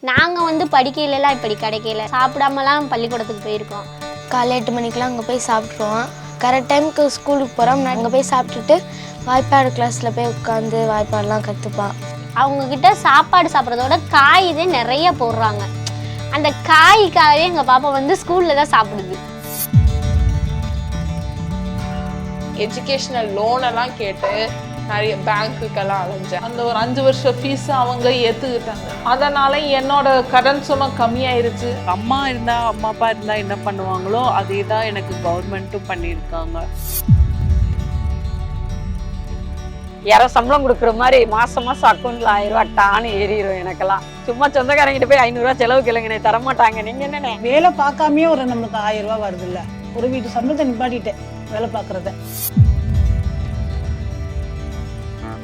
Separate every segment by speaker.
Speaker 1: நாங்கள் வந்து படிக்கையிலலாம் இப்படி கிடைக்கல, சாப்பிடாமலாம் பள்ளிக்கூடத்துக்கு போயிருக்கோம்.
Speaker 2: காலை 8 மணிக்கெலாம் அங்கே போய் சாப்பிட்ருவோம். கரெக்ட் டைமுக்கு ஸ்கூலுக்கு போகிறோம். நான் அங்கே போய் சாப்பிட்டுட்டு வாய்ப்பாடு கிளாஸில் போய் உட்காந்து வாய்ப்பாடெலாம் கற்றுப்பான்.
Speaker 1: அவங்கக்கிட்ட சாப்பாடு சாப்பிட்றதோட காய் இதே நிறைய போடுறாங்க. அந்த காய்க்காகவே எங்கள் பாப்பா வந்து ஸ்கூலில் தான் சாப்பிடுது.
Speaker 3: எஜுகேஷனல் லோனெல்லாம் கேட்டு நிறைய பேங்க்குக்கெல்லாம் அலைஞ்சேன். அந்த ஒரு 5 வருஷம் ஃபீஸ் அவங்க ஏற்றுக்கிட்டாங்க. அதனால் என்னோட கடன் சுமை கம்மியாயிருச்சு.
Speaker 4: அம்மா அப்பா இருந்தால் என்ன பண்ணுவாங்களோ அதே தான் எனக்கு கவர்மெண்ட்டும் பண்ணியிருக்காங்க.
Speaker 5: யாரோ சம்பளம் கொடுக்குற மாதிரி மாதம் அக்கௌண்ட்டில் 1000 ரூபா டான்னு ஏறிடும். எனக்கெல்லாம் சும்மா சொந்தக்காரங்கிட்ட போய் 500 ரூபா செலவுக்கு இல்லைங்க தரமாட்டாங்க. நீங்கள் என்னென்ன
Speaker 6: வேலை பார்க்காமே ஒரு நம்மளுக்கு 1000 ரூபா வருது இல்லை. ஒரு வீட்டு சம்பளத்தை நிப்பாட்டிட்டேன் வேலை பார்க்குறத.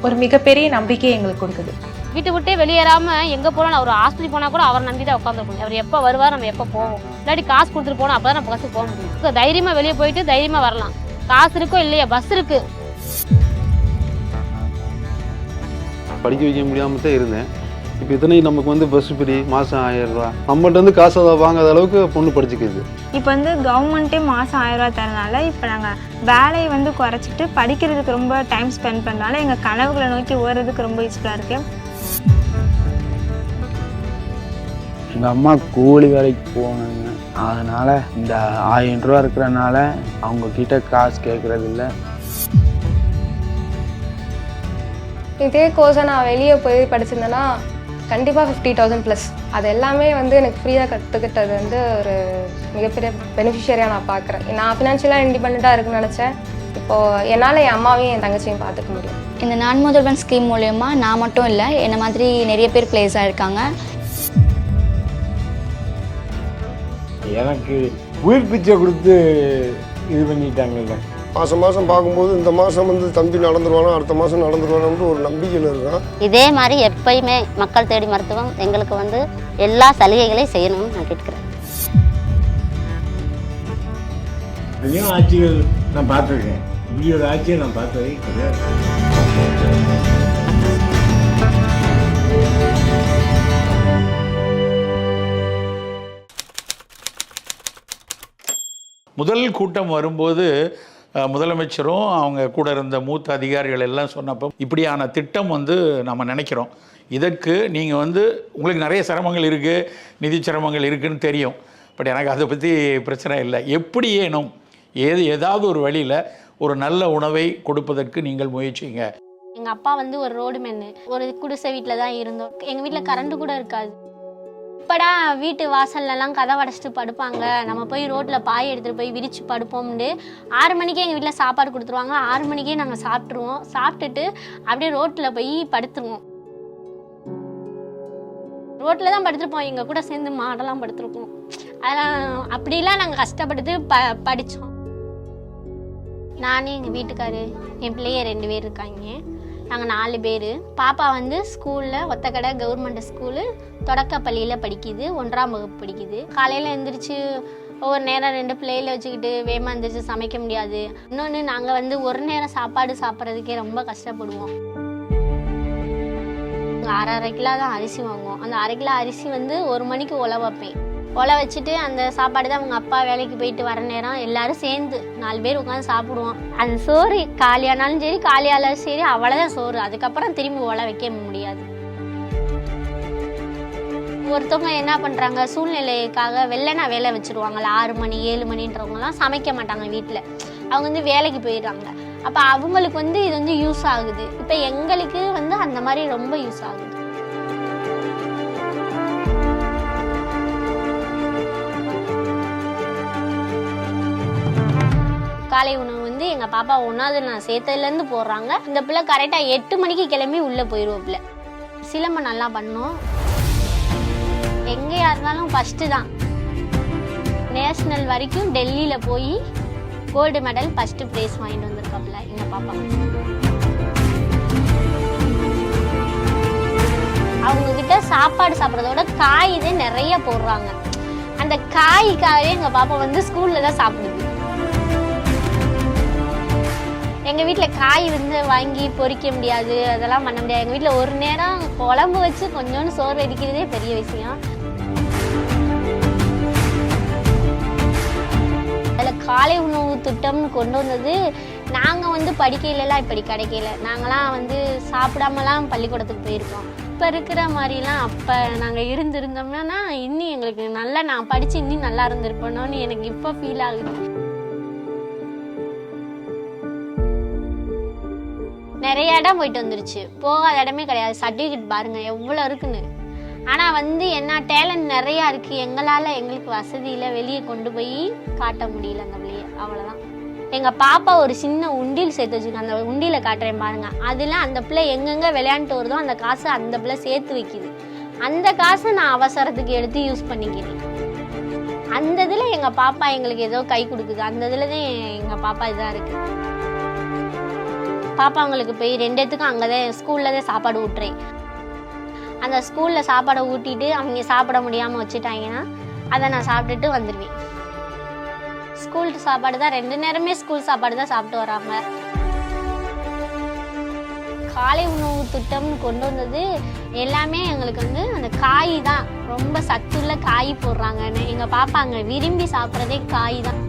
Speaker 7: ஒரு மிகப்பெரிய நம்பிக்கை எங்களுக்கு கொடுக்குது.
Speaker 1: வீட்டை விட்டே வெளியேறாமல் எங்கே போனால் ஒரு ஹாஸ்பிட்டல் போனால் கூட அவரை நம்பி தான் உட்காந்துருக்கணும். அவர் எப்போ வருவார், நம்ம எப்போ போவோம், இல்லாட்டி காசு கொடுத்துட்டு போனோம், அப்போ தான் நம்ம பஸ்ஸுக்கு போக முடியும். தைரியமாக வெளியே போயிட்டு தைரியமாக வரலாம். காசு இருக்கோ இல்லையா, பஸ் இருக்கு.
Speaker 8: படிக்க வைக்க முடியாமல் தான் இருந்தேன். இப்போ இத்தனை நமக்கு வந்து பஸ் ஃப்ரீ, மாதம் 1000 ரூபா நம்மள்ட்ட வந்து காசை வாங்காத அளவுக்கு பொண்ணு படிச்சுக்குது.
Speaker 9: இப்போ வந்து கவர்மெண்ட்டே மாதம் 1000 ரூபா தரனால இப்போ நாங்கள் வேலையை வந்து குறைச்சிட்டு படிக்கிறதுக்கு ரொம்ப டைம் ஸ்பெண்ட் பண்ணுறதுனால எங்கள் கனவுகளை நோக்கி ஓடுறதுக்கு ரொம்ப யூஸ்ஃபுல்லாக இருக்குது.
Speaker 10: எங்கள் அம்மா கூலி வேலைக்கு போனாங்க. அதனால் இந்த 1000 ரூபா இருக்கிறனால அவங்கக்கிட்ட காசு கேட்குறது இல்லை.
Speaker 2: இதே கோர்ஸை நான் வெளியே போய் படிச்சிருந்தேன்னா கண்டிப்பாக 50,000 ப்ளஸ். அது எல்லாமே வந்து எனக்கு ஃப்ரீயாக கற்றுக்கிட்டது வந்து ஒரு மிகப்பெரிய பெனிஃபிஷியரியாக நான் பார்க்குறேன். நான் ஃபினான்ஷியலாக இண்டிபெண்ட்டாக இருக்குன்னு நினச்சேன். இப்போது என்னால் என் அம்மாவையும் என் தங்கச்சியும் பார்த்துக்க முடியும்.
Speaker 11: இந்த நான் முதல்வன் ஸ்கீம் மூலயமா நான் மட்டும் இல்லை, என்னை மாதிரி நிறைய பேர் பிளேஸ் ஆகிருக்காங்க.
Speaker 10: எனக்கு உயிர் பிச்சை கொடுத்து இது பண்ணிட்டாங்கல்ல.
Speaker 12: மாதம் பார்க்கும்போது இந்த மாதம் வந்து தம்பி நடந்துருவானா, அடுத்த மாதம் நடந்துருவானான்னு ஒரு நம்பிக்கையில் இருக்கான்.
Speaker 1: இதே மாதிரி எப்பயுமே மக்கள் தேடி மருத்துவம் எங்களுக்கு வந்து எல்லா சலுகைகளையும் செய்யணும்னு நான் கேட்குறேன்.
Speaker 10: அதையும் ஆட்சிகள் நான் பார்த்துருக்கேன். இப்படி ஒரு ஆட்சியை நான் பார்த்ததே கிடையாது.
Speaker 13: முதல் கூட்டம் வரும்போது முதலமைச்சரும் அவங்க கூட இருந்த மூத்த அதிகாரிகள் எல்லாம் சொன்னப்போ இப்படியான திட்டம் வந்து நம்ம நினைக்கிறோம். இதற்கு நீங்கள் வந்து உங்களுக்கு நிறைய சிரமங்கள் இருக்குது, நிதி சிரமங்கள் இருக்குதுன்னு தெரியும். பட் எனக்கு அதை பற்றி பிரச்சனை இல்லை. எப்படி ஏனும் ஏதாவது ஒரு வழியில் ஒரு நல்ல உணவை கொடுப்பதற்கு நீங்கள் முயற்சிங்க.
Speaker 1: எங்கள் அப்பா வந்து ஒரு ரோடு மேனு, ஒரு குடிசை வீட்டில் தான் இருந்தோம். எங்கள் வீட்டில் கரண்ட்டு கூட இருக்காது. இப்படா வீட்டு வாசல்லலாம் கதை அடைச்சிட்டு படுப்பாங்க, நம்ம போய் ரோட்டில் பாய் எடுத்துகிட்டு போய் விரித்து படுப்போம்னு 6 மணிக்கே எங்கள் வீட்டில் சாப்பாடு கொடுத்துருவாங்க. 6 மணிக்கே நாங்கள் சாப்பிட்ருவோம். சாப்பிட்டுட்டு அப்படியே ரோட்டில் போய் படுத்துருவோம். ரோட்டில் தான் படுத்துருப்போம். எங்கள் கூட சேர்ந்து மாடெல்லாம் படுத்துருப்போம். அதெல்லாம் அப்படிலாம் நாங்கள் கஷ்டப்பட்டு படித்தோம். நானே, எங்கள் வீட்டுக்காரு, என் பிள்ளைய 2 பேர் இருக்காங்க. நாங்கள் 4 பேர். பாப்பா வந்து ஸ்கூலில் ஒத்தக்கடை கவர்மெண்ட் ஸ்கூலு தொடக்கப்பள்ளியில் படிக்குது, 1ஆம் வகுப்பு படிக்குது. காலையில் எழுந்திரிச்சு ஒவ்வொரு நேரம் 2 பிள்ளைகளை வச்சுக்கிட்டு வேகமாக எழுந்திரிச்சு சமைக்க முடியாது. இன்னொன்று, நாங்கள் வந்து ஒரு நேரம் சாப்பாடு சாப்பிட்றதுக்கே ரொம்ப கஷ்டப்படுவோம். 1/2 கிலோ தான் அரிசி வாங்குவோம். அந்த 1/2 கிலோ அரிசி வந்து 1 மணிக்கு உல வைப்பேன். உல வச்சுட்டு அந்த சாப்பாடு தான் அவங்க அப்பா வேலைக்கு போயிட்டு வர நேரம் எல்லாரும் சேர்ந்து 4 பேர் உட்காந்து சாப்பிடுவோம். அந்த சோறு காலியானாலும் சரி காலியாலும் சரி அவ்வளோதான் சோறு. அதுக்கப்புறம் திரும்பி உல வைக்க முடியாது. ஒருத்தவங்க என்ன பண்ணுறாங்க, சூழ்நிலைக்காக வெள்ளனா வேலை வச்சுருவாங்கள்ல, 6 மணி 7 மணின்றவங்கலாம் சமைக்க மாட்டாங்க வீட்டில். அவங்க வந்து வேலைக்கு போயிடுறாங்க. அப்போ அவங்களுக்கு வந்து இது வந்து யூஸ் ஆகுது. இப்போ எங்களுக்கு வந்து அந்த மாதிரி ரொம்ப யூஸ் ஆகுது. காலை உணவு வந்து எங்கள் பாப்பா 1வது நான் சேர்த்ததுலேருந்து போடுறாங்க. இந்த பிள்ளை கரெக்டாக 8 மணிக்கு கிளம்பி உள்ளே போயிடுவோம். பிள்ளை சிலம்பம் நல்லா பண்ணோம். எங்கேயா இருந்தாலும் ஃபஸ்ட்டு தான். நேஷ்னல் வரைக்கும் டெல்லியில் போய் கோல்டு மெடல் ஃபஸ்ட்டு ப்ரைஸ் வாங்கிட்டு வந்திருக்காப்புல எங்கள் பாப்பா. அவங்கக்கிட்ட சாப்பாடு சாப்பிட்றதோட காய் இதே நிறைய போடுறாங்க. அந்த காய்க்காகவே எங்கள் பாப்பா வந்து ஸ்கூலில் தான் சாப்பிடுது. எங்கள் வீட்டில் காய் வந்து வாங்கி பொரிக்க முடியாது, அதெல்லாம் பண்ண முடியாது. எங்கள் வீட்டில் ஒரு நேரம் குழம்பு வச்சு கொஞ்சோண்டு சோறு வெடிக்கிறதே பெரிய விஷயம். அதில் காலை உணவு திட்டம்னு கொண்டு வந்தது. நாங்கள் வந்து படிக்கையிலலாம் இப்படி கிடைக்கல. நாங்களாம் வந்து சாப்பிடாமலாம் பள்ளிக்கூடத்துக்கு போயிருக்கோம். இப்போ இருக்கிற மாதிரிலாம் அப்போ நாங்கள் இருந்திருந்தோம்னா இன்னும் எங்களுக்கு நல்லா நான் படித்து இன்னும் நல்லா இருந்திருப்பேனோன்னு எனக்கு இப்போ ஃபீல் ஆகுது. நிறைய இடம் போயிட்டு வந்துருச்சு, போகாத இடமே கிடையாது. சர்டிஃபிகேட் பாருங்கள் எவ்வளோ இருக்குன்னு. ஆனால் வந்து என்ன டேலண்ட் நிறையா இருக்குது, எங்களுக்கு வசதியில் வெளியே கொண்டு போய் காட்ட முடியல அந்த பிள்ளைய. அவ்வளோதான். எங்கள் பாப்பா ஒரு சின்ன உண்டியல் சேர்த்து வச்சுருக்கேன், அந்த உண்டியில் காட்டுறேன் பாருங்கள். அதில் அந்த பிள்ளை எங்கெங்கே விளையாண்டுட்டு வருதோ அந்த காசை அந்த பிள்ளை சேர்த்து வைக்கிது. அந்த காசை நான் அவசரத்துக்கு எடுத்து யூஸ் பண்ணிக்கிறேன். அந்த இதில் எங்கள் பாப்பா எங்களுக்கு ஏதோ கை கொடுக்குது. அந்த இதில் தான் எங்கள் பாப்பா இதாக இருக்குது. பாப்பா அவங்களுக்கு போய் 2 இடத்துக்கும் அங்கே தான் ஸ்கூலில் தான் சாப்பாடு ஊட்டுறேன். அந்த ஸ்கூலில் சாப்பாடை ஊட்டிட்டு அவங்க சாப்பிட முடியாமல் வச்சுட்டாங்கன்னா அதை நான் சாப்பிட்டுட்டு வந்துடுவேன். ஸ்கூல் சாப்பாடு தான் 2 நேரமே ஸ்கூல் சாப்பாடு தான் சாப்பிட்டு வராங்க. காலை உணவு திட்டம்னு கொண்டு வந்தது எல்லாமே எங்களுக்கு வந்து அந்த காய் தான், ரொம்ப சத்துள்ள காய் போடுறாங்கன்னு. எங்கள் பாப்பா அங்கே விரும்பி சாப்பிட்றதே காய் தான்.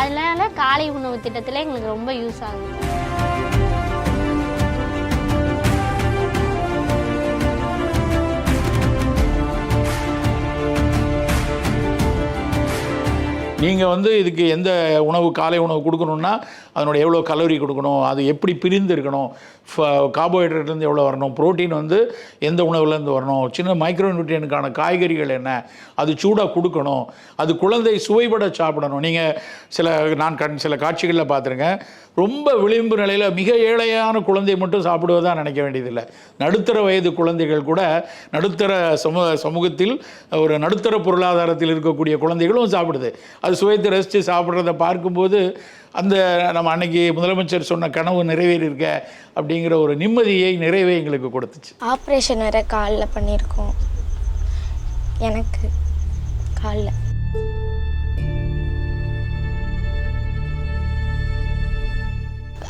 Speaker 1: அதனால காலை உணவு திட்டத்தில் எங்களுக்கு ரொம்ப யூஸ் ஆகுது.
Speaker 13: நீங்கள் வந்து இதுக்கு எந்த உணவு காலை உணவு கொடுக்கணுன்னா அதனோட எவ்வளோ கலோரி கொடுக்கணும், அது எப்படி பிரிந்து இருக்கணும், கார்போஹைட்ரேட்லேருந்து எவ்வளோ வரணும், புரோட்டீன் வந்து எந்த உணவுலேருந்து வரணும், சின்ன மைக்ரோ நியூட்ரியனுக்கான காய்கறிகள் என்ன, அது சூடாக கொடுக்கணும், அது குழந்தை சுவைபட சாப்பிடணும். நீங்கள் நான் சில காட்சிகளில் பார்த்துருக்கேன், ரொம்ப விளிம்பு நிலையில் மிக ஏழையான குழந்தை மட்டும் சாப்பிடுவதாக நினைக்க வேண்டியதில்லை. நடுத்தர வயது குழந்தைகள் கூட நடுத்தர சமூகத்தில் ஒரு நடுத்தர பொருளாதாரத்தில் இருக்கக்கூடிய குழந்தைகளும் சாப்பிடுது. அது சுவைத்து ரசித்து சாப்பிட்றத பார்க்கும்போது அந்த நம்ம அன்னைக்கு முதலமைச்சர் சொன்ன கனவு நிறைவேறியிருக்க அப்படிங்கிற ஒரு நிம்மதியை நிறைவே எங்களுக்கு கொடுத்துச்சு.
Speaker 14: ஆப்ரேஷன் வேற காலில் பண்ணியிருக்கோம். எனக்கு காலில்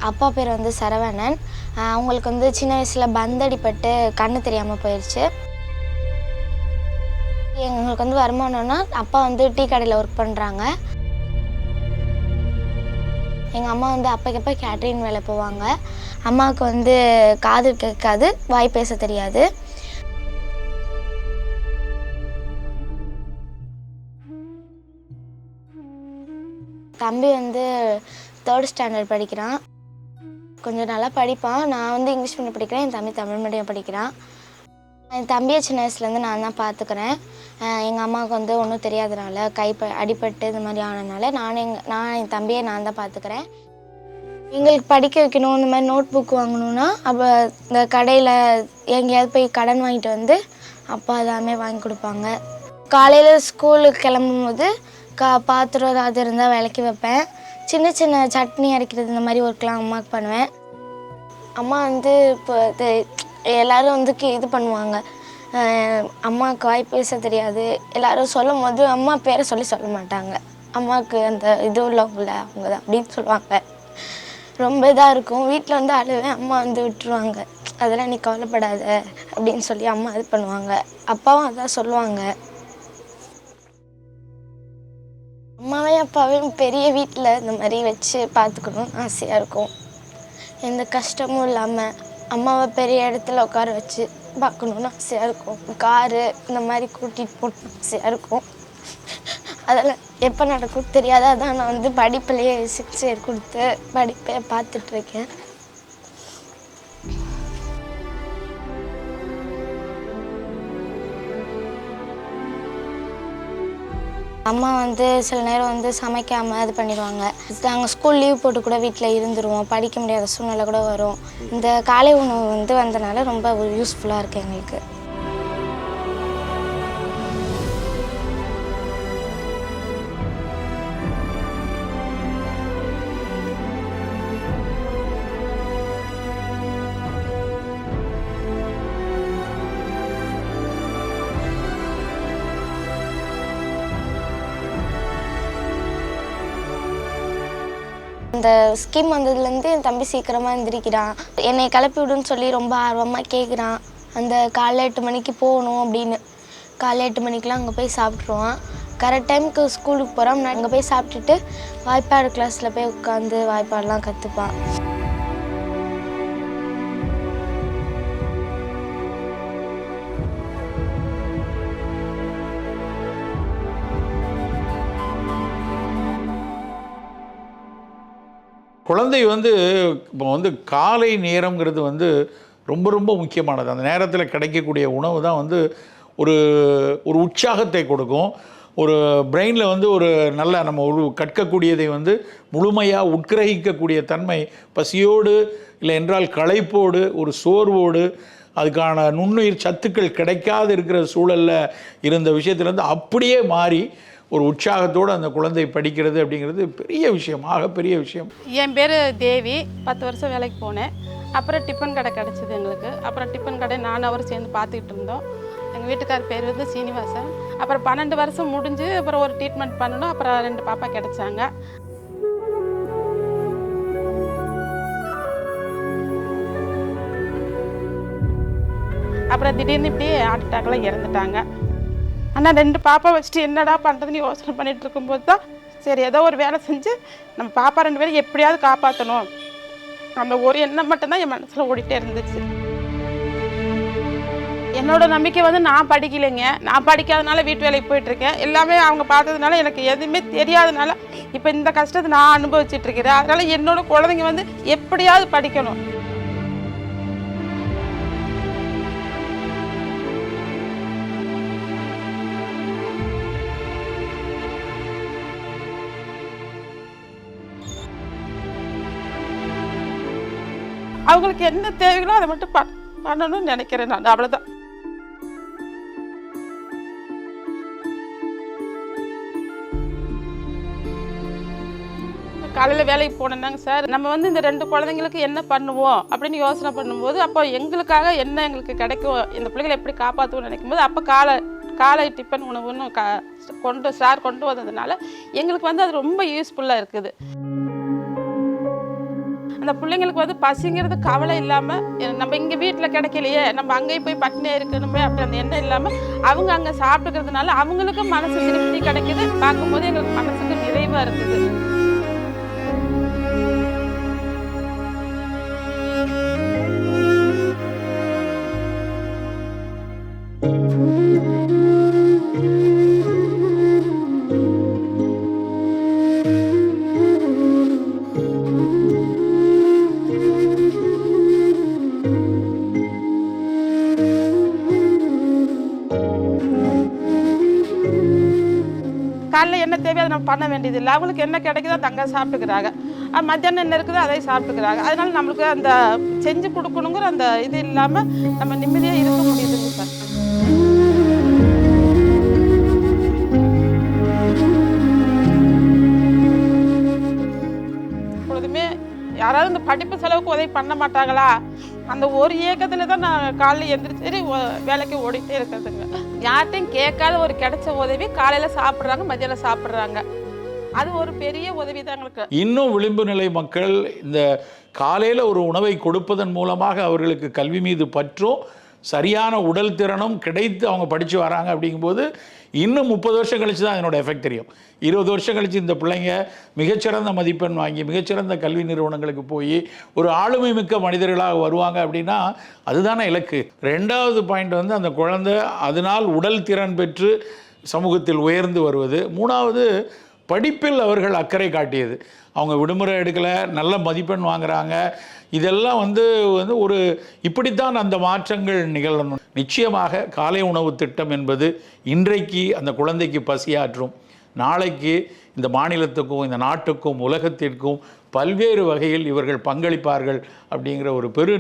Speaker 14: அப்பா பேர் வந்து சரவணன். அவங்களுக்கு வந்து சின்ன வயசில் பந்தடிப்பட்டு கண்ணு தெரியாமல் போயிடுச்சு. எங்களுக்கு வந்து வருமானம்னா அப்பா வந்து டீ கடையில் ஒர்க் பண்ணுறாங்க. எங்கள் அம்மா வந்து அப்பக்கப்போ கேட்ரிங் வேலை போவாங்க. அம்மாவுக்கு வந்து காது கேட்காது, வாய் பேச தெரியாது. தம்பி வந்து 3rd ஸ்டாண்டர்ட் படிக்கிறான். கொஞ்சம் நல்லா படிப்பான். நான் வந்து இங்கிலீஷ் மீடியம் படிக்கிறேன், என் தம்பி தமிழ் மீடியம் படிக்கிறான். என் தம்பியை சின்ன வயசுலேருந்து நான் தான் பார்த்துக்கிறேன். எங்கள் அம்மாவுக்கு வந்து ஒன்றும் தெரியாதனால அடிபட்டு இந்த மாதிரி ஆனதுனால நான் என் தம்பியை நான் தான் பார்த்துக்கிறேன். எங்களுக்கு படிக்க வைக்கணும், இந்த மாதிரி நோட் புக் வாங்கணுன்னா அப்போ இந்த கடையில் எங்கேயாவது போய் கடன் வாங்கிட்டு வந்து அப்பா எல்லாமே வாங்கி கொடுப்பாங்க. காலையில் ஸ்கூலுக்கு கிளம்பும்போது பாத்திரம் ஏதாவது இருந்தால் விளக்கி வைப்பேன். சின்ன சின்ன சட்னி அரைக்கிறது இந்த மாதிரி ஒர்க்லாம் அம்மாவுக்கு பண்ணுவேன். அம்மா வந்து இப்போ எல்லோரும் வந்து இது பண்ணுவாங்க, அம்மாவுக்கு வாய் பேச தெரியாது. எல்லோரும் சொல்லும் போது அம்மா பேரை சொல்ல மாட்டாங்க. அம்மாவுக்கு அந்த இது உள்ளவங்கள அவங்க தான் அப்படின்னு சொல்லுவாங்க. ரொம்ப இதாக இருக்கும். வீட்டில் வந்து அழுவேன், அம்மா வந்து விட்டுருவாங்க. அதெல்லாம் நீ கவலைப்படாத அப்படின்னு சொல்லி அம்மா இது பண்ணுவாங்க. அப்பாவும் அதான் சொல்லுவாங்க. அம்மாவையும் அப்பாவையும் பெரிய வீட்டில் இந்த மாதிரி வச்சு பார்த்துக்கணும்னு ஆசையாக இருக்கும். எந்த கஷ்டமும் இல்லாமல் அம்மாவை பெரிய இடத்துல உட்கார வச்சு பார்க்கணுன்னு ஆசையாக இருக்கும். காரு இந்த மாதிரி கூட்டிகிட்டு போகணுன்னு ஆசையாக இருக்கும். அதெல்லாம் எப்போ நடக்கும் தெரியாது. அதான் நான் வந்து படிப்புலேயே 6 இயர் கொடுத்து படிப்பே பார்த்துட்ருக்கேன். அம்மா வந்து சில நேரம் வந்து சமைக்காமல் இது பண்ணிடுவாங்க. நாங்கள் ஸ்கூல் லீவ் போட்டு கூட வீட்டில் இருந்துருவோம். படிக்க முடியாத சூழ்நிலை கூட வரும். இந்த காலை உணவு வந்து வந்தனால ரொம்ப யூஸ்ஃபுல்லாக இருக்குது எங்களுக்கு. இந்த ஸ்கீம் வந்ததுலேருந்து என் தம்பி சீக்கிரமாக எழுந்திரிக்கிறான். என்னை கிளப்பி விடுன்னு சொல்லி ரொம்ப ஆர்வமாக கேட்குறான். அந்த காலைல 8 மணிக்கு போகணும் அப்படின்னு காலைல 8 மணிக்கெலாம் அங்கே போய் சாப்பிட்ருவான். கரெக்ட் டைமுக்கு ஸ்கூலுக்கு போகிறான். நான் அங்கே போய் சாப்பிட்டுட்டு வாய்ப்பாடு கிளாஸில் போய் உட்காந்து வாய்ப்பாடெலாம் கற்றுப்பான்.
Speaker 13: குழந்தை வந்து இப்போ வந்து காலை நேரங்கிறது வந்து ரொம்ப ரொம்ப முக்கியமானது. அந்த நேரத்தில் கிடைக்கக்கூடிய உணவு தான் வந்து ஒரு ஒரு உற்சாகத்தை கொடுக்கும். ஒரு பிரெயினில் வந்து ஒரு நல்ல நம்ம ஒரு கற்கக்கூடியதை வந்து முழுமையாக உட்கிரகிக்கக்கூடிய தன்மை பசியோடு இல்லை என்றால் களைப்போடு ஒரு சோர்வோடு அதுக்கான நுண்ணுயிர் சத்துக்கள் கிடைக்காது இருக்கிற சூழலில் இருந்த விஷயத்துலேருந்து அப்படியே மாறி ஒரு உற்சாகத்தோடு அந்த குழந்தை படிக்கிறது அப்படிங்கிறது பெரிய விஷயம், பெரிய விஷயம்.
Speaker 15: என் பேர் தேவி. 10 வருஷம் வேலைக்கு போனேன். அப்புறம் டிஃபன் கடை கிடச்சிது எங்களுக்கு. அப்புறம் டிஃபன் கடை நானும் அவரும் சேர்ந்து பார்த்துக்கிட்டு இருந்தோம். எங்கள் வீட்டுக்கார் பேர் வந்து சீனிவாசன். அப்புறம் 12 வருஷம் முடிஞ்சு அப்புறம் ஒரு ட்ரீட்மெண்ட் பண்ணணும். அப்புறம் 2 பாப்பா கிடச்சாங்க. அப்புறம் திடீர்னு இப்படி ஹார்ட் அட்டாக்ல இறந்துட்டாங்க. ஆனால் 2 பாப்பா வச்சுட்டு என்னடா பண்ணுறதுன்னு யோசனை பண்ணிட்டு இருக்கும்போது தான் சரி ஏதோ ஒரு வேலை செஞ்சு நம்ம பாப்பா 2 பேரும் எப்படியாவது காப்பாற்றணும் அந்த ஒரு எண்ணம் மட்டும்தான் என் மனசில் ஓடிட்டே இருந்துச்சு. என்னோட நம்பிக்கை வந்து நான் படிக்கலைங்க. நான் படிக்காதனால வீட்டு வேலைக்கு போயிட்டுருக்கேன். எல்லாமே அவங்க பார்த்ததுனால எனக்கு எதுவுமே தெரியாதனால இப்போ இந்த கஷ்டத்தை நான் அனுபவிச்சுட்டு இருக்கிறேன். அதனால் என்னோட குழந்தைங்க வந்து எப்படியாவது படிக்கணும். அவங்களுக்கு என்ன தேவைகளோ அதை மட்டும் பண்ணணும்னு நினைக்கிறேன் நான். அவ்வளோதான். காலையில் வேலைக்கு போனேன்னாங்க சார் நம்ம வந்து இந்த 2 குழந்தைங்களுக்கு என்ன பண்ணுவோம் அப்படின்னு யோசனை பண்ணும்போது அப்போ எங்களுக்காக என்ன எங்களுக்கு கிடைக்கும், இந்த பிள்ளைகளை எப்படி காப்பாற்றுவோம்னு நினைக்கும் போது அப்போ காலை டிஃபன் உணவுன்னு சார் கொண்டு வந்ததுனால எங்களுக்கு வந்து அது ரொம்ப யூஸ்ஃபுல்லாக இருக்குது. அந்த பிள்ளைங்களுக்கு வந்து பசிங்கிறது கவலை இல்லாமல் நம்ம இங்கே வீட்டில் கிடைக்கலையே நம்ம அங்கேயும் போய் பட்டினியாக இருக்கணுமே அப்படி அந்த எண்ணம் இல்லாமல் அவங்க அங்கே சாப்பிட்டுக்கிறதுனால அவங்களுக்கும் மனசு திருப்தி கிடைக்குது. பார்க்கும்போது எங்களுக்கு மனசுக்கு நிறைவாக இருக்குது. காலையில் என்ன தேவையோ அதை நம்ம பண்ண வேண்டியதில்லை. அவங்களுக்கு என்ன கிடைக்குதோ தங்க சாப்பிட்டுக்கிறாங்க. மத்தியானம் என்ன இருக்குதோ அதை சாப்பிட்டுக்கிறாங்க. அதனால நம்மளுக்கு அந்த செஞ்சு கொடுக்கணுங்கிற அந்த இது இல்லாமல் நம்ம நிம்மதியாக இருக்க முடியுதுங்க சார். எப்பொழுதுமே யாராவது இந்த படிப்பு செலவுக்கு உதவி பண்ண மாட்டாங்களா அந்த ஒரு ஏக்கத்தில் தான் நான் காலையில் எந்திரிச்சு வேலைக்கு ஓடிட்டே இருக்கிறதுங்க. யார்ட்டையும் கேட்காத ஒரு கிடைச்ச உதவி காலையில் சாப்பிட்றாங்க, மத்தியானம் சாப்பிட்றாங்க. அது ஒரு பெரிய உதவி தான் எங்களுக்கு.
Speaker 13: இன்னும் விளிம்பு நிலை மக்கள் இந்த காலையில் ஒரு உணவை கொடுப்பதன் மூலமாக அவர்களுக்கு கல்வி மீது பற்றும் சரியான உடல் திறனும் கிடைத்து அவங்க படித்து வராங்க. அப்படிங்கும்போது இன்னும் 30 வருஷம் கழித்து தான் அதனோட எஃபெக்ட் தெரியும். 20 வருஷம் கழித்து இந்த பிள்ளைங்க மிகச்சிறந்த மதிப்பெண் வாங்கி மிகச்சிறந்த கல்வி நிறுவனங்களுக்கு போய் ஒரு ஆளுமை மிக்க மனிதர்களாக வருவாங்க. அப்படின்னா அதுதானே இலக்கு. 2வது பாயிண்ட் வந்து அந்த குழந்தை அதனால் உடல் திறன் பெற்று சமூகத்தில் உயர்ந்து வருவது. 3வது படிப்பில் அவர்கள் அக்கறை காட்டியது. அவங்க விடுமுறை எடுக்கலை, நல்ல மதிப்பெண் வாங்குகிறாங்க. இதெல்லாம் வந்து ஒரு இப்படித்தான் அந்த மாற்றங்கள் நிகழணும். நிச்சயமாக காலை உணவு திட்டம் என்பது இன்றைக்கு அந்த குழந்தைக்கு பசியாற்றும், நாளைக்கு இந்த மாநிலத்துக்கும் இந்த நாட்டுக்கும் உலகத்திற்கும் பல்வேறு வகையில் இவர்கள் பங்களிப்பார்கள் அப்படிங்கிற ஒரு பெரு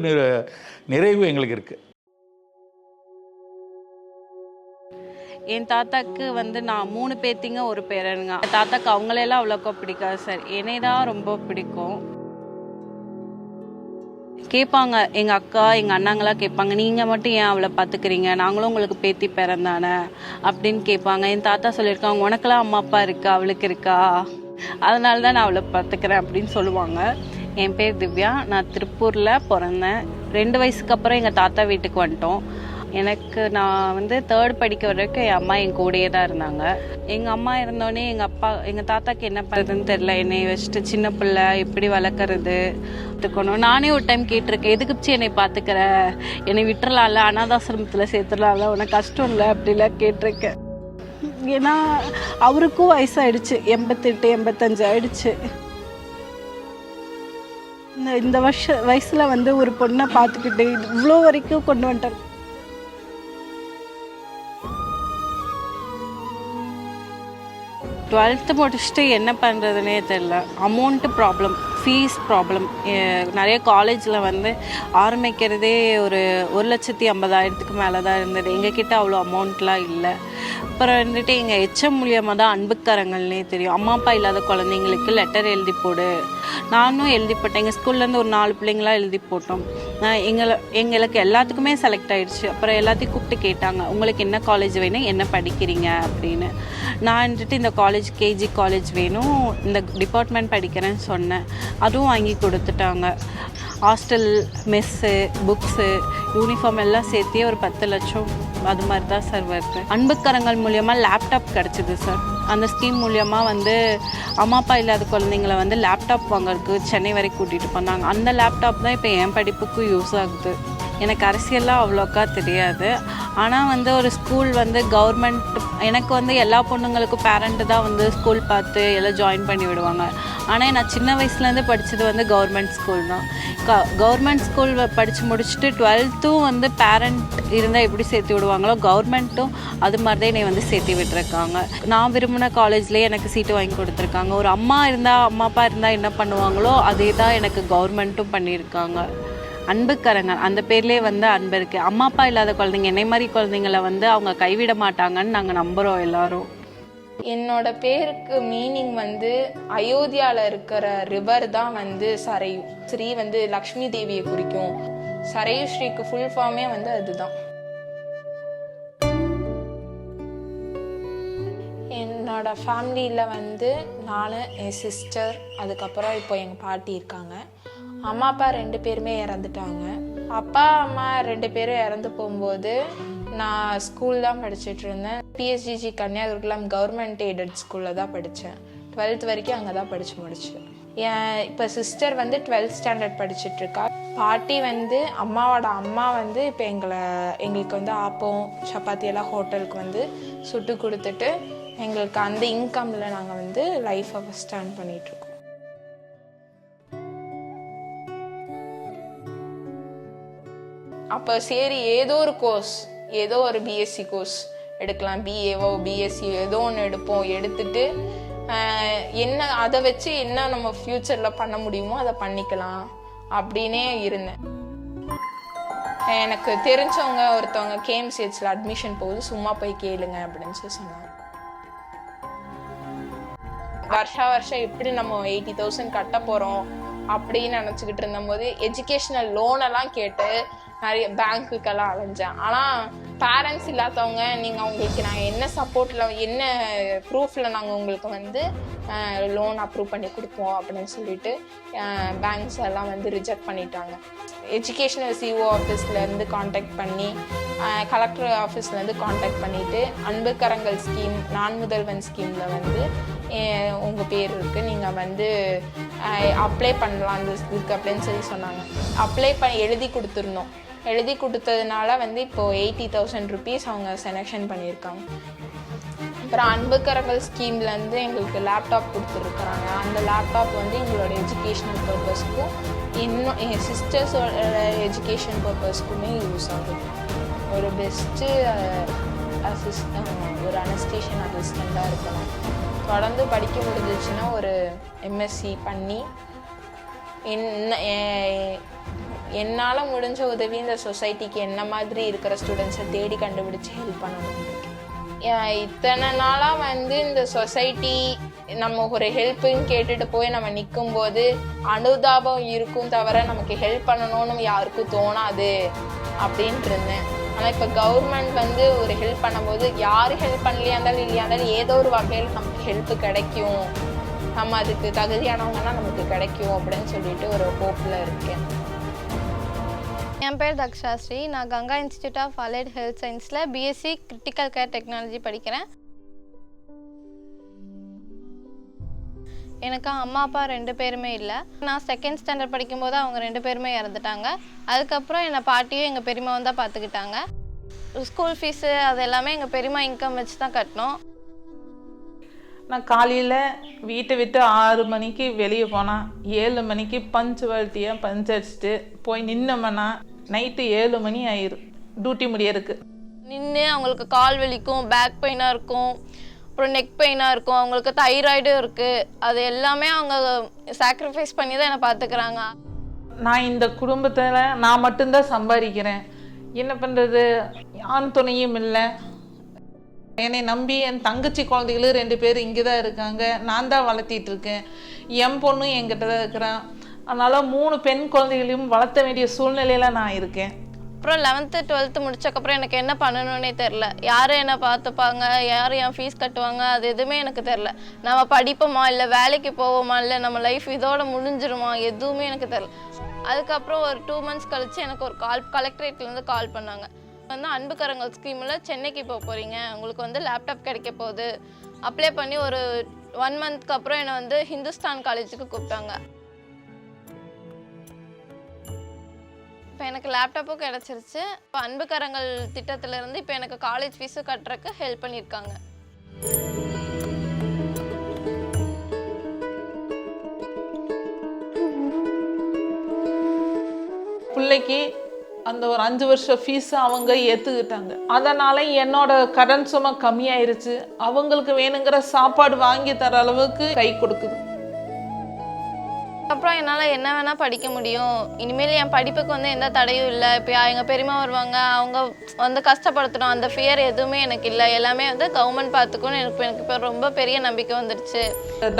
Speaker 13: நிறைவு எங்களுக்கு இருக்குது.
Speaker 4: என் தாத்தாக்கு வந்து நான் 3 பேத்திங்க ஒரு பேரனுங்க. என் தாத்தாக்கு அவங்களெல்லாம் அவ்வளோக்கா பிடிக்காது சார், என்னை தான் ரொம்ப பிடிக்கும். கேட்பாங்க எங்கள் அக்கா எங்கள் அண்ணாங்களாம் கேட்பாங்க, நீங்கள் மட்டும் ஏன் அவளை பார்த்துக்கிறீங்க, நாங்களும் உங்களுக்கு பேத்தி பேரன் தானே அப்படின்னு கேட்பாங்க. என் தாத்தா சொல்லியிருக்காங்க, உனக்கெல்லாம் அம்மா அப்பா இருக்கா, அவளுக்கு இருக்கா அதனால தான் நான் அவளை பார்த்துக்கிறேன் அப்படின்னு சொல்லுவாங்க. என் பேர் திவ்யா. நான் திருப்பூரில் பிறந்தேன். 2 வயசுக்கு அப்புறம் எங்கள் தாத்தா வீட்டுக்கு வந்துட்டோம். நான் வந்து 3rd படிக்க வரைக்கும் என் அம்மா என் கூடயே தான் இருந்தாங்க. எங்கள் அம்மா இருந்தோடனே எங்கள் தாத்தாக்கு என்ன பண்ணுறதுன்னு தெரில. என்னை வச்சுட்டு சின்ன பிள்ளை எப்படி வளர்க்குறது பார்த்துக்கணும். நானே ஒரு டைம் கேட்டிருக்கேன், எதுக்குச்சு என்னை பார்த்துக்கிற, என்னை விட்டுறலாம்ல, அனாதாசிரமத்தில் சேர்த்துடலாம்ல, உனக்கு கஷ்டம் இல்லை அப்படிலாம் கேட்டிருக்கேன். ஏன்னா அவருக்கும் வயசாயிடுச்சு, 88 85 ஆயிடுச்சு. இந்த வயசில் வந்து ஒரு பொண்ணை பார்த்துக்கிட்டு இவ்வளோ வரைக்கும் கொண்டு வந்துட்டாங்க. 12th முடிச்சுட்டு என்ன பண்ணுறதுனே தெரில. Amount problem, fees problem. நிறைய காலேஜில் வந்து ஆரம்பிக்கிறதே ஒரு 1,50,000க்கு மேலே தான் இருந்தது. எங்ககிட்ட அவ்வளோ அமௌண்ட்லாம் இல்லை. அப்புறம் வந்துட்டு எங்கள் எச்எம் மூலியமாக தான் அன்புக்கரங்கள்னே தெரியும். அம்மா அப்பா இல்லாத குழந்தைங்களுக்கு லெட்டர் எழுதி போடு. நானும் எழுதி போட்டேன். எங்கள் ஸ்கூல்லேருந்து ஒரு 4 பிள்ளைங்களாம் எழுதி போட்டோம். எங்களுக்கு எல்லாத்துக்குமே செலக்ட் ஆகிடுச்சு. அப்புறம் எல்லாத்தையும் கூப்பிட்டு கேட்டாங்க, உங்களுக்கு என்ன காலேஜ் வேணும், என்ன படிக்கிறீங்க அப்படின்னு. நான் வந்துட்டு இந்த காலேஜ் கேஜி காலேஜ் வேணும், இந்த டிபார்ட்மெண்ட் படிக்கிறேன்னு சொன்னேன். அதுவும் வாங்கி கொடுத்துட்டாங்க. ஹாஸ்டல், மெஸ்ஸு, புக்ஸு, யூனிஃபார்ம் எல்லாம் சேர்த்தே ஒரு 10 லட்சம் அது மாதிரி தான் சார் வருது. அன்புக்கரங்கள் மூலியமாக லேப்டாப் கிடச்சிது சார். அந்த ஸ்கீம் மூலியமாக வந்து அம்மா அப்பா இல்லாத குழந்தைங்களை வந்து லேப்டாப் வாங்கறதுக்கு சென்னை வரைக்கும் கூட்டிகிட்டு போனாங்க. அந்த லேப்டாப் தான் இப்போ என் படிப்புக்கும் யூஸ் ஆகுது. எனக்கு அரசியல்லாம் அவ்வளோக்கா தெரியாது. ஆனால் வந்து ஒரு ஸ்கூல் வந்து கவர்மெண்ட், எனக்கு வந்து எல்லா பொண்ணுங்களுக்கும் பேரண்ட்டு தான் வந்து ஸ்கூல் பார்த்து எல்லாம் ஜாயின் பண்ணி விடுவாங்க. ஆனால் நான் சின்ன வயசுலேருந்து படித்தது வந்து கவர்மெண்ட் ஸ்கூல் தான். கவர்மெண்ட் ஸ்கூல் படித்து முடிச்சுட்டு 12th வந்து பேரண்ட் இருந்தால் எப்படி சேர்த்து விடுவாங்களோ கவர்மெண்ட்டும் அது மாதிரி தான் என்னை வந்து சேர்த்து விட்டுருக்காங்க. நான் விரும்பின காலேஜ்லேயே எனக்கு சீட்டு வாங்கி கொடுத்துருக்காங்க. ஒரு அம்மா அப்பா இருந்தால் என்ன பண்ணுவாங்களோ அதே தான் எனக்கு கவர்மெண்ட்டும் பண்ணியிருக்காங்க. அன்புக்கரங்கள் அந்த பேர்லேயே வந்து அன்பு இருக்குது. அம்மா அப்பா இல்லாத குழந்தைங்க, என்னை மாதிரி குழந்தைங்கள வந்து அவங்க கைவிட மாட்டாங்கன்னு நாங்கள் நம்புகிறோம் எல்லாரும்.
Speaker 16: என்னோட பேருக்கு மீனிங் வந்து அயோத்தியாவில் இருக்கிற ரிவர் தான் வந்து சரையு. ஸ்ரீ வந்து லக்ஷ்மி தேவியை குறிக்கும். சரையு ஸ்ரீக்கு ஃபுல் ஃபார்மே வந்து அதுதான். என்னோட ஃபேமிலியில் வந்து நான், என் சிஸ்டர், அதுக்கப்புறம் இப்போ எங்கள் பாட்டி இருக்காங்க. அம்மா அப்பா 2 பேருமே இறந்துட்டாங்க. அப்பா அம்மா 2 பேரும் இறந்து போகும்போது நான் ஸ்கூல் தான் படிச்சுட்டு இருந்தேன். பிஎஸ்ஜிஜி கன்னியாகுமரி கவர்மெண்ட் எய்டட் ஸ்கூலில் தான் படித்தேன். 12th வரைக்கும் அங்கே தான் படித்து முடித்தேன். இப்போ சிஸ்டர் வந்து 12th ஸ்டாண்டர்ட் படிச்சுட்ருக்கா. பாட்டி வந்து அம்மாவோட அம்மா வந்து இப்போ எங்களுக்கு வந்து ஆப்பம் சப்பாத்தி எல்லாம் ஹோட்டலுக்கு வந்து சுட்டு கொடுத்துட்டு எங்களுக்கு அந்த இன்கமில் நாங்கள் வந்து லைஃப்பை ஸ்டாண்ட் பண்ணிகிட்ருக்கோம். அப்போ சரி ஏதோ ஒரு கோர்ஸ், ஏதோ ஒரு பிஎஸ்சி கோர்ஸ் எடுக்கலாம், பிஏவோ பிஎஸ்சி ஏதோ ஒன்று எடுத்துட்டு என்ன அதை வச்சு என்ன நம்ம ஃப்யூச்சரில் பண்ண முடியுமோ அதை பண்ணிக்கலாம் அப்படின்னே இருந்தேன். எனக்கு தெரிஞ்சவங்க ஒருத்தவங்க கேஎம்சிஹெச்சில் அட்மிஷன் போகுது, சும்மா போய் கேளுங்க அப்படின்னு சொன்னாங்க. வருஷம் எப்படி நம்ம 80,000 கட்ட போகிறோம் அப்படின்னு நினச்சிக்கிட்டு இருந்தபோது எஜுகேஷ்னல் லோனெல்லாம் கேட்டு நிறைய பேங்க்குக்கெல்லாம் அலைஞ்சேன். ஆனால் பேரண்ட்ஸ் இல்லாதவங்க, நீங்கள் உங்களுக்கு நாங்கள் என்ன சப்போர்ட்டில் என்ன ப்ரூஃபில் நாங்கள் உங்களுக்கு வந்து லோன் அப்ரூவ் பண்ணி கொடுப்போம் அப்படின்னு சொல்லிட்டு பேங்க்ஸ் எல்லாம் வந்து ரிஜெக்ட் பண்ணிட்டாங்க. எஜுகேஷனல் சிஓ ஆஃபீஸ்லேருந்து காண்டாக்ட் பண்ணி, கலெக்டர் ஆஃபீஸ்லேருந்து காண்டாக்ட் பண்ணிவிட்டு அன்புக்கரங்கள் ஸ்கீம், நான் முதல்வன் ஸ்கீமில் வந்து உங்கள் பேர் இருக்குது, நீங்கள் வந்து அப்ளை பண்ணலாம் அந்த இதுக்கு அப்படின்னு சொன்னாங்க. அப்ளை பண்ணி எழுதி கொடுத்துருந்தோம். எழுதி கொடுத்ததுனால வந்து இப்போது 80,000 rupees அவங்க செலெக்ஷன் பண்ணியிருக்காங்க. அப்புறம் அன்புக்கரங்கள் ஸ்கீம்லேருந்து எங்களுக்கு லேப்டாப் கொடுத்துருக்குறாங்க. அந்த லேப்டாப் வந்து எங்களோட எஜுகேஷ்னல் பர்பஸ்க்கும் இன்னும் எங்கள் சிஸ்டர்ஸோட எஜுகேஷன் பர்பஸ்க்குமே யூஸ் ஆகுது. ஒரு பெஸ்ட்டு ஒரு அனஸ்டேஷன் அசிஸ்டண்ட்டாக இருக்கணும். தொடர்ந்து படிக்க முடிஞ்சிச்சுன்னா ஒரு எம்எஸ்சி பண்ணி என்னால் முடிஞ்ச உதவி இந்த சொசைட்டிக்கு என்ன மாதிரி இருக்கிற ஸ்டூடெண்ட்ஸை தேடி கண்டுபிடிச்சி ஹெல்ப் பண்ணணும். இத்தனை நாளாக வந்து இந்த சொசைட்டி நம்ம ஒரு ஹெல்ப்புன்னு கேட்டுட்டு போய் நம்ம நிற்கும்போது அனுதாபம் இருக்கும் தவிர நமக்கு ஹெல்ப் பண்ணணும்னு யாருக்கும் தோணாது அப்படின்ட்டு இருந்தேன். ஆனால் இப்போ கவர்மெண்ட் வந்து ஒரு ஹெல்ப் பண்ணும்போது யார் ஹெல்ப் பண்ணலையா இருந்தாலும் இல்லையா இருந்தாலும் ஏதோ ஒரு வகையில் நமக்கு ஹெல்ப்பு கிடைக்கும் நம்ம அதுக்கு தகுதியானவங்கன்னா நமக்கு கிடைக்கும் அப்படின்னு சொல்லிட்டு ஒரு ஹோப்பில் இருக்கேன்.
Speaker 17: என் பேர் தக்ஷாஸ்ரீ. நான் Ganga institute of allied health சயின்ஸில் பிஎஸ்சி கிரிட்டிக்கல் கேர் டெக்னாலஜி படிக்கிறேன். எனக்கு அம்மா அப்பா 2 பேருமே இல்லை. நான் 2nd ஸ்டாண்டர்ட் படிக்கும்போது அவங்க 2 பேருமே இறந்துட்டாங்க. அதுக்கப்புறம் என்னை பாட்டியும் எங்கள் பெரியம்மாவும் தான் பார்த்துக்கிட்டாங்க. ஸ்கூல் ஃபீஸு அது எல்லாமே எங்கள் பெரியம்மா இன்கம் வச்சு தான் கட்டினோம்.
Speaker 3: நான் காலையில் வீட்டை விட்டு 6 மணிக்கு வெளியே போனால் 7 மணிக்கு பஞ்சுவாலிட்டியாக பஞ்ச் அடிச்சுட்டு போய் நின்னோம்னா நைட்டு 7 மணி ஆயிரும் டியூட்டி முடியறதுக்கு.
Speaker 17: நின்று அவங்களுக்கு கால் வலிக்கும், பேக் பெயினாக இருக்கும், அப்புறம் நெக் பெயினாக இருக்கும், அவங்களுக்கு தைராய்டும் இருக்குது. அது எல்லாமே அவங்க சாக்ரிஃபைஸ் பண்ணி தான் என்னை பார்த்துக்கிறாங்க.
Speaker 3: நான் இந்த குடும்பத்தில் நான் மட்டும்தான் சம்பாதிக்கிறேன். என்ன பண்ணுறது, ஆண் துணையும் இல்லை. என்னை நம்பி என் தங்கச்சி குழந்தைகளும் 2 பேர் இங்கே தான் இருக்காங்க. நான் தான் வளர்த்திட்டு இருக்கேன். என் பொண்ணும் என்கிட்ட தான் இருக்கிறான். அதனால் 3 பெண் குழந்தைகளையும் வளர்த்த வேண்டிய சூழ்நிலையில் நான் இருக்கேன்.
Speaker 17: அப்புறம் 11th 12th முடிச்சக்கப்புறம் எனக்கு என்ன பண்ணணும்னே தெரில. யார் என்னை பார்த்துப்பாங்க, யார் என் ஃபீஸ் கட்டுவாங்க, அது எதுவுமே எனக்கு தெரில. நம்ம படிப்போமா இல்லை வேலைக்கு போவோமா இல்லை நம்ம லைஃப் இதோட முடிஞ்சிருமா, எதுவுமே எனக்கு தெரில. அதுக்கப்புறம் ஒரு 2 months கழிச்சு எனக்கு ஒரு கலெக்டரேட்லேருந்து கால் பண்ணாங்க. அன்பு கரங்கள் ஸ்கீமில் சென்னைக்கு போக போகிறீங்க, உங்களுக்கு லேப்டாப் கிடைக்க போகுது, அப்ளை பண்ணி ஒரு 1 monthக்கு அப்புறம் என்னை ஹிந்துஸ்தான் காலேஜுக்கு கூப்பிட்டாங்க. இப்போ எனக்கு லேப்டாப்பும் கிடச்சிருச்சு. இப்போ அன்பு கரங்கள் திட்டத்திலேருந்து இப்போ எனக்கு காலேஜ் ஃபீஸும் கட்டுறதுக்கு ஹெல்ப் பண்ணியிருக்காங்க.
Speaker 3: பிள்ளைக்கு அந்த ஒரு 5 வருஷம் ஃபீஸை அவங்க ஏற்றுக்கிட்டாங்க. அதனால் என்னோட கடன் சுமை கம்மியாயிருச்சு. அவங்களுக்கு வேணுங்கிற சாப்பாடு வாங்கி தர அளவுக்கு கை கொடுக்குது.
Speaker 17: அப்புறம் என்னால் என்ன வேணால் படிக்க முடியும். இனிமேல் என் படிப்புக்கு எந்த தடையும் இல்லை. இப்போ எங்கள் பெரியம்மா வருவாங்க, அவங்க கஷ்டப்படுத்தணும் அந்த ஃபியர் எதுவுமே எனக்கு இல்லை. எல்லாமே கவர்மெண்ட் பார்த்துக்கணும். எனக்கு இப்போ ரொம்ப பெரிய நம்பிக்கை வந்துடுச்சு.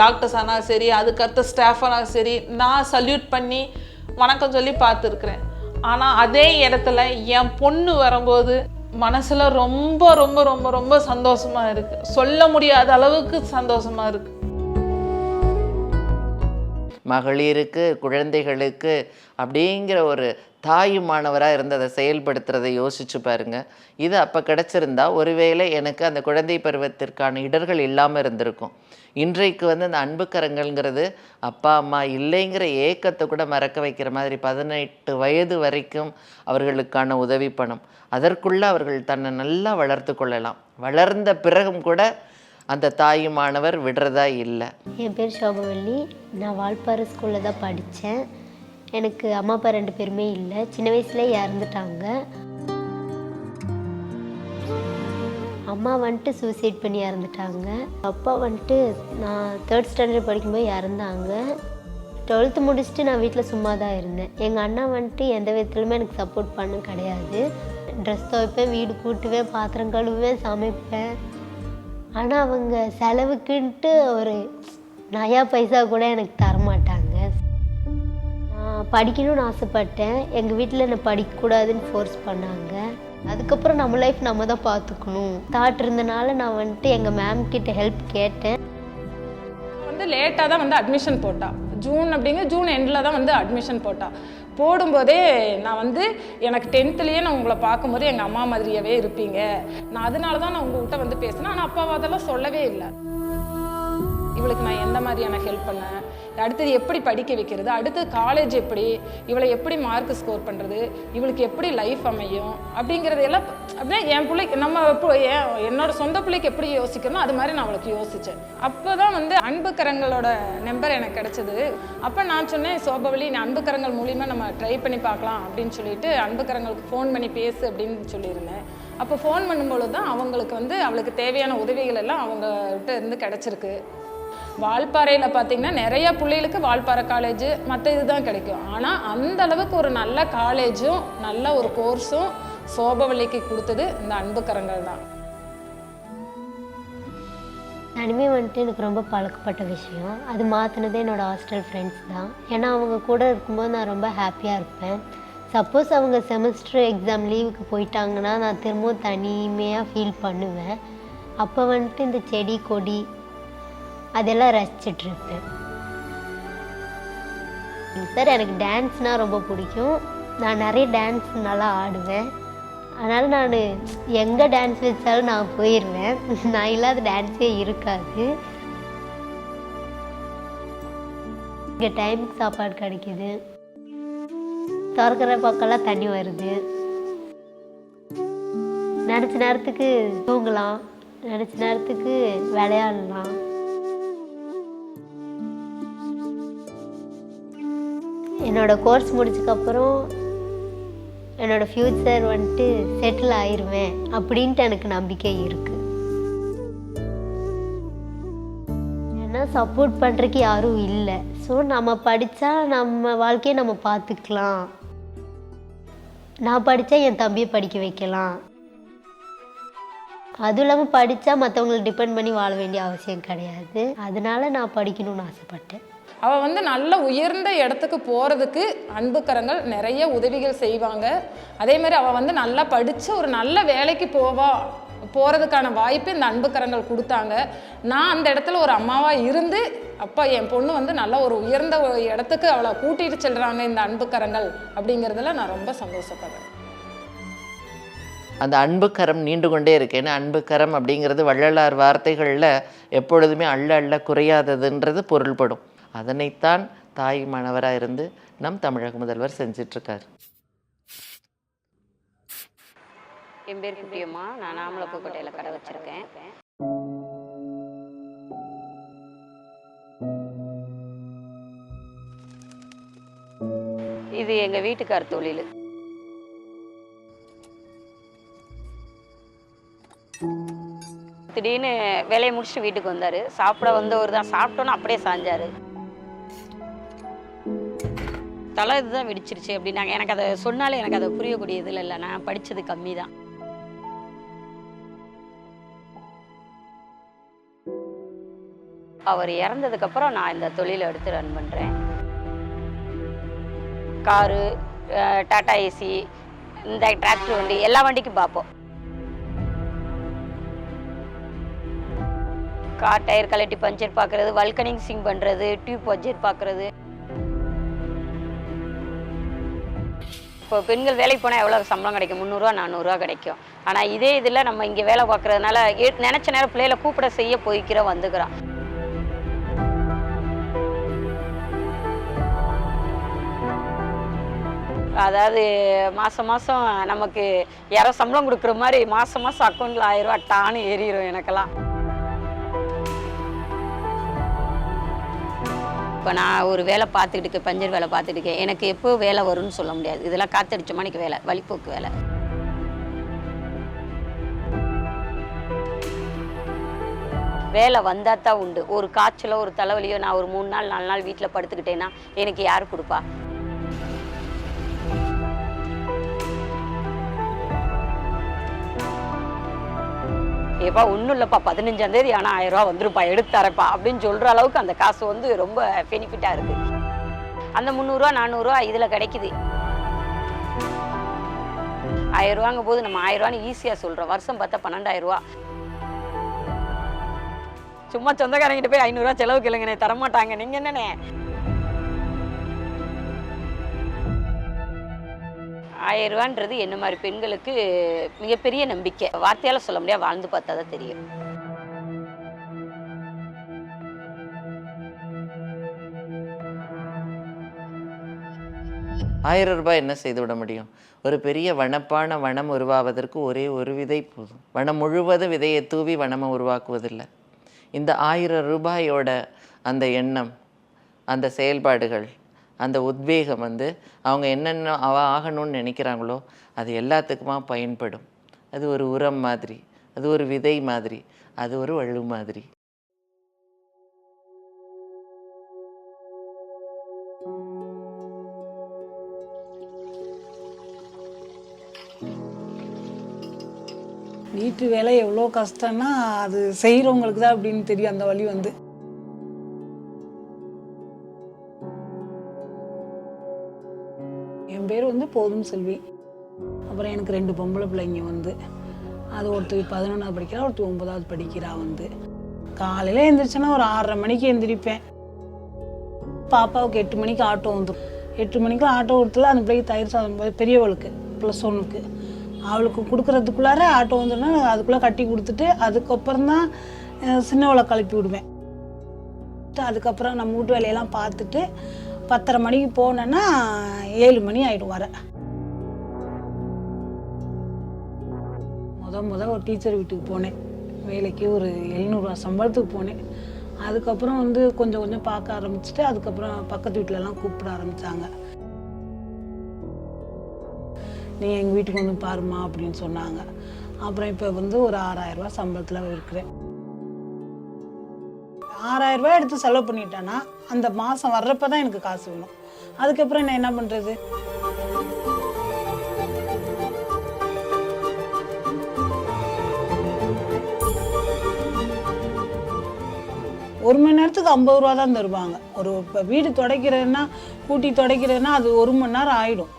Speaker 3: டாக்டர்ஸ் ஆனால் சரி, அதுக்கடுத்த ஸ்டாஃபானால் சரி, நான் சல்யூட் பண்ணி வணக்கம் சொல்லி பார்த்துருக்குறேன். ஆனால் அதே இடத்துல என் பொண்ணு வரும்போது மனசில் ரொம்ப ரொம்ப ரொம்ப ரொம்ப சந்தோஷமாக இருக்குது. சொல்ல முடியாத அளவுக்கு சந்தோஷமாக இருக்குது.
Speaker 18: மகளிருக்கு, குழந்தைகளுக்கு அப்படிங்கிற ஒரு தாயுமானவராக இருந்து அதை செயல்படுத்துறதை யோசிச்சு பாருங்க. இது அப்போ கிடச்சிருந்தா ஒருவேளை எனக்கு அந்த குழந்தை பருவத்திற்கான இடர்கள் இல்லாமல் இருந்திருக்கும். இன்றைக்கு அந்த அன்பு கரங்கள்ங்கிறது அப்பா அம்மா இல்லைங்கிற ஏக்கத்தை கூட மறக்க வைக்கிற மாதிரி 18 வயது வரைக்கும் அவர்களுக்கான உதவி பணம். அதற்குள்ளே அவர்கள் தன்னை நல்லா வளர்த்து கொள்ளலாம். வளர்ந்த பிறகும் கூட அந்த தாயுமானவர் விடுறதா இல்லை.
Speaker 19: என் பேர் சோபவல்லி. நான் வால்பாறை ஸ்கூலில் தான் படித்தேன். எனக்கு அம்மா அப்பா 2 பேருமே இல்லை. சின்ன வயசுலேயே இறந்துட்டாங்க. அம்மா சூசைட் பண்ணி இறந்துட்டாங்க. அப்பா நான் 3rd ஸ்டாண்டர்ட் படிக்கும்போது இறந்தாங்க. 12th முடிச்சுட்டு நான் வீட்டில் சும்மா தான் இருந்தேன். எங்கள் அண்ணா எந்த விதத்துலையுமே எனக்கு சப்போர்ட் பண்ண கிடையாது. ட்ரெஸ் துவைப்பேன், வீடு கூட்டுவேன், பாத்திரம் கழுவுவேன், சமைப்பேன். ஆனால் அவங்க செலவுக்குன்ட்டு ஒரு நயா பைசா கூட எனக்கு தரமாட்டாங்க. நான் படிக்கணும்னு ஆசைப்பட்டேன். எங்கள் வீட்டில் என்னை படிக்கக்கூடாதுன்னு ஃபோர்ஸ் பண்ணாங்க. அதுக்கப்புறம் நம்ம லைஃப் நம்ம தான் பார்த்துக்கணும் தாட் இருந்தனால நான் எங்கள் மேம் கிட்ட ஹெல்ப் கேட்டேன்.
Speaker 20: லேட்டாக தான் அட்மிஷன் போட்டா. ஜூன் எண்டில் தான் அட்மிஷன் போட்டா. போடும்போதே நான் எனக்கு 10th நான் உங்களை பார்க்கும்போது எங்கள் அம்மா மாதிரியாவே இருப்பீங்க, நான் அதனால தான் நான் உங்கள்கிட்ட பேசினேன். ஆனால் அப்பாவை அதெல்லாம் சொல்லவே இல்லை. இவளுக்கு நான் எந்த மாதிரியான ஹெல்ப் பண்ணேன், அடுத்தது எப்படி படிக்க வைக்கிறது, அடுத்து காலேஜ் எப்படி, இவளை எப்படி மார்க் ஸ்கோர் பண்ணுறது, இவளுக்கு எப்படி லைஃப் அமையும் அப்படிங்கிறது எல்லாம் அப்படியே என் பிள்ளைக்கு என்னோட சொந்த பிள்ளைக்கு எப்படி யோசிக்கணும் அது மாதிரி நான் அவளுக்கு யோசித்தேன். அப்போ தான் அன்பு கரங்களோட நம்பர் எனக்கு கிடச்சிது. அப்போ நான் சொன்னேன், சோபவல்லி நீ அன்பு கரங்கள் மூலிமா நம்ம ட்ரை பண்ணி பார்க்கலாம் அப்படின்னு சொல்லிட்டு அன்பு கரங்களுக்கு ஃபோன் பண்ணி பேசு அப்படின்னு சொல்லியிருந்தேன். அப்போ ஃபோன் பண்ணும்பொழுது தான் அவங்களுக்கு அவளுக்கு தேவையான உதவிகள் எல்லாம் அவங்ககிட்ட இருந்து கிடச்சிருக்கு. வால்பாறையில் பார்த்திங்கன்னா நிறைய பிள்ளைகளுக்கு வால்பாறை காலேஜ் மற்ற இதுதான் கிடைக்கும். ஆனால் அந்த அளவுக்கு ஒரு நல்ல காலேஜும் நல்ல ஒரு கோர்ஸும் சோபவல்லிக்கு கொடுத்தது இந்த அன்பு கரங்கள் தான்.
Speaker 19: தனிமை எனக்கு ரொம்ப பழக்கப்பட்ட விஷயம். அது மாற்றினதே என்னோடய ஹாஸ்டல் ஃப்ரெண்ட்ஸ் தான். ஏன்னா அவங்க கூட இருக்கும்போது நான் ரொம்ப ஹாப்பியாக இருப்பேன். சப்போஸ் அவங்க செமஸ்டர் எக்ஸாம் லீவுக்கு போயிட்டாங்கன்னா நான் திரும்பவும் தனிமையாக ஃபீல் பண்ணுவேன். அப்போ இந்த செடி கொடி அதெல்லாம் ரசிச்சிட்ருப்பேன். சார் எனக்கு டான்ஸ்னால் ரொம்ப பிடிக்கும். நான் நிறைய டான்ஸ் நல்லா ஆடுவேன். அதனால் நான் எங்கே டான்ஸ் வச்சாலும் நான் போயிடுவேன். நான் இல்லாத டான்ஸே இருக்காது. இங்கே டைமுக்கு சாப்பாடு கிடைக்கிது, திறக்கிற பக்கம்லாம் தண்ணி வருது, நினச்ச நேரத்துக்கு தூங்கலாம், நினச்ச நேரத்துக்கு விளையாடலாம். என்னோடய கோர்ஸ் முடிச்சதுக்கப்புறம் என்னோடய ஃப்யூச்சர் வந்துட்டு செட்டில் ஆயிடுவேன் அப்படின்ட்டு எனக்கு நம்பிக்கை இருக்குது. ஏன்னா சப்போர்ட் பண்ணுறதுக்கு யாரும் இல்லை. ஸோ நம்ம படித்தா நம்ம வாழ்க்கையை நம்ம பார்த்துக்கலாம். நான் படித்தா என் தம்பியை படிக்க வைக்கலாம். அதுவும் இல்லாமல் படித்தா மற்றவங்களை டிபெண்ட் பண்ணி வாழ வேண்டிய அவசியம் கிடையாது. அதனால நான் படிக்கணும்னு ஆசைப்பட்டேன்.
Speaker 20: அவள் வந்து நல்ல உயர்ந்த இடத்துக்கு போகிறதுக்கு அன்புக்கரங்கள் நிறைய உதவிகள் செய்வாங்க. அதேமாதிரி அவள் வந்து நல்லா படித்து ஒரு நல்ல வேலைக்கு போகிறதுக்கான வாய்ப்பு இந்த அன்புக்கரங்கள் கொடுத்தாங்க. நான் அந்த இடத்துல ஒரு அம்மாவாக இருந்து அப்பா என் பொண்ணு வந்து நல்ல ஒரு உயர்ந்த இடத்துக்கு அவளை கூட்டிகிட்டு செல்கிறாங்க இந்த அன்புக்கரங்கள் அப்படிங்கிறதுல நான் ரொம்ப சந்தோஷப்படுறேன்.
Speaker 18: அந்த அன்புக்கரம் நீண்டு கொண்டே இருக்கு. ஏன்னா அன்புக்கரம் அப்படிங்கிறது வள்ளலார் வார்த்தைகளில் எப்பொழுதுமே அள்ள அள்ள குறையாததுன்றது பொருள்படும். அதனைத்தான் தாய் மாணவராக இருந்து நம் தமிழக முதல்வர் செஞ்சிட்ருக்கார்.
Speaker 5: என் பேர் குட்டியம்மா. நான் நாமலப்பூக்கோட்டையில் கடை வச்சுருக்கேன். இது எங்கள் வீட்டுக்கார் தொழில். திடீர்னு வேலையை முடிச்சுட்டு வீட்டுக்கு வந்தார். சாப்பிட வந்தவர் தான். சாப்பிட்டோன்னு அப்படியே சாஞ்சார். தலை இதுதான் வெடிச்சிருச்சு அப்படின்னாங்க. எனக்கு அதை சொன்னாலே எனக்கு அதை புரியக்கூடிய இதில் இல்லை. நான் படித்தது கம்மி தான். அவர் இறந்ததுக்கப்புறம் நான் இந்த தொழிலை எடுத்து ரன் பண்ணுறேன். காரு, டாடா ஏசி, இந்த டிராக்டர் வண்டி, எல்லா வண்டிக்கும் பார்ப்போம். கார் டயர் கலட்டி பஞ்சர் பார்க்குறது, வல்கனிங் சிங் பண்ணுறது, டியூப் பஞ்சர் பார்க்குறது. இப்போ பெண்கள் வேலைக்கு போனால் எவ்வளோ சம்பளம் கிடைக்கும்? 300 400 கிடைக்கும். ஆனால் இதே இதில் நம்ம இங்கே வேலை பார்க்குறதுனால நினச்ச நேரம் பிள்ளைகளை கூப்பிட செய்ய போய்க்கிறோம், வந்துக்கிறோம். அதாவது மாதம் மாதம் நமக்கு யாரோ சம்பளம் கொடுக்குற மாதிரி மாதம் மாதம் அக்கௌண்ட்டில் 1000 ரூபா டான்னு ஏறிடும் எனக்கெல்லாம். இப்போ நான் ஒரு வேலை பார்த்துக்கிட்டு பஞ்சர் வேலை பார்த்துட்டு எனக்கு எப்போ வேலை வரும்னு சொல்ல முடியாது. இதெல்லாம் காத்தடிச்ச மணிக்கு வேலை, வழிப்போக்கு வேலை. வேலை வந்தால் தான் உண்டு. ஒரு காய்ச்சலோ ஒரு தலைவலியோ நான் ஒரு 3 நாள் 4 நாள் வீட்டில் படுத்துக்கிட்டேன்னா எனக்கு யார் கொடுப்பா? ஏப்பா ஒன்றும் இல்லைப்பா, 15ஆம் தேதி ஆனால் 1000 ரூபா வந்துருப்பா, எடுத்து தரப்பா அப்படின்னு சொல்கிற அளவுக்கு அந்த காசு வந்து ரொம்ப பெனிஃபிட்டாக இருக்குது. அந்த 300 ரூபா 400 ரூபா இதில் கிடைக்குது. 1000 ரூபாங்கும் போது நம்ம 1000 ரூபான்னு ஈஸியாக சொல்கிறோம். வருஷம் பார்த்தா 12000 ரூபா. சும்மா சொந்தக்காரங்கிட்ட போய் 500 ரூபா செலவுக்கு இல்லைங்கண்ணே, தரமாட்டாங்க. நீங்கள் என்னண்ணே 1000 ரூபான்றது என்ன மாதிரி பெண்களுக்கு மிகப்பெரிய நம்பிக்கை. வார்த்தையால் சொல்ல முடியாது, வாழ்ந்து பார்த்தா தான் தெரியும்.
Speaker 18: ரூபாய் என்ன செய்து விட முடியும்? ஒரு பெரிய வனப்பான வனம் உருவாவதற்கு ஒரே ஒரு விதை போதும். வனம் முழுவதும் விதையை தூவி வனமை உருவாக்குவதில்லை. இந்த 1000 ரூபாயோட அந்த எண்ணம், அந்த செயல்பாடுகள், அந்த உத்வேகம் வந்து அவங்க என்னென்ன ஆகணும்னு நினைக்கிறாங்களோ அது எல்லாத்துக்குமா பயன்படும். அது ஒரு உரம் மாதிரி, அது ஒரு விதை மாதிரி, அது ஒரு வலு மாதிரி.
Speaker 6: வீட்டு வேலை எவ்வளோ கஷ்டம்னா அது செய்கிறவங்களுக்கு தான் அப்படின்னு தெரியும் அந்த வலி வந்து. என் பேர் வந்து போதும் செல்வி. அப்புறம் எனக்கு 2 பொம்பளை பிள்ளைங்க வந்து, அது ஒருத்தர் 11ஆவது படிக்கிறா, ஒருத்தர் 9ஆவது படிக்கிறா வந்து. காலையில் எழுந்திரிச்சேன்னா ஒரு 6:30 மணிக்கு எழுந்திரிப்பேன். பாப்பாவுக்கு 8 மணிக்கு ஆட்டோ வந்துடும். 8 மணிக்கு ஆட்டோ கொடுத்துல அந்த பிள்ளைக்கு தயிர் சாதம் பெரியவளுக்கு +1க்கு அவளுக்கு கொடுக்குறதுக்குள்ளார ஆட்டோ வந்துடுன்னா அதுக்குள்ளே கட்டி கொடுத்துட்டு அதுக்கப்புறம் தான் சின்னவளை கிளப்பி விடுவேன். அதுக்கப்புறம் நம்ம வீட்டு வேலையெல்லாம் பார்த்துட்டு 10:30 மணிக்கு போனேன்னா 7 மணி ஆகிடும் வர. முதல் ஒரு டீச்சர் வீட்டுக்கு போனேன் வேலைக்கு. ஒரு 700 ரூபா சம்பளத்துக்கு போனேன். அதுக்கப்புறம் வந்து கொஞ்சம் கொஞ்சம் பார்க்க ஆரம்பிச்சுட்டு அதுக்கப்புறம் பக்கத்து வீட்டிலலாம் கூப்பிட ஆரம்பித்தாங்க. நீ எங்கள் வீட்டுக்கு வந்து பாருமா அப்படின்னு சொன்னாங்க. அப்புறம் இப்போ வந்து ஒரு 6000 ரூபா சம்பளத்தில் இருக்கிறேன். 6000 ரூபாய் எடுத்து செலவு பண்ணிட்டேன்னா அந்த மாதம் வர்றப்ப தான் எனக்கு காசு வேணும். அதுக்கப்புறம் நான் என்ன பண்ணுறது? ஒரு மணி நேரத்துக்கு 50 ரூபா தான் தருவாங்க. இப்போ வீடு துடைக்கிறதுன்னா கூட்டி துடைக்கிறதுன்னா அது 1 மணி நேரம் ஆகிடும்.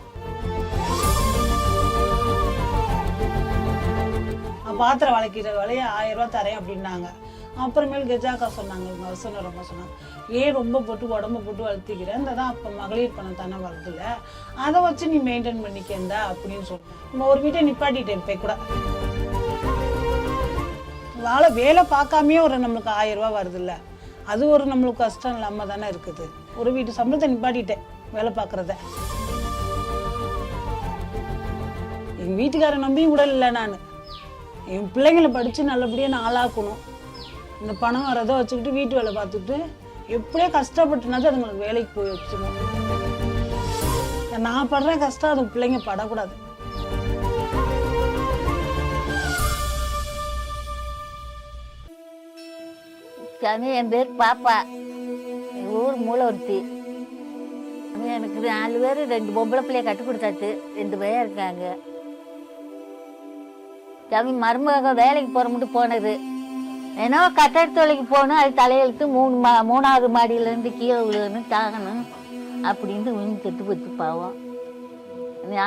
Speaker 6: பாத்திரம் வளைக்கிற வேலையை 1000 ரூபா தரேன் அப்படின்னாங்க. அப்புறமேல் கெஜாக்கா சொன்னாங்க, இவங்க அவசரமா சொன்னாங்க, ஏன் ரொம்ப போட்டு உடம்ப போட்டு வளர்த்திக்கிறேன், இந்த தான் அப்போ மகளிர் பணம் தானே வருதுல்ல, அதை வச்சு நீ மெயின்டைன் பண்ணிக்கந்தா அப்படின்னு சொன்னேன். நம்ம ஒரு வீட்டை நிப்பாட்டிட்டேன். இப்போ கூட வேலை பார்க்காமே ஒரு நம்மளுக்கு 1000 ரூபா வருதுல்ல, அது ஒரு நம்மளுக்கு கஷ்டம் இல்லாமல் தானே இருக்குது. ஒரு வீட்டு சம்பளத்தை நிப்பாட்டிட்டேன் வேலை பார்க்குறத. எங்கள் வீட்டுக்காரரை நம்பியும் கூட இல்லை. நான் என் பிள்ளைங்களை படித்து நல்லபடியாக நான் ஆளாக்கணும். இந்த பணம் வரதை வச்சுக்கிட்டு வீட்டு வேலை பார்த்துட்டு எப்படியே கஷ்டப்பட்டுனாச்சும் அதுங்களுக்கு வேலைக்கு போய் வச்சுக்கணும். நான் படுற கஷ்டம் அது பிள்ளைங்க படக்கூடாது.
Speaker 21: என் பேர் பாப்பா, ஊர் மூலவர்த்தி. எனக்கு 4 பேர், 2 பொம்பளை பிள்ளைய கட்டி கொடுத்தாச்சு, 2 பையன் இருக்காங்க. சாமி மருமக வேலைக்கு போகிற மட்டும் போனது, ஏன்னா கட்டடத்து வேலைக்கு போகணும், அது தலையெழுத்து 3வது மாடியிலேருந்து கீழே விழுகணும் தாகணும் அப்படின்னு விழுந்து செத்து போச்சு பாவம்.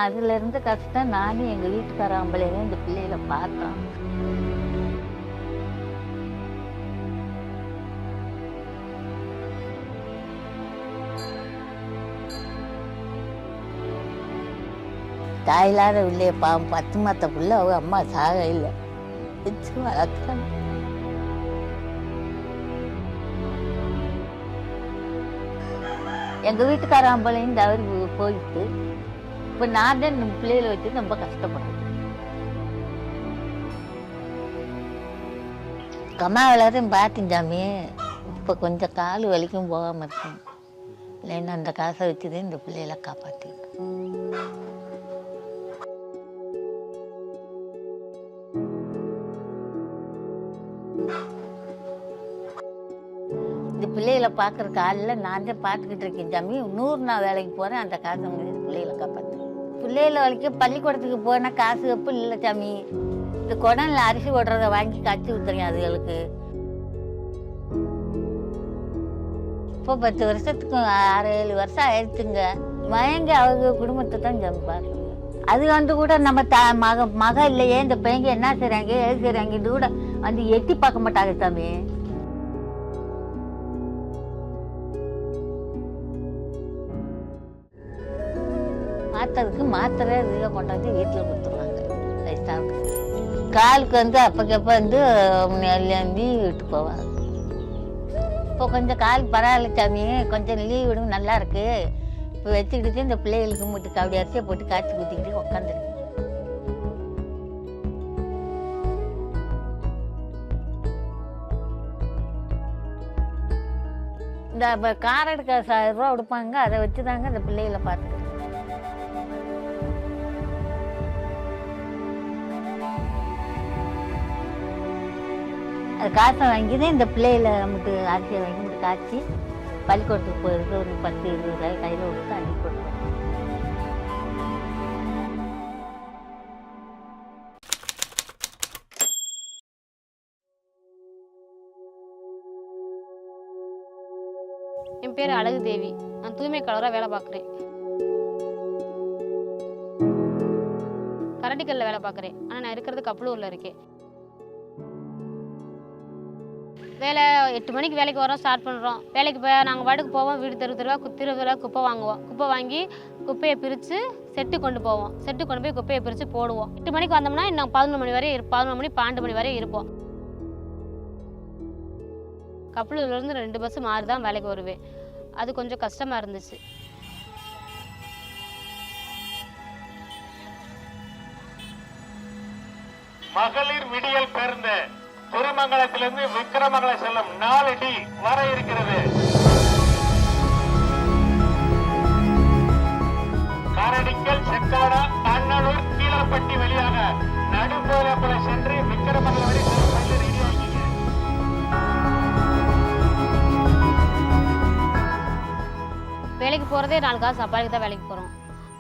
Speaker 21: அதுலேருந்து கஷ்டம். நானும் எங்கள் வீட்டுக்கார ஆம்பளைங்க இந்த பிள்ளைகளை பார்த்தோம். தாயில்லாத பிள்ளைய பாவம் 10 மாத பிள்ளை அவங்க அம்மா சாக இல்லை வச்சு வளர்க்குறாங்க. எங்கள் வீட்டுக்கார ஆம்பளையும் தவறி போயிட்டு இப்போ நான் தான் நம்ம பிள்ளைகளை வச்சு ரொம்ப கஷ்டப்படுறேன். கம்மா விளையாடும் பார்த்தேன் சாமி, இப்போ கொஞ்சம் கால் வலிக்கும் போகாமல் இருக்கேன். இல்லைன்னா அந்த காசை வச்சுதான் இந்த பிள்ளைகளை காப்பாற்றிட்டேன். இந்த பிள்ளைகளை பார்க்குற காலில் நான் தான் பார்த்துக்கிட்டு இருக்கேன் சாமி. 100 நாள் வேலைக்கு போகிறேன், அந்த காசை முடிஞ்சு பிள்ளைகளை காப்பாற்றுறேன். பிள்ளைகளை வலிக்க பள்ளிக்கூடத்துக்கு போனால் காசு எப்போ இல்லை சாமி. இந்த குடலில் அரிசி ஓடுறத வாங்கி கச்சி ஊற்றுறேன் அதுகளுக்கு. இப்போ 10 வருஷத்துக்கு 6-7 வருஷம் ஆயிடுச்சுங்க. மயங்க அவங்க குடும்பத்தை தான் சாமி பார்க்குறேன். அது வந்து கூட நம்ம மக இல்லையே, இந்த பையங்க என்ன செய்கிறாங்க ஏது செய்கிறாங்க இது கூட வந்து எட்டி பார்க்க மாட்டாங்க சாமி. மாத்ததுக்கு மாத்திரை இதில் கொண்டாந்து வீட்டில் கொடுத்துருவாங்க. வயசாவுக்கு காலுக்கு வந்து அப்பக்கப்போ வந்து நெல்லேந்தி விட்டு போவாங்க. இப்போ கொஞ்சம் கால் பரவாயில்ல சாமி, கொஞ்சம் லீவ் விடும் நல்லா இருக்கு. இப்போ வச்சுக்கிட்டு இந்த பிள்ளைகளுக்கு மட்டும் கபடி அரிசியை போட்டு காய்ச்சி ஊற்றிக்கிட்டு உட்காந்துருக்கு. இந்த காரடு காசு 1000 ரூபா கொடுப்பாங்க, அதை வச்சு தாங்க இந்த பிள்ளைகளை பார்த்துக்கிட்டு. அது காசை வாங்கி தான் இந்த பிள்ளைகளை மட்டும் அரிசியை வாங்கி மட்டும் காய்ச்சி பள்ளிக்கூடத்துக்கு போயிருக்கு. ஒரு 10-20 ரூபாய் கையில் கொடுத்து அள்ளி கொடுப்போம்.
Speaker 1: என் பேர் அழகு தேவி. நான் தூய்மை கலராக வேலை பார்க்குறேன். கரண்டிக்கல்ல வேலை பார்க்குறேன். ஆனால் நான் இருக்கிறது கப்பலூரில் இருக்கேன். வேலை 8 மணிக்கு வேலைக்கு வரோம், ஸ்டார்ட் பண்ணுறோம். வேலைக்கு போய் நாங்கள் வாட்டுக்கு போவோம், வீடு தெருவா குப்பை வாங்குவோம். குப்பை வாங்கி குப்பையை பிரித்து செட்டு கொண்டு போவோம். செட்டு கொண்டு போய் குப்பையை பிரித்து போடுவோம். 8 மணிக்கு வந்தோம்னா இன்னும் 11 மணி வரை 11 மணி 12 மணி வரை இருப்போம். கப்பலூர்லேருந்து 2 பஸ் மாறி தான் வேலைக்கு வருவேன். அது கொஞ்சம் கஷ்டமாக இருந்துச்சு.
Speaker 7: மகளிர் விடியல் பேருந்து திருமங்கலத்திலிருந்து விக்கிரமங்கலம் செல்லும் 4D வர இருக்கிறது. காரடிக்கல், செக்காடா, கண்ணனூர், கீழப்பட்டி வழியாக நடுப்போல சென்று விக்கிரமங்கலம் வரை செல்லும் ரெடி ஆகிங்க.
Speaker 1: வேலைக்கு போகிறதே 4 காசு சம்பாதிக்க தான் வேலைக்கு போகிறோம்.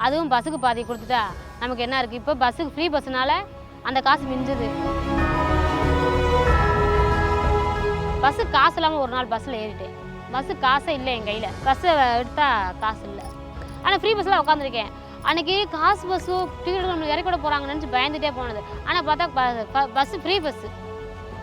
Speaker 1: அதுவும் பஸ்ஸுக்கு பாதி கொடுத்துட்டா நமக்கு என்ன இருக்குது? இப்போ பஸ்ஸுக்கு ஃப்ரீ பஸ்ஸுனால அந்த காசு மிஞ்சுது. பஸ்ஸு காசு இல்லாமல் ஒரு நாள் பஸ்ஸில் ஏறிட்டேன். பஸ்ஸு காசே இல்லை என் கையில். பஸ்ஸை எடுத்தால் காசு இல்லை. ஆனால் ஃப்ரீ பஸ்ஸில் உட்காந்துருக்கேன். அன்றைக்கி காசு பஸ்ஸு டிக்கெட் நம்மளுக்கு இறக்கி கூட போகிறாங்கன்னு நினச்சி பயந்துகிட்டே போனது. ஆனால் பார்த்தா பஸ்ஸு ஃப்ரீ பஸ்ஸு.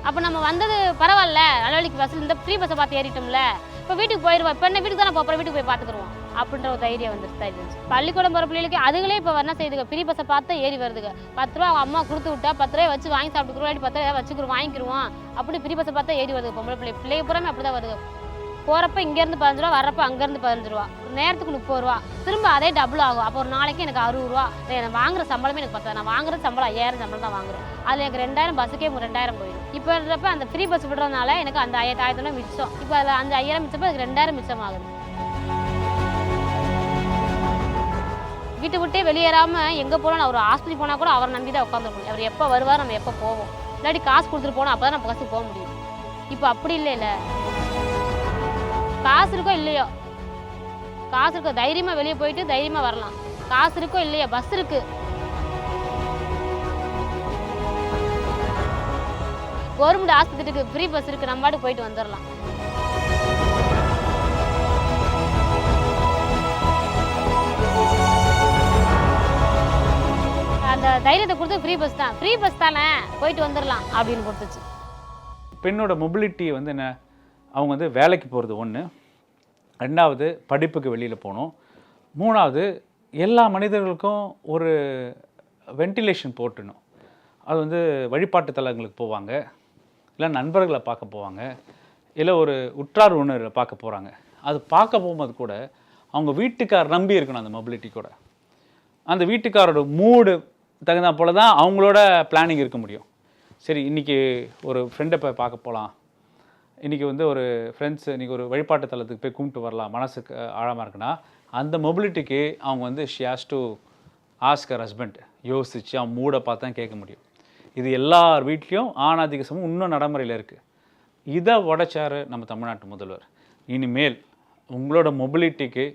Speaker 1: அப்போ நம்ம வந்தது பரவாயில்ல, நல்லவழிக்கு பஸ்ஸில் இந்த ஃப்ரீ பஸ்ஸை பார்த்து ஏறிட்டோம்ல, இப்போ வீட்டுக்கு போயிடுவோம். இப்போ என்ன வீட்டுக்கு தானே போகிறோம், வீட்டுக்கு போய் பார்த்துக்குருவோம் அப்படின்ற ஒரு தைரியம் வந்துருச்சு. பள்ளிக்கூடம் போகிற பிள்ளைகளுக்கு அதுகளே இப்போ என்ன செய்யுதுங்க, ஃப்ரீ பஸ்ஸை பார்த்து ஏறி வருதுங்க. 10 ரூபா அவங்க அம்மா கொடுத்து விட்டா 10 ரூபாய் வச்சு வாங்கி சாப்பிட்டுக்குருவோம், 10 ரூபாய் வச்சுக்கிறோம் வாங்கிக்கிருவோம். அப்படி ஃப்ரீ பஸ்ஸை பார்த்தா ஏறி வருது. பொம்பளை பிள்ளைங்க பூராமே அப்படி தான் வருது. போகிறப்ப இங்கேருந்து 15 ரூபா, வர்றப்ப அங்கேருந்து 15 ரூபா, நேரத்துக்கு 30 ரூபா, திரும்ப அதே டபுள் ஆகும். அப்போ ஒரு நாளைக்கு எனக்கு 60 ரூபா. நான் வாங்குற சம்பளமே எனக்கு பத்தாது. நான் வாங்குற சம்பளம் 5000 சம்பளம் தான் வாங்குறேன். அதில் எனக்கு 2000 பஸ்ஸுக்கே 2000 போயிடும். இப்போ இருக்கிறப்ப அந்த ஃப்ரீ பஸ் விடுறதுனால எனக்கு அந்த 1000 மிச்சம். இப்போ அதில் அந்த 5000 மிச்சப்போ அதுக்கு 2000 மிச்சம் ஆகுது. வீட்டை விட்டே வெளியேறாமல் எங்கே போனால் நான் ஒரு ஹாஸ்பிட்டல் போனால் கூட அவரை நம்பி தான் உட்காந்துருக்கணும். அவர் எப்போ வருவார், நம்ம எப்போ போவோம், இல்லாட்டி காசு கொடுத்துட்டு போனோம், அப்போ தான் நம்ம பஸ்ஸுக்கு போக முடியும். இப்போ அப்படி இல்லைல்ல. காசு இருக்கோ இல்லையோ, காசு இருக்கோ தைரியமாக வெளியே போயிட்டு தைரியமாக வரலாம். காசு இருக்கோ இல்லையோ, பஸ் இருக்கு. கவர்மெண்ட் ஆஸ்பத்திரிக்கு ஃப்ரீ பஸ் இருக்கு, நம்ம பாட்டுக்கு போயிட்டு வந்துடலாம். அந்த தைரியத்தை கொடுத்து ஃப்ரீ பஸ் தானே போயிட்டு வந்துடலாம் அப்படின்னு கொடுத்துச்சு.
Speaker 22: பெண்ணோட மொபிலிட்டி வந்து என்ன, அவங்க வந்து வேலைக்கு போகிறது ஒன்று, 2வது படிப்புக்கு வெளியில் போகணும், 3வது எல்லா மனிதர்களுக்கும் ஒரு வென்டிலேஷன் போட்டணும். அது வந்து வழிபாட்டு தலங்களுக்கு போவாங்க, இல்லை நண்பர்களை பார்க்க போவாங்க, இல்லை ஒரு உற்றார் உணர்வை பார்க்க போகிறாங்க. அது பார்க்க போகும்போது கூட அவங்க வீட்டுக்கார் நம்பி இருக்கணும் அந்த மொபிலிட்டி கூட. அந்த வீட்டுக்காரோட மூடு தகுந்த போல தான் அவங்களோட பிளானிங் இருக்க முடியும். சரி, இன்றைக்கி ஒரு ஃப்ரெண்டை போய் பார்க்க போகலாம், இன்றைக்கி வந்து ஒரு ஃப்ரெண்ட்ஸ் இன்றைக்கி ஒரு வழிபாட்டு தலத்துக்கு போய் கும்பிட்டு வரலாம், மனசுக்கு ஆழமாக இருக்குன்னா அந்த மொபிலிட்டிக்கு அவங்க வந்து she has to ask her husband, யோசித்து அவன் மூடை பார்த்து தான் கேட்க முடியும். இது எல்லார் வீட்லேயும் ஆணாதிக்க சமூகம் இன்னும் நடைமுறையில் இருக்குது. இதை உடைச்சார் நம்ம தமிழ்நாட்டு முதல்வர். இனிமேல் உங்களோட மொபிலிட்டிக்கு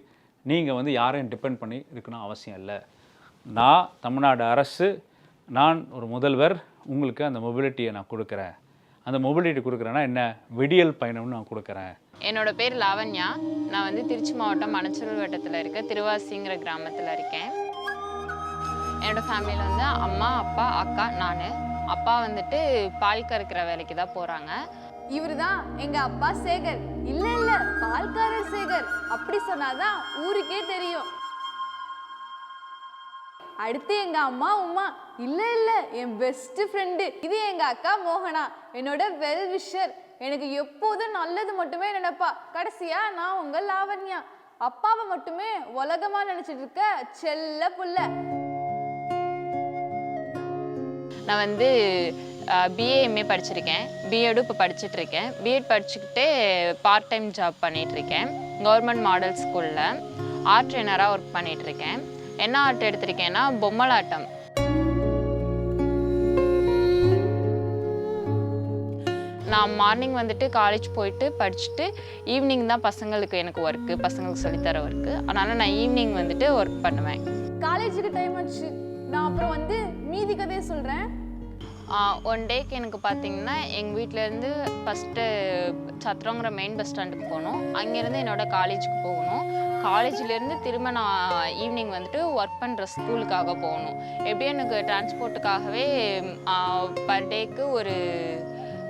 Speaker 22: நீங்கள் வந்து யாரையும் டிபெண்ட் பண்ணி இருக்கணும் அவசியம் இல்லை. நான் தமிழ்நாடு அரசு, நான் ஒரு முதல்வர், உங்களுக்கு அந்த மொபிலிட்டியை நான் கொடுக்குறேன். அந்த மொபிலிட்டி கொடுக்குறேன்னா என்ன, விடியல் பயணம்னு நான் கொடுக்குறேன்.
Speaker 23: என்னோட பேர் லாவண்யா. நான் வந்து திருச்சி மாவட்டம் மணச்சூர் வட்டத்தில் இருக்க திருவாசிங்கிற கிராமத்தில் இருக்கேன். என்னோடய ஃபேமிலியில் வந்து அம்மா, அப்பா, அக்கா, நான். அப்பா வந்துட்டு பால் கறக்கிற வேலைக்கு தான் போகிறாங்க.
Speaker 24: இவர் தான் எங்கள் அப்பா சேகர். இல்லை பால்காரர் சேகர் அப்படி சொன்னாதான் ஊருக்கே தெரியும். அடுத்து எங்க அம்மா உமா. இல்ல என் பெஸ்ட் ஃப்ரெண்டு. இது எங்க அக்கா மோகனா, என்னோட வெல் விஷர். எனக்கு எப்போதும் நல்லது மட்டுமே நினைப்பா. கடைசியா நான் உங்க லாவண்யா, அப்பாவை மட்டுமே உலகமா நினைச்சிட்டு இருக்க செல்ல புள்ள.
Speaker 23: நான் வந்து பிஏஎம்ஏ படிச்சிருக்கேன், பிஎடும் இப்போ படிச்சுட்ருக்கேன். பிஎட் படிச்சுக்கிட்டே பார்ட் டைம் ஜாப் பண்ணிகிட்ருக்கேன். கவர்மெண்ட் மாடல் ஸ்கூலில் ஆர்ட் ட்ரெயினராக ஒர்க் பண்ணிகிட்ருக்கேன். என்ன ஆர்ட் எடுத்திருக்கேன்னா பொம்மலாட்டம். நான் மார்னிங் வந்துட்டு காலேஜ் போயிட்டு படிச்சுட்டு ஈவினிங் தான் பசங்களுக்கு எனக்கு ஒர்க்கு, பசங்களுக்கு சொல்லித்தர ஒர்க்கு. அதனால் நான் ஈவினிங் வந்துட்டு ஒர்க் பண்ணுவேன்.
Speaker 24: காலேஜுக்கு டைம் ஆச்சு, நான் அப்புறம் வந்து மீதி கதையை சொல்கிறேன்.
Speaker 23: ஒன் டேக்கு எனக்கு பார்த்தீங்கன்னா எங்கள் வீட்டிலேருந்து ஃபஸ்ட்டு சத்திரங்கிற மெயின் பஸ் ஸ்டாண்டுக்கு போகணும். அங்கேருந்து என்னோடய காலேஜுக்கு போகணும். காலேஜ்லேருந்து திரும்ப நான் ஈவினிங் வந்துட்டு ஒர்க் பண்ணுற ஸ்கூலுக்காக போகணும். எப்படியும் எனக்கு டிரான்ஸ்போர்ட்டுக்காகவே பர் டேக்கு ஒரு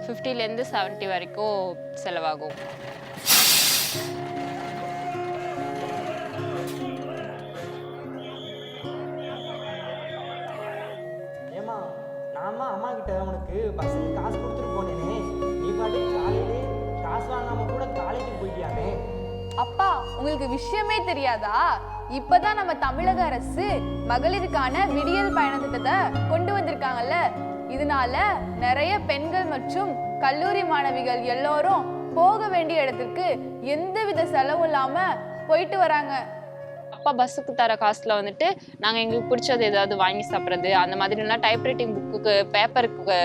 Speaker 23: 50லேருந்து 70 வரைக்கும் செலவாகும்.
Speaker 2: ஏமா நாம அம்மா கிட்ட உனக்கு பஸ்ஸுக்கு காசு கொடுத்துட்டு போனேனே, நீ பாட்டு காலையிலே காசு வாங்காம கூட காலேஜுக்கு போயிட்டியாமே.
Speaker 24: அப்பா உங்களுக்கு விஷயமே தெரியாதா? இப்பதான் நம்ம தமிழக அரசு மகளிருக்கான விடியல் பயண திட்டத்தை கொண்டு வந்திருக்காங்கல்ல. இதனால நிறைய பெண்கள் மற்றும் கல்லூரி மாணவிகள் எல்லோரும் போக வேண்டிய இடத்துக்கு எந்தவித செலவும் இல்லாம போயிட்டு வராங்க.
Speaker 23: அப்பா பஸ்ஸுக்கு தர காசில் வந்துட்டு நாங்கள் எங்களுக்கு பிடிச்சது ஏதாவது வாங்கி சாப்பிட்றது, அந்த மாதிரிலாம் டைப்ரைட்டிங் புக்குக்கு பேப்பருக்கு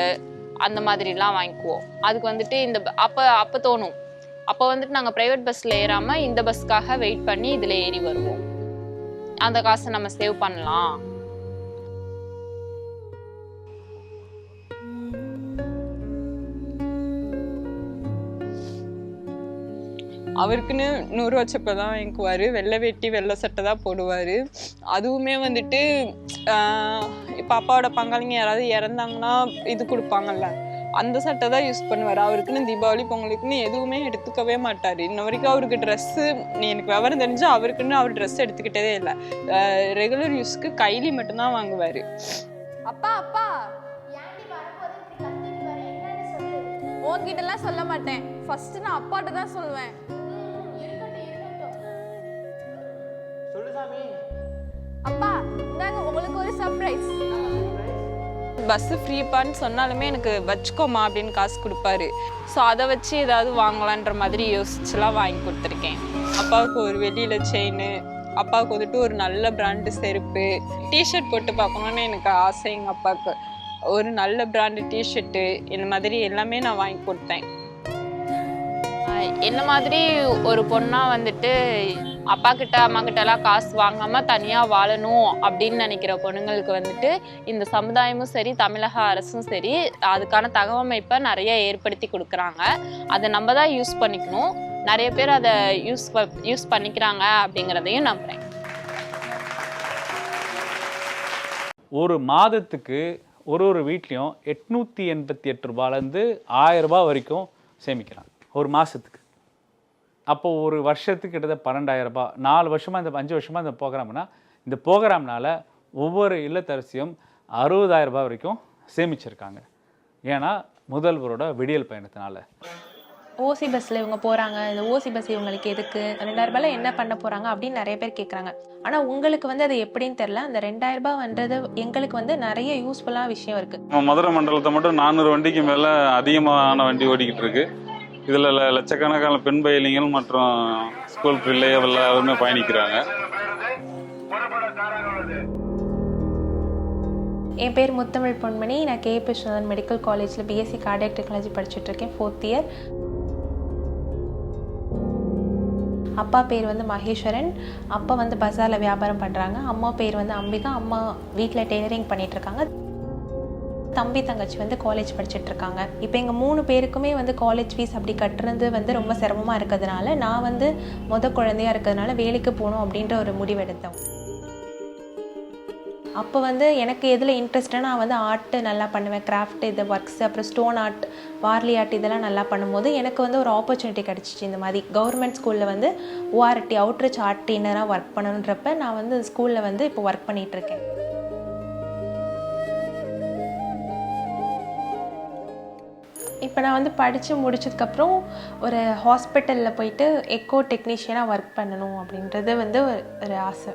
Speaker 23: அந்த மாதிரிலாம் வாங்கிக்குவோம். அதுக்கு வந்துட்டு இந்த அப்போ தோணும், அப்போ வந்துட்டு நாங்கள் ப்ரைவேட் பஸ்ஸில் ஏறாமல் இந்த பஸ்ஸுக்காக வெயிட் பண்ணி இதில் ஏறி வருவோம். அந்த காசை நம்ம சேவ் பண்ணலாம்.
Speaker 8: அவருக்குன்னு 100 ரூபா சப்பை தான் வாங்கிக்குவார். வெள்ளை வேட்டி வெள்ளை சட்டை தான் போடுவார். அதுவுமே வந்துட்டு இப்போ அப்பாவோட பங்காளிங்க யாராவது இறந்தாங்கன்னா இது கொடுப்பாங்கல்ல, அந்த சட்டை தான் யூஸ் பண்ணுவார். அவருக்குன்னு தீபாவளி பொங்கலுக்குன்னு எதுவுமே எடுத்துக்கவே மாட்டார். இன்ன வரைக்கும் அவருக்கு ட்ரெஸ்ஸு எனக்கு விவரம் தெரிஞ்சு அவருக்குன்னு அவர் ட்ரெஸ் எடுத்துக்கிட்டதே இல்லை. ரெகுலர் யூஸ்க்கு கைலி மட்டும்தான் வாங்குவார்.
Speaker 24: அப்பா அப்பா உன்கிட்டலாம் சொல்ல மாட்டேன், ஃபர்ஸ்ட் நான் அப்பாட்ட தான் சொல்லுவேன்.
Speaker 2: சொல்லு சாமி.
Speaker 24: அப்பா இந்தாங்க உங்களுக்கு ஒரு சர்ப்ரைஸ்.
Speaker 8: பஸ்ஸு ஃப்ரீப்பான்னு சொன்னாலுமே எனக்கு வச்சுக்கோமா அப்படின்னு காசு கொடுப்பாரு. ஸோ அதை வச்சு ஏதாவது வாங்கலான்ற மாதிரி யோசிச்சுலாம் வாங்கி கொடுத்துருக்கேன். அப்பாவுக்கு ஒரு வெளியில் செயின், அப்பாவுக்கு வந்துட்டு ஒரு நல்ல பிராண்டு செருப்பு, டிஷர்ட் போட்டு பார்க்கணுன்னு எனக்கு ஆசை. எங்கள் அப்பாவுக்கு ஒரு நல்ல பிராண்டு டிஷர்ட்டு இந்த மாதிரி எல்லாமே நான் வாங்கி கொடுத்தேன்.
Speaker 23: என்ன மாதிரி ஒரு பொண்ணாக வந்துட்டு அப்பா கிட்ட அம்மா கிட்டலாம் காசு வாங்காமல் தனியாக வாழணும் அப்படின்னு நினைக்கிற பொண்ணுங்களுக்கு வந்துட்டு இந்த சமுதாயமும் சரி தமிழக அரசும் சரி அதுக்கான தகவமைப்பை நிறைய ஏற்படுத்தி கொடுக்குறாங்க. அதை நம்ம தான் யூஸ் பண்ணிக்கணும். நிறைய பேர் அதை யூஸ் பண்ணிக்கிறாங்க அப்படிங்கிறதையும் நம்புகிறேன்.
Speaker 22: ஒரு மாதத்துக்கு ஒரு வீட்லேயும் 888 ரூபாயிலேருந்து 1000 ரூபாய் வரைக்கும் சேமிக்கிறாங்க ஒரு மாதத்துக்கு. அப்போது ஒரு வருஷத்துக்கு கிட்டத்தட்ட 12,000 ரூபாய். 4 வருஷமாக இந்த 5 வருஷமாக இந்த ப்ரோக்ராம்னா இந்த ப்ரோக்ராம்னால் ஒவ்வொரு இல்லத்தரசியும் 60,000 ரூபாய் வரைக்கும் சேமிச்சிருக்காங்க. ஏன்னா முதல்வரோட விடியல் பயணத்தினால.
Speaker 9: ஓசி பஸ்ஸில் இவங்க போகிறாங்க, இந்த ஓசி பஸ் இவங்களுக்கு எதுக்கு, 2000 ரூபாயில் என்ன பண்ண போகிறாங்க அப்படின்னு நிறைய பேர் கேட்குறாங்க. ஆனால் உங்களுக்கு வந்து அது எப்படின்னு தெரில. அந்த 2000 ரூபாய்ன்றது எங்களுக்கு வந்து நிறைய யூஸ்ஃபுல்லான விஷயம் இருக்குது.
Speaker 11: மதுரை மண்டலத்தை மட்டும் 400 வண்டிக்கு மேலே அதிகமான வண்டி ஓடிக்கிட்டு இருக்கு. இதில் லட்சக்கணக்கான பெண் பயணிகள் மற்றும் ஸ்கூல் பிள்ளை எல்லாருமே பயணிக்கிறாங்க.
Speaker 9: என் பேர் முத்தமிழ் பொன்மணி. நான் கேபி விஸ்வநாதன் மெடிக்கல் காலேஜில் பிஎஸ்சி கார்டியாக் டெக்னாலஜி படிச்சுட்ருக்கேன், 4th இயர். அப்பா பேர் வந்து மகேஸ்வரன். அப்பா வந்து பஜாரில் வியாபாரம் பண்ணுறாங்க. அம்மா பேர் வந்து அம்பிகா. அம்மா வீட்டில் டெய்லரிங் பண்ணிகிட்ருக்காங்க. தம்பி தங்கச்சி வந்து காலேஜ் படிச்சுட்ருக்காங்க. இப்போ எங்கள் 3 பேருக்குமே வந்து காலேஜ் ஃபீஸ் அப்படி கட்டுறது வந்து ரொம்ப சிரமமாக இருக்கிறதுனால நான் வந்து குழந்தையாக இருக்கிறதுனால வேலைக்கு போகணும் அப்படின்ற ஒரு முடிவெடுத்தேன். அப்போ வந்து எனக்கு எதில் இன்ட்ரெஸ்ட்டாக நான் வந்து ஆர்ட்டு நல்லா பண்ணுவேன், கிராஃப்ட் இது ஒர்க்ஸ், அப்புறம் ஸ்டோன் ஆர்ட், வார்லி ஆர்ட் இதெல்லாம் நல்லா பண்ணும்போது எனக்கு வந்து ஒரு ஆப்பர்ச்சுனிட்டி கிடச்சிச்சு. இந்த மாதிரி கவர்மெண்ட் ஸ்கூலில் வந்து ORT அவுட்ரீச் ஆர்ட் ட்ரெயினராக ஒர்க் பண்ணணுன்றப்ப நான் வந்து ஸ்கூலில் வந்து இப்போ ஒர்க் பண்ணிகிட்ருக்கேன். இப்போ நான் வந்து படித்து முடிச்சதுக்கப்புறம் ஒரு ஹாஸ்பிட்டலில் போயிட்டு எக்கோ டெக்னீஷியனாக ஒர்க் பண்ணணும் அப்படின்றது வந்து ஒரு ஆசை.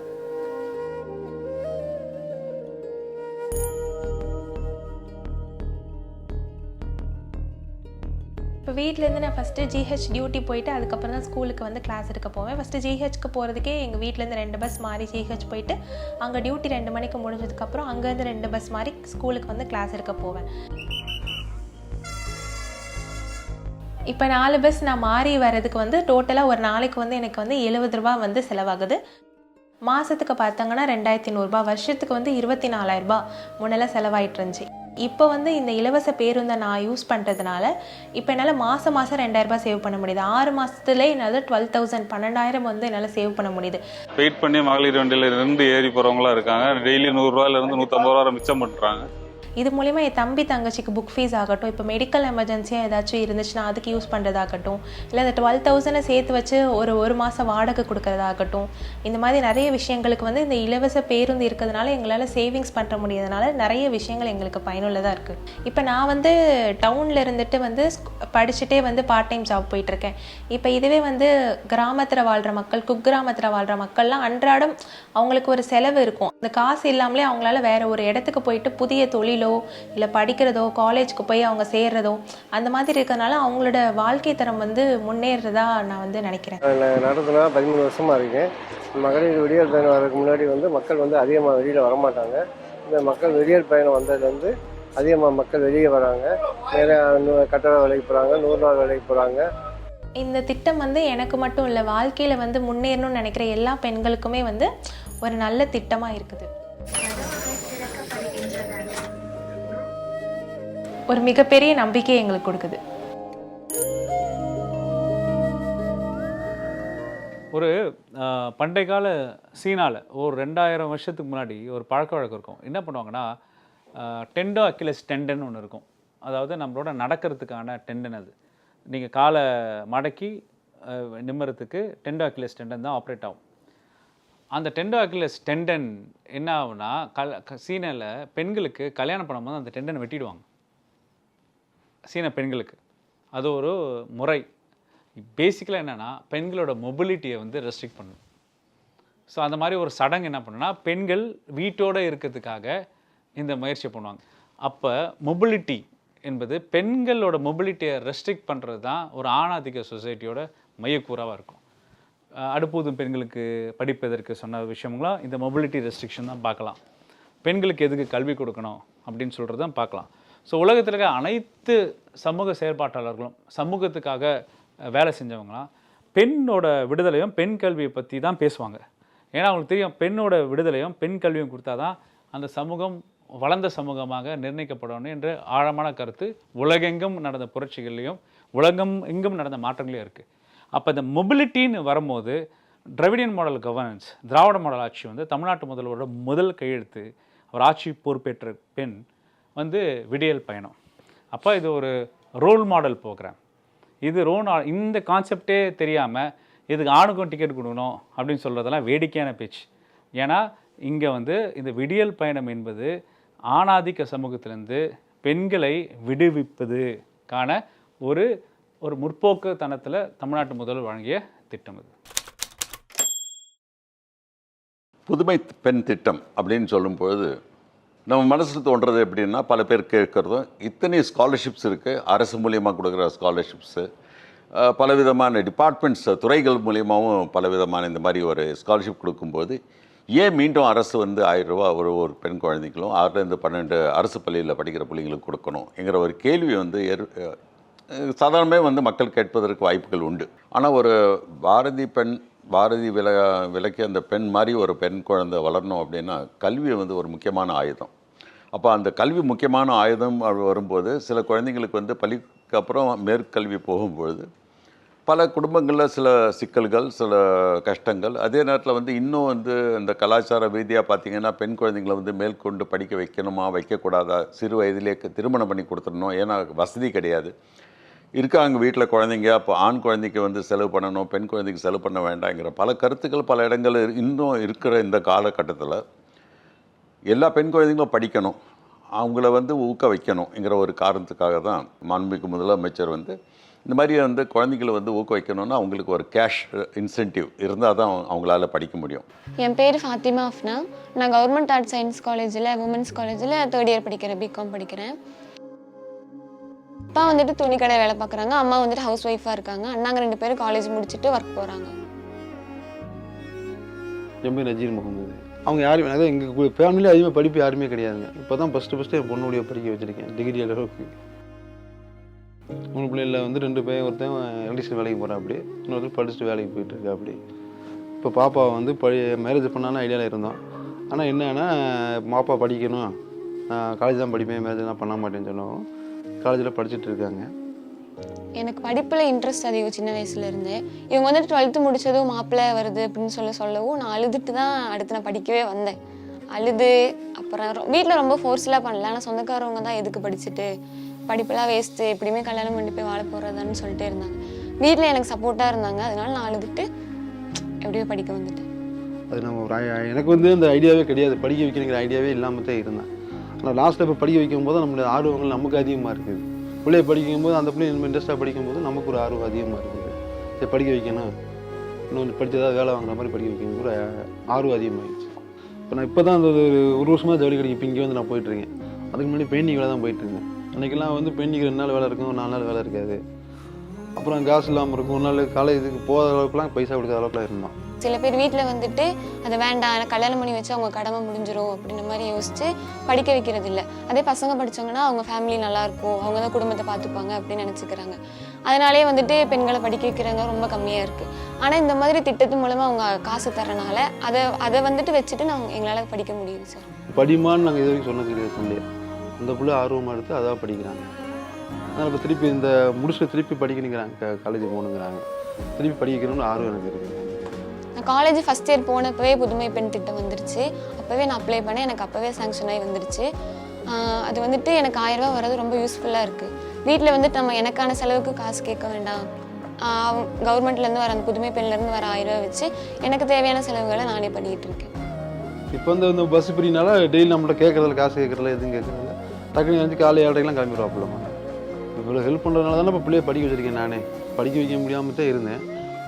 Speaker 9: இப்போ வீட்டிலேருந்து நான் ஃபஸ்ட்டு GH டியூட்டி போயிட்டு அதுக்கப்புறம் தான் ஸ்கூலுக்கு வந்து கிளாஸ் எடுக்க போவேன். ஃபஸ்ட்டு GHக்கு போகிறதுக்கே எங்கள் வீட்டிலேருந்து 2 பஸ் மாறி GH போயிட்டு அங்கே டியூட்டி 2 மணிக்கு முடிஞ்சதுக்கப்புறம் அங்கேருந்து 2 பஸ் மாறி ஸ்கூலுக்கு வந்து கிளாஸ் எடுக்க போவேன். இப்போ 4 பஸ் நான் மாறி வர்றதுக்கு வந்து டோட்டலாக ஒரு நாளைக்கு வந்து எனக்கு வந்து 70 ரூபா வந்து செலவாகுது. மாதத்துக்கு பார்த்தாங்கன்னா 2,100 ரூபா, வருஷத்துக்கு வந்து 24,000 ரூபா முன்னெல்லாம் செலவாயிட்டு இருந்துச்சு. இப்போ வந்து இந்த இலவச பேருந்தை நான் யூஸ் பண்ணுறதுனால இப்போ என்னால் மாதம் 2,000 ரூபாய் சேவ் பண்ண முடியுது. 6 மாதத்துலேயே என்னால் 12,000 12,000 வந்து என்னால் சேவ் பண்ண முடியுது.
Speaker 11: வெயிட் பண்ணி மகளிர் வண்டியில் 2 ஏறி போகிறவங்களாம் இருக்காங்க. டெய்லி 100 ரூபாயிலேருந்து 150 ரூபா மிச்சம் பண்ணுறாங்க.
Speaker 9: இது மூலிமா என் தம்பி தங்கச்சிக்கு புக் ஃபீஸ் ஆகட்டும், இப்போ மெடிக்கல் எமர்ஜென்சியாக ஏதாச்சும் இருந்துச்சுன்னா அதுக்கு யூஸ் பண்ணுறதாகட்டும், இல்லை அந்த 12,000 சேர்த்து வச்சு ஒரு மாதம் வாடகை கொடுக்குறதாகட்டும், இந்த மாதிரி நிறைய விஷயங்களுக்கு வந்து இந்த இலவச பேருந்து இருக்கிறதுனால எங்களால் சேவிங்ஸ் பண்ண முடியாதனால நிறைய விஷயங்கள் எங்களுக்கு பயனுள்ளதாக இருக்குது. இப்போ நான் வந்து டவுனில் இருந்துட்டு வந்து படிச்சுட்டே வந்து பார்ட் டைம் ஜாப் போயிட்டுருக்கேன். இப்போ இதுவே வந்து கிராமத்தில் வாழ்கிற மக்கள், குக்கிராமத்தில் வாழ்கிற மக்கள்லாம் அன்றாடம் அவங்களுக்கு ஒரு செலவு இருக்கும். அந்த காசு இல்லாமலே அவங்களால வேறு ஒரு இடத்துக்கு போயிட்டு புதிய தொழிலோ இல்லை படிக்கிறதோ காலேஜுக்கு போய் அவங்க சேர்றதோ அந்த மாதிரி இருக்கிறதுனால அவங்களோட வாழ்க்கை தரம் வந்து முன்னேறதா நான் வந்து நினைக்கிறேன்.
Speaker 10: நடந்துனா 13 வருஷமாக இருக்கேன். மகளிர் விடியல் பயணம் வரதுக்கு முன்னாடி வந்து மக்கள் வந்து அதிகமாக வெளியில் வரமாட்டாங்க. இந்த மக்கள் விடியல் பயணம் வந்ததுலேருந்து அதிகமாக மக்கள் வெளியே வராங்க. நிறைய கட்டட வேலைக்கு போகிறாங்க, 100 நாள் வேலைக்கு போகிறாங்க.
Speaker 9: இந்த திட்டம் வந்து எனக்கு மட்டும் இல்லை, வாழ்க்கையில் வந்து முன்னேறணும்னு நினைக்கிற எல்லா பெண்களுக்குமே வந்து ஒரு நல்ல திட்டமாக இருக்குது. ஒரு மிகப்பெரிய நம்பிக்கை எங்களுக்கு கொடுக்குது.
Speaker 22: ஒரு பண்டைய கால சீனாவில் ஒரு 2000 வருஷத்துக்கு முன்னாடி ஒரு பழக்க வழக்கம் இருக்கும். என்ன பண்ணுவாங்கன்னா, டெண்டோ அக்கிலஸ் டெண்டன் ஒன்று இருக்கும். அதாவது நம்மளோட நடக்கிறதுக்கான டெண்டன். அது நீங்கள் காலை மடக்கி நிம்மறதுக்கு டெண்டோ அக்கிலஸ் டெண்டன் தான் ஆப்ரேட் ஆகும். அந்த டெண்டோ அக்கிலஸ் டெண்டன் என்ன ஆகுனா, சீனாவில் பெண்களுக்கு கல்யாணம் பண்ணும்போது அந்த டெண்டனை வெட்டிடுவாங்க. சீன பெண்களுக்கு அது ஒரு முறை. பேசிக்கலாக என்னென்னா, பெண்களோட மொபிலிட்டியை வந்து ரெஸ்ட்ரிக்ட் பண்ணும். ஸோ அந்த மாதிரி ஒரு சடங்கு என்ன பண்ணுன்னா, பெண்கள் வீட்டோடு இருக்கிறதுக்காக இந்த முயற்சியை பண்ணுவாங்க. அப்போ மொபிலிட்டி என்பது பெண்களோட மொபிலிட்டியை ரெஸ்ட்ரிக்ட் பண்ணுறது தான் ஒரு ஆணாதிக்க சொசைட்டியோட மையக்கூறாக இருக்கும். அடுப்பூதும் பெண்களுக்கு படிப்பதற்கு சொன்ன விஷயங்களும் இந்த மொபிலிட்டி ரெஸ்ட்ரிக்ஷன் தான் பார்க்கலாம். பெண்களுக்கு எதுக்கு கல்வி கொடுக்கணும் அப்படின்னு சொல்கிறது தான் பார்க்கலாம். ஸோ உலகத்தில் இருக்க அனைத்து சமூக செயற்பாட்டாளர்களும் சமூகத்துக்காக வேலை செஞ்சவங்களாம் பெண்ணோட விடுதலையும் பெண் கல்வியை பற்றி தான் பேசுவாங்க. ஏன்னா அவங்களுக்கு தெரியும், பெண்ணோட விடுதலையும் பெண் கல்வியும் கொடுத்தா தான் அந்த சமூகம் வளர்ந்த சமூகமாக நிர்ணயிக்கப்படணும் என்ற ஆழமான கருத்து உலகெங்கும் நடந்த புரட்சிகள்லையும் உலகம் எங்கும் நடந்த மாற்றங்களையும் இருக்குது. அப்போ இந்த மொபிலிட்டின்னு வரும்போது திராவிடியன் மாடல் கவர்னன்ஸ், திராவிட மாடல் ஆட்சி வந்து தமிழ்நாட்டு முதல்வரோட முதல் கையெழுத்து. அவர் ஆட்சி பொறுப்பேற்ற பெண் வந்து விடியல் பயணம். அப்போ இது ஒரு ரோல் மாடல் ப்ரோக்ராம். இது இந்த கான்செப்டே தெரியாமல் இதுக்கு ஆணுக்கும் டிக்கெட் கொடுக்கணும் அப்படின்னு சொல்கிறதெல்லாம் வேடிக்கையான பேச்சு. ஏன்னா இங்கே வந்து இந்த விடியல் பயணம் என்பது ஆணாதிக்க சமூகத்திலேருந்து பெண்களை விடுவிப்பதுக்கான ஒரு முற்போக்கு தனத்தில் தமிழ்நாட்டு முதல்வர் வழங்கிய திட்டம் இது.
Speaker 12: புதுமை பெண் திட்டம் அப்படின்னு சொல்லும்பொழுது நம்ம மனசில் தோன்றது எப்படின்னா, பல பேர் கேட்குறதும் இத்தனை ஸ்காலர்ஷிப்ஸ் இருக்குது. அரசு மூலியமாக கொடுக்குற ஸ்காலர்ஷிப்ஸு, பலவிதமான டிபார்ட்மெண்ட்ஸ் துறைகள் மூலியமாகவும் பலவிதமான இந்த மாதிரி ஒரு ஸ்காலர்ஷிப் கொடுக்கும்போது ஏன் மீண்டும் அரசு வந்து 1000 ரூபா ஒரு பெண் குழந்தைகளும் 6லேருந்து 12 அரசு பள்ளியில் படிக்கிற பிள்ளைங்களுக்கு கொடுக்கணும் என்கிற ஒரு கேள்வி வந்து சாதாரணமே வந்து மக்கள் கேட்பதற்கு வாய்ப்புகள் உண்டு. ஆனால் ஒரு பாரதி விலக்கி அந்த பெண் மாதிரி ஒரு பெண் குழந்தை வளரணும் அப்படின்னா கல்வி வந்து ஒரு முக்கியமான ஆயுதம். அப்போ அந்த கல்வி முக்கியமான ஆயுதம் வரும்போது சில குழந்தைங்களுக்கு வந்து பள்ளிக்கு அப்புறம் மேற்கல்வி போகும்பொழுது பல குடும்பங்களில் சில சிக்கல்கள், சில கஷ்டங்கள். அதே நேரத்தில் வந்து இன்னும் வந்து இந்த கலாச்சார ரீதியாக பார்த்திங்கன்னா பெண் குழந்தைங்களை வந்து மேற்கொண்டு படிக்க வைக்கணுமா வைக்கக்கூடாதா, சிறு வயதிலே திருமணம் பண்ணி கொடுத்துடணும், ஏன்னா வசதி கிடையாது. இருக்காங்க வீட்டில் குழந்தைங்க, அப்போ ஆண் குழந்தைக்கு வந்து செலவு பண்ணணும், பெண் குழந்தைக்கு செலவு பண்ண வேண்டாங்கிற பல கருத்துக்கள் பல இடங்கள் இன்னும் இருக்கிற இந்த காலகட்டத்தில் எல்லா பெண் குழந்தைங்களும் படிக்கணும், அவங்கள வந்து ஊக்க வைக்கணுங்கிற ஒரு காரணத்துக்காக தான் மாண்புமிகு முதலமைச்சர் வந்து இந்த மாதிரி வந்து குழந்தைகளை வந்து ஊக்க வைக்கணும்னா அவங்களுக்கு ஒரு கேஷ் இன்சென்டிவ் இருந்தால் தான் அவங்களால படிக்க முடியும்.
Speaker 14: என் பேர் ஃபாத்திமா அஃப்னா. நான் கவர்மெண்ட் ஆர்ட்ஸ் சயின்ஸ் காலேஜில் உமன்ஸ் காலேஜில் 3rd இயர் படிக்கிறேன், பிகாம் படிக்கிறேன். அப்பா வந்துட்டு துணி கடை வேலை பார்க்குறாங்க, அம்மா வந்துட்டு ஹவுஸ் ஒய்ஃபாக இருக்காங்க. அண்ணாங்க 2 பேரும் காலேஜ் முடிச்சுட்டு ஒர்க் போகிறாங்க.
Speaker 15: என் பேர் நஜீர் முகமது. அவங்க யாருமே, அதாவது எங்கள் ஃபேமிலியில் அதிகமாக படிப்பு யாருமே கிடையாதுங்க. இப்போ தான் ஃபஸ்ட்டு என் பொண்ணுடைய படிக்க வச்சுருக்கேன், டிகிரி அளவுக்கு. 3 பிள்ளைகளில் வந்து 2 பேர், ஒருத்தன் எலக்ட்ரிஷியன் வேலைக்கு போகிறான், அப்படி இன்னொருத்தர் படிச்சுட்டு வேலைக்கு போயிட்டுருக்கா. அப்படி இப்போ பாப்பாவை வந்து மேரேஜ் பண்ணான்னு ஐடியாவில் இருந்தோம். ஆனால் என்னன்னா பாப்பா படிக்கணும், நான் காலேஜ் தான் படிப்பேன், மேரேஜ்லாம் பண்ண மாட்டேன்னு சொன்னோம். காலேஜில் படிச்சுட்டு இருக்காங்க.
Speaker 14: எனக்கு படிப்பில் இன்ட்ரெஸ்ட் அதிகம் சின்ன வயசுலேருந்தே. இவங்க வந்துட்டு 12th முடித்ததும் மாப்பிள்ளை வருது அப்படின்னு சொல்லவும் நான் அழுதுட்டு தான் அடுத்து நான் படிக்கவே வந்தேன். அழுது. அப்புறம் வீட்டில் ரொம்ப ஃபோர்ஸ்லாம் பண்ணல. ஆனால் சொந்தக்காரவங்க தான் எதுக்கு படிச்சுட்டு படிப்பெல்லாம் வேஸ்ட்டு, எப்படியுமே கல்யாணம் பண்ணி போய் வாழ போகிறதான்னு சொல்லிட்டே இருந்தாங்க. வீட்டில் எனக்கு சப்போர்ட்டாக இருந்தாங்க. அதனால நான் அழுதுட்டு எப்படியோ படிக்க வந்துட்டேன்.
Speaker 15: அது நம்ம எனக்கு வந்து அந்த ஐடியாவே கிடையாது, படிக்க வைக்கிறங்கிற ஐடியாவே இல்லாமல் தான் இருந்தேன். ஆனால் லாஸ்ட்டில் இப்போ படிக்க வைக்கும் போது நம்மளுடைய ஆர்வங்கள் நமக்கு அதிகமாக இருக்குது. பிள்ளைய படிக்கும் போது அந்த பிள்ளை நம்ம இன்ட்ரெஸ்ட்டாக படிக்கும்போது நமக்கு ஒரு ஆர்வம் அதிகமாக இருக்குது. சரி படிக்க வைக்கணும், இன்னொன்று படித்து ஏதாவது வேலை வாங்குற மாதிரி படிக்க வைக்கணும் கூட ஆர்வம் அதிகமாகிடுச்சு. இப்போ தான் அந்த ஒரு வருஷமாக ஜவுளி கடைக்கு இப்போ இங்கே வந்து நான் போயிட்டுருக்கேன். அதுக்கு முன்னாடி பெயிண்டிங் வேலை தான் போயிட்டுருக்கேன். அன்றைக்கெல்லாம் வந்து பெயிண்டிங் 2 நாள் வேலை இருக்கும், 4 நாள் வேலை இருக்காது. அப்புறம் காசு இல்லாமல் இருக்கும். ஒரு நாள் காலேஜுக்கு போகிற அளவுக்குலாம் பைசா கொடுக்குற அளவுக்குலாம் இருந்தோம்.
Speaker 14: சில பேர் வீட்டில் வந்துட்டு அதை வேண்டாம், கல்யாணம் பண்ணி வச்சு அவங்க கடமை முடிஞ்சிடும் அப்படின்ற மாதிரி யோசிச்சு படிக்க வைக்கிறது இல்லை. அதே பசங்க படித்தாங்கன்னா அவங்க ஃபேமிலி நல்லாயிருக்கும், அவங்க தான் குடும்பத்தை பார்த்துப்பாங்க அப்படின்னு நினச்சிக்கிறாங்க. அதனாலே வந்துட்டு பெண்களை படிக்க வைக்கிறவங்க ரொம்ப கம்மியாக இருக்குது. ஆனால் இந்த மாதிரி திட்டத்து மூலமாக அவங்க காசு தரனால அதை வந்துட்டு வச்சுட்டு எங்களால் படிக்க முடியுது சார்.
Speaker 15: படிமான்னு நாங்கள் இது வரைக்கும் சொன்னது கிடையாது. சொல்லி அந்த பிள்ளை ஆர்வமாக எடுத்து அதான் படிக்கிறாங்க. அதனால் இப்போ திருப்பி இந்த முடிச்சுட்டு திருப்பி படிக்கணுங்கிறாங்க, காலேஜ் போகணுங்கிறாங்க. திருப்பி படிக்கணும்னு ஆர்வம் எனக்கு இருக்குது.
Speaker 14: நான் காலேஜ் ஃபஸ்ட் இயர் போனப்பவே புதுமை பெண் திட்டம் வந்துருச்சு. அப்போவே நான் அப்ளை பண்ணேன், எனக்கு அப்போவே சாங்ஷன் ஆகி வந்துருச்சு. அது வந்துட்டு எனக்கு 1000 ரூபா வர்றது ரொம்ப யூஸ்ஃபுல்லாக இருக்குது. வீட்டில் வந்துட்டு நம்ம எனக்கான செலவுக்கு காசு கேட்க வேண்டாம். கவர்மெண்ட்லேருந்து வர அந்த புதுமை பெண்லேருந்து வர 1000 ரூபா வச்சு எனக்கு தேவையான செலவுகளை நானே பண்ணிகிட்டு இருக்கேன்.
Speaker 15: இப்போ வந்து இந்த பஸ் ஃப்ரீனால டெய்லி நம்மள்ட்ட கேட்குறதில்ல, காசு கேட்குறதில்ல, எதுவும் கேட்குறதில்ல. டக்குனு வந்து காலை 7:30க்கெலாம் கிளம்பிடுவாப்பில்லம்மா. இவ்வளோ ஹெல்ப் பண்ணுறதுனால தான் இப்போ பிள்ளைய படிக்க வச்சுருக்கேன். நானே படிக்க வைக்க முடியாமல் தான் இருந்தேன்.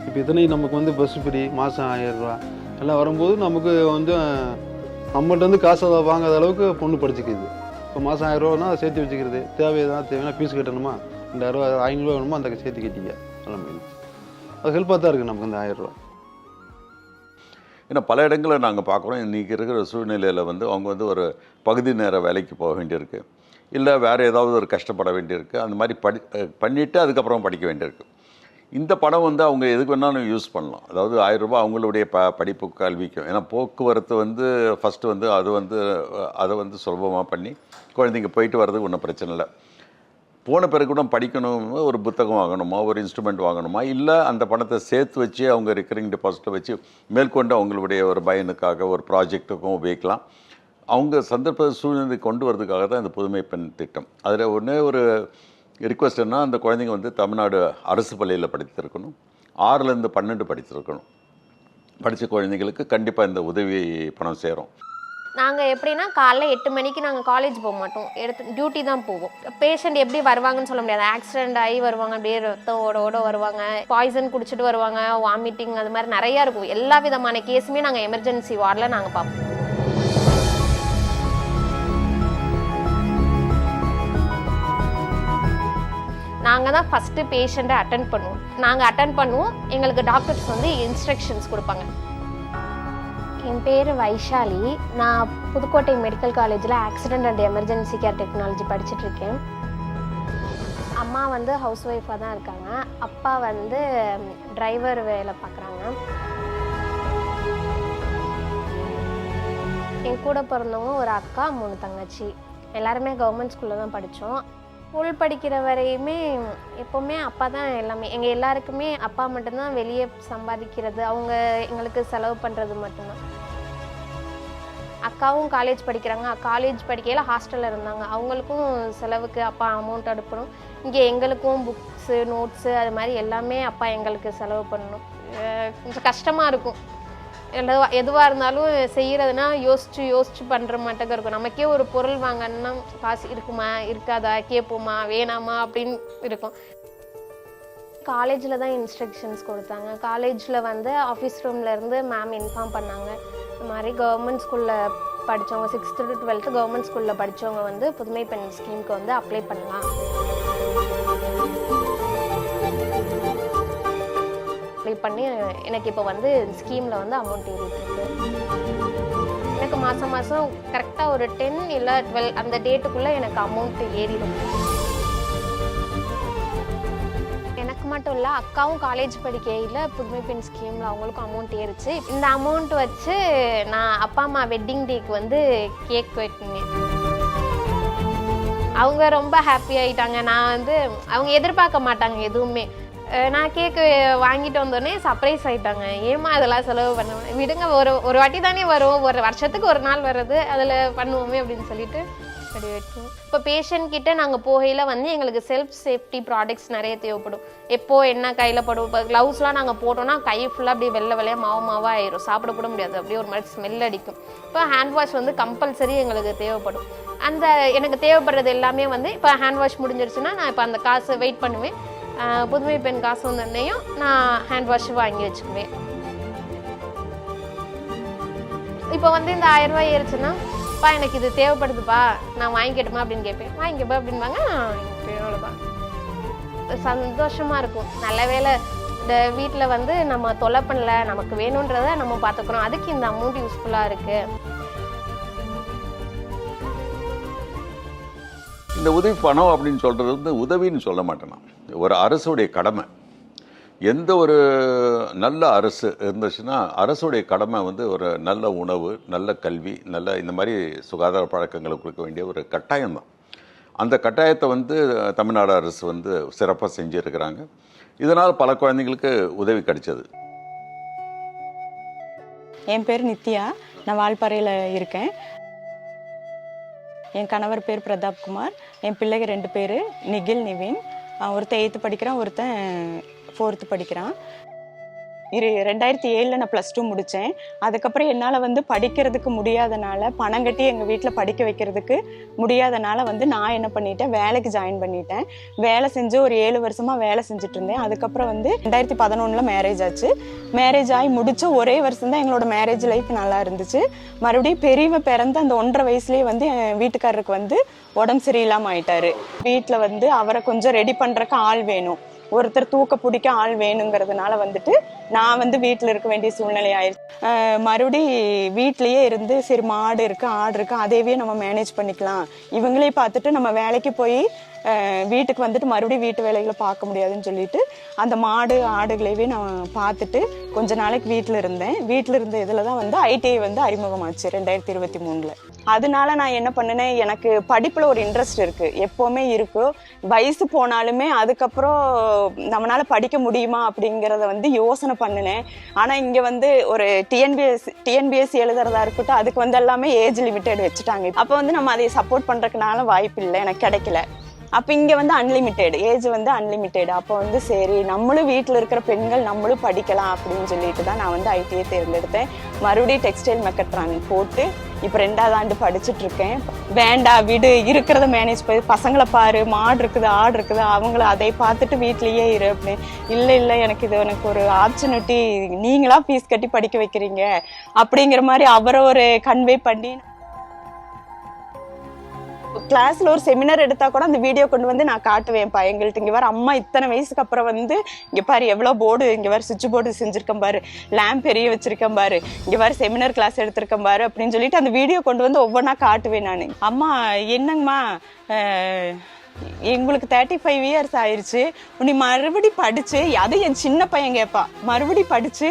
Speaker 15: இப்போ இத்தனை நமக்கு வந்து பஸ் ஃப்ரீ, மாதம் 1000 ரூபா எல்லாம் வரும்போது நமக்கு வந்து நம்மகிட்ட வந்து காசை வாங்காத அளவுக்கு பொண்ணு படிச்சுக்குது. இப்போ மாதம் 1000 ரூபானா அதை சேர்த்து வச்சுக்கிறது. தேவைன்னா ஃபீஸ் கட்டணுமா, 2000 ரூபா 500 ரூபா வேணுமா, அந்த சேர்த்து கட்டிக்க எல்லாமே. அது ஹெல்ப்பாக தான் இருக்குது நமக்கு அந்த 1000 ரூபா.
Speaker 12: ஏன்னா பல இடங்களில் நாங்கள் பார்க்குறோம், இன்றைக்கி இருக்கிற சூழ்நிலையில் வந்து அவங்க வந்து ஒரு பகுதி நேர வேலைக்கு போக வேண்டியிருக்கு, இல்லை வேறு ஏதாவது ஒரு கஷ்டப்பட வேண்டியிருக்கு. அந்த மாதிரி பண்ணிவிட்டு அதுக்கப்புறம் படிக்க வேண்டியிருக்கு. இந்த பணம் வந்து அவங்க எதுக்கு வேணாலும் யூஸ் பண்ணலாம். அதாவது 1000 ரூபா அவங்களுடைய படிப்பு கல்விக்கும். ஏன்னா போக்குவரத்து வந்து ஃபஸ்ட்டு வந்து அதை வந்து சுலபமாக பண்ணி குழந்தைங்க போயிட்டு வர்றதுக்கு ஒன்றும் பிரச்சனை இல்லை. போன பிறகு கூட படிக்கணும், ஒரு புத்தகம் வாங்கணுமா, ஒரு இன்ஸ்ட்ருமெண்ட் வாங்கணுமா, இல்லை அந்த பணத்தை சேர்த்து வச்சு அவங்க ரெக்கரிங் டெபாசிட்டில் வச்சு மேற்கொண்டு அவங்களுடைய ஒரு பயனுக்காக ஒரு ப்ராஜெக்ட்டுக்கும் உபயோகிக்கலாம். அவங்க சந்தர்ப்ப சூழ்நிலை கொண்டு வரதுக்காக தான் இந்த புதுமை பெண் திட்டம். அதில் ஒன்றே ஒரு ரிக்வெஸ்ட் என்ன, அந்த குழந்தைங்க வந்து தமிழ்நாடு அரசு பள்ளியில் படித்திருக்கணும், 6லேருந்து 12 படித்திருக்கணும். படித்த குழந்தைங்களுக்கு கண்டிப்பாக இந்த உதவி பணம் சேரும்.
Speaker 1: நாங்கள் எப்படின்னா காலைல 8 மணிக்கு நாங்கள் காலேஜ் போக மாட்டோம், டியூட்டி தான் போவோம். பேஷண்ட் எப்படி வருவாங்கன்னு சொல்ல முடியாது. ஆக்சிடென்ட் ஆகி வருவாங்க, அப்படியே ரத்தம் ஓட வருவாங்க, பாய்சன் குடிச்சிட்டு வருவாங்க, வாமிட்டிங், அது மாதிரி நிறையா இருக்கும். எல்லா விதமான கேஸுமே நாங்கள் எமர்ஜென்சி வார்டில் நாங்கள் பார்ப்போம். நாங்கள் தான் ஃபஸ்ட்டு பேஷண்ட்டை அட்டென்ட் பண்ணுவோம். நாங்கள் அட்டென்ட் பண்ணுவோம், எங்களுக்கு டாக்டர்ஸ் வந்து இன்ஸ்ட்ரக்ஷன்ஸ் கொடுப்பாங்க. என் பேர் வைஷாலி. நான் புதுக்கோட்டை மெடிக்கல் காலேஜில் accident and emergency care technology படிச்சுட்ருக்கேன். அம்மா வந்து ஹவுஸ் ஒய்ஃபாக தான் இருக்காங்க. அப்பா வந்து டிரைவர் வேலை பார்க்குறாங்க. என் கூட பிறந்தவங்க ஒரு அக்கா, 3 தங்கச்சி. எல்லாருமே கவர்மெண்ட் ஸ்கூலில் தான் படித்தோம். ஸ்கூல் படிக்கிற வரையுமே எப்போவுமே அப்பா தான் எல்லாமே. எங்கள் எல்லாருக்குமே அப்பா மட்டும்தான் வெளியே சம்பாதிக்கிறது, அவங்க எங்களுக்கு செலவு பண்ணுறது மட்டும்தான். அக்காவும் காலேஜ் படிக்கிறாங்க. காலேஜ் படிக்கையில் ஹாஸ்டலில் இருந்தாங்க. அவங்களுக்கும் செலவுக்கு அப்பா அமௌண்ட் அனுப்பணும். இங்கே எங்களுக்கும் புக்ஸு, நோட்ஸு, அது மாதிரி எல்லாமே அப்பா எங்களுக்கு செலவு பண்ணணும். கொஞ்சம் கஷ்டமாக இருக்கும். எதுவாக இருந்தாலும் செய்கிறதுனா யோசிச்சு பண்ணுற மாட்டேங்க இருக்கும். நமக்கே ஒரு பொருள் வாங்கணும்னா காசு இருக்குமா, இருக்காதா, கேட்போமா, வேணாமா அப்படின்னு இருக்கும். காலேஜில் தான் இன்ஸ்ட்ரக்ஷன்ஸ் கொடுத்தாங்க. காலேஜில் வந்து ஆஃபீஸ் ரூம்லேருந்து மேம் இன்ஃபார்ம் பண்ணாங்க, இந்த மாதிரி கவர்மெண்ட் ஸ்கூலில் படித்தவங்க 6th to 12th கவர்மெண்ட் ஸ்கூலில் படித்தவங்க வந்து புதுமை பெண் ஸ்கீமுக்கு வந்து அப்ளை பண்ணலாம். அப்ளை பண்ணி எனக்கு இப்போ வந்து ஸ்கீமில் வந்து அமௌண்ட் ஏறிட்டுருக்கு. எனக்கு மாதம் கரெக்டாக ஒரு 10 இல்லை 12 அந்த டேட்டுக்குள்ளே எனக்கு அமௌண்ட் ஏறிடும். எனக்கு மட்டும் இல்லை, அக்காவும் காலேஜ் படிக்கையில் புதுமை பெண் ஸ்கீமில் அவங்களுக்கும் அமௌண்ட் ஏறிச்சு. இந்த அமௌண்ட் வச்சு நான் அப்பா அம்மா வெட்டிங் டேக்கு வந்து கேக் வெட்டினேன். அவங்க ரொம்ப ஹாப்பி ஆகிட்டாங்க. நான் வந்து அவங்க எதிர்பார்க்க மாட்டாங்க எதுவுமே.
Speaker 4: நான் கேக்கு வாங்கிட்டு வந்தோடனே சர்ப்ரைஸ் ஆகிட்டாங்க. ஏமா இதெல்லாம் செலவு பண்ணுவேன், விடுங்க ஒரு வாட்டி தானே வரும், ஒரு வருஷத்துக்கு ஒரு நாள் வர்றது, அதில் பண்ணுவோமே அப்படின்னு சொல்லிட்டு அப்படி வைக்கும். இப்போ பேஷண்ட் கிட்ட நாங்கள் போகையில் வந்து எங்களுக்கு செல்ஃப் சேஃப்டி ப்ராடக்ட்ஸ் நிறைய தேவைப்படும். எப்போ என்ன கையில் படும், இப்போ க்ளவுஸ்லாம் நாங்கள் போட்டோம்னா கை ஃபுல்லாக அப்படியே வெள்ளையாக மாவாக ஆயிரும், சாப்பிடக்கூட முடியாது, அப்படியே ஒரு மாதிரி ஸ்மெல் அடிக்கும். இப்போ ஹேண்ட் வாஷ் வந்து கம்பல்சரி எங்களுக்கு தேவைப்படும். அந்த எனக்கு தேவைப்படுறது எல்லாமே வந்து இப்போ ஹேண்ட் வாஷ் முடிஞ்சிருச்சுன்னா நான் இப்போ அந்த காசை வெயிட் பண்ணுவேன். புதுமை பெண் காசு வந்தோடனையும் நான் ஹேண்ட் வாஷ் வாங்கி வச்சுக்குவேன். இப்போ வந்து இந்த 1000 ரூபாய் ஏறிச்சுன்னா, பா எனக்கு இது தேவைப்படுதுப்பா நான் வாங்கிக்கட்டுமா அப்படின்னு கேட்பேன். வாங்கிக்கப்பா அப்படின்பாங்க, நான் வாங்கிப்பேன். அவ்வளோதான். சந்தோஷமாக இருக்கும். நல்ல வேலை இந்த வீட்டில் வந்து நம்ம தொலை பண்ணல, நமக்கு வேணுன்றதை நம்ம பார்த்துக்குறோம், அதுக்கு இந்த அமௌண்ட் யூஸ்ஃபுல்லாக இருக்குது.
Speaker 12: இந்த உதவி பணம் அப்படின்னு சொல்கிறது வந்து உதவின்னு சொல்ல மாட்டேன் நான். ஒரு அரசுடைய கடமை. எந்த ஒரு நல்ல அரசு இருந்துச்சுன்னா அரசுடைய கடமை வந்து ஒரு நல்ல உணவு, நல்ல கல்வி, நல்ல இந்த மாதிரி சுகாதார பழக்கங்களை கொடுக்க வேண்டிய ஒரு கட்டாயம்தான். அந்த கட்டாயத்தை வந்து தமிழ்நாடு அரசு வந்து சிறப்பாக செஞ்சுருக்கிறாங்க. இதனால் பல குழந்தைங்களுக்கு உதவி கிடைச்சது.
Speaker 13: என் பேர் நித்யா, நான் வால்பாறையில் இருக்கேன். என் கணவர் பேர் பிரதாப்குமார். என் பிள்ளைங்க 2 பேர், நிகில், நிவின். ஒருத்தன் 8th படிக்கிறான், ஒருத்தன் 4th படிக்கிறான். 2007 நான் +2 முடித்தேன். அதுக்கப்புறம் என்னால் வந்து படிக்கிறதுக்கு முடியாதனால, பணம் கட்டி எங்கள் வீட்டில் படிக்க வைக்கிறதுக்கு முடியாதனால வந்து நான் என்ன பண்ணிட்டேன், வேலைக்கு ஜாயின் பண்ணிட்டேன். வேலை செஞ்சு ஒரு 7 வருஷமாக வேலை செஞ்சுட்டு இருந்தேன். அதுக்கப்புறம் வந்து 2011 மேரேஜ் ஆச்சு. மேரேஜ் ஆகி முடித்த ஒரே வருஷம் தான் எங்களோட மேரேஜ் லைஃப் நல்லா இருந்துச்சு. மறுபடியும் பெரியவன் பிறந்து அந்த 1.5 வயசுலேயே வந்து என் வீட்டுக்காரருக்கு வந்து உடம்பு சரியில்லாமல் ஆயிட்டாரு. வீட்டில் வந்து அவரை கொஞ்சம் ரெடி பண்ணுறக்கு ஆள் வேணும், ஒருத்தர் தூக்க பிடிக்க ஆள் வேணுங்கிறதுனால வந்துட்டு நான் வந்து வீட்டில் இருக்க வேண்டிய சூழ்நிலை ஆயிடுச்சு. மறுபடி வீட்லேயே இருந்து சரி மாடு இருக்குது, ஆடு இருக்குது, அதையவே நம்ம மேனேஜ் பண்ணிக்கலாம், இவங்களே பார்த்துட்டு நம்ம வேலைக்கு போய் வீட்டுக்கு வந்துட்டு மறுபடியும் வீட்டு வேலைகளை பார்க்க முடியாதுன்னு சொல்லிட்டு அந்த மாடு ஆடுகளையே நான் பார்த்துட்டு கொஞ்ச நாளைக்கு வீட்டில் இருந்தேன். வீட்டில் இருந்த இதில் தான் வந்து ஐடிஐ வந்து அறிமுகமாச்சு 2023. அதனால நான் என்ன பண்ணினேன், எனக்கு படிப்பில் ஒரு இன்ட்ரெஸ்ட் இருக்குது, எப்போவுமே இருக்கும். வயசு போனாலுமே அதுக்கப்புறம் நம்மளால் படிக்க முடியுமா அப்படிங்கிறத வந்து யோசனை பண்ணினேன். ஆனால் இங்கே வந்து ஒரு டிஎன்பிஎஸ்சி எழுதுறதா இருக்கட்டும், அதுக்கு வந்து எல்லாமே ஏஜ் லிமிட்டட் வச்சுட்டாங்க. அப்போ வந்து நம்ம அதை சப்போர்ட் பண்ணுறதுனால வாய்ப்பு இல்லை, எனக்கு கிடைக்கல. அப்போ இங்கே வந்து அன்லிமிட்டெட் ஏஜ் வந்து அன்லிமிட்டெட். அப்போ வந்து சரி நம்மளும் வீட்டில் இருக்கிற பெண்கள் நம்மளும் படிக்கலாம் அப்படின்னு சொல்லிட்டு தான் நான் வந்து ஐடிஐ தேர்ந்தெடுத்தேன். மறுபடியும் டெக்ஸ்டைல் மெக்கட்ரானிக் போட்டு இப்போ 2வது ஆண்டு படிச்சுட்டு இருக்கேன். வேண்டாம் விடு, இருக்கிறத மேனேஜ் பண்ணி பசங்களை பாரு, மாடு இருக்குது, ஆடு இருக்குது, அவங்கள அதை பார்த்துட்டு வீட்லேயே இரு அப்படின்னு. இல்லை எனக்கு இது எனக்கு ஒரு ஆப்பர்ச்சுனிட்டி, நீங்களா ஃபீஸ் கட்டி படிக்க வைக்கிறீங்க அப்படிங்கிற மாதிரி அவரை ஒரு கன்வே பண்ணி கிளாஸ்ல ஒரு செமினார் எடுத்தா கூட அந்த வீடியோ கொண்டு வந்து நான் காட்டுவேன் பையங்கள்ட்ட. இங்க வர அம்மா இத்தனை வயசுக்கு அப்புறம் வந்து இங்க பாரு எவ்வளவு போர்டு, இங்க வர சுவிட்ச் போர்டு செஞ்சிருக்கேன் பாரு, லேம்ப் பெரிய வச்சிருக்கேன் பாரு, இங்க வர செமினார் கிளாஸ் எடுத்திருக்கேன் பாரு அப்படின்னு சொல்லிட்டு அந்த வீடியோ கொண்டு வந்து ஒவ்வொன்றா காட்டுவேன் நான். அம்மா என்னங்கம்மா எங்களுக்கு 35 இயர்ஸ் ஆயிடுச்சு, நீ மறுபடி படிச்சு, அது என் சின்ன பையன் கேட்பா, மறுபடி படிச்சு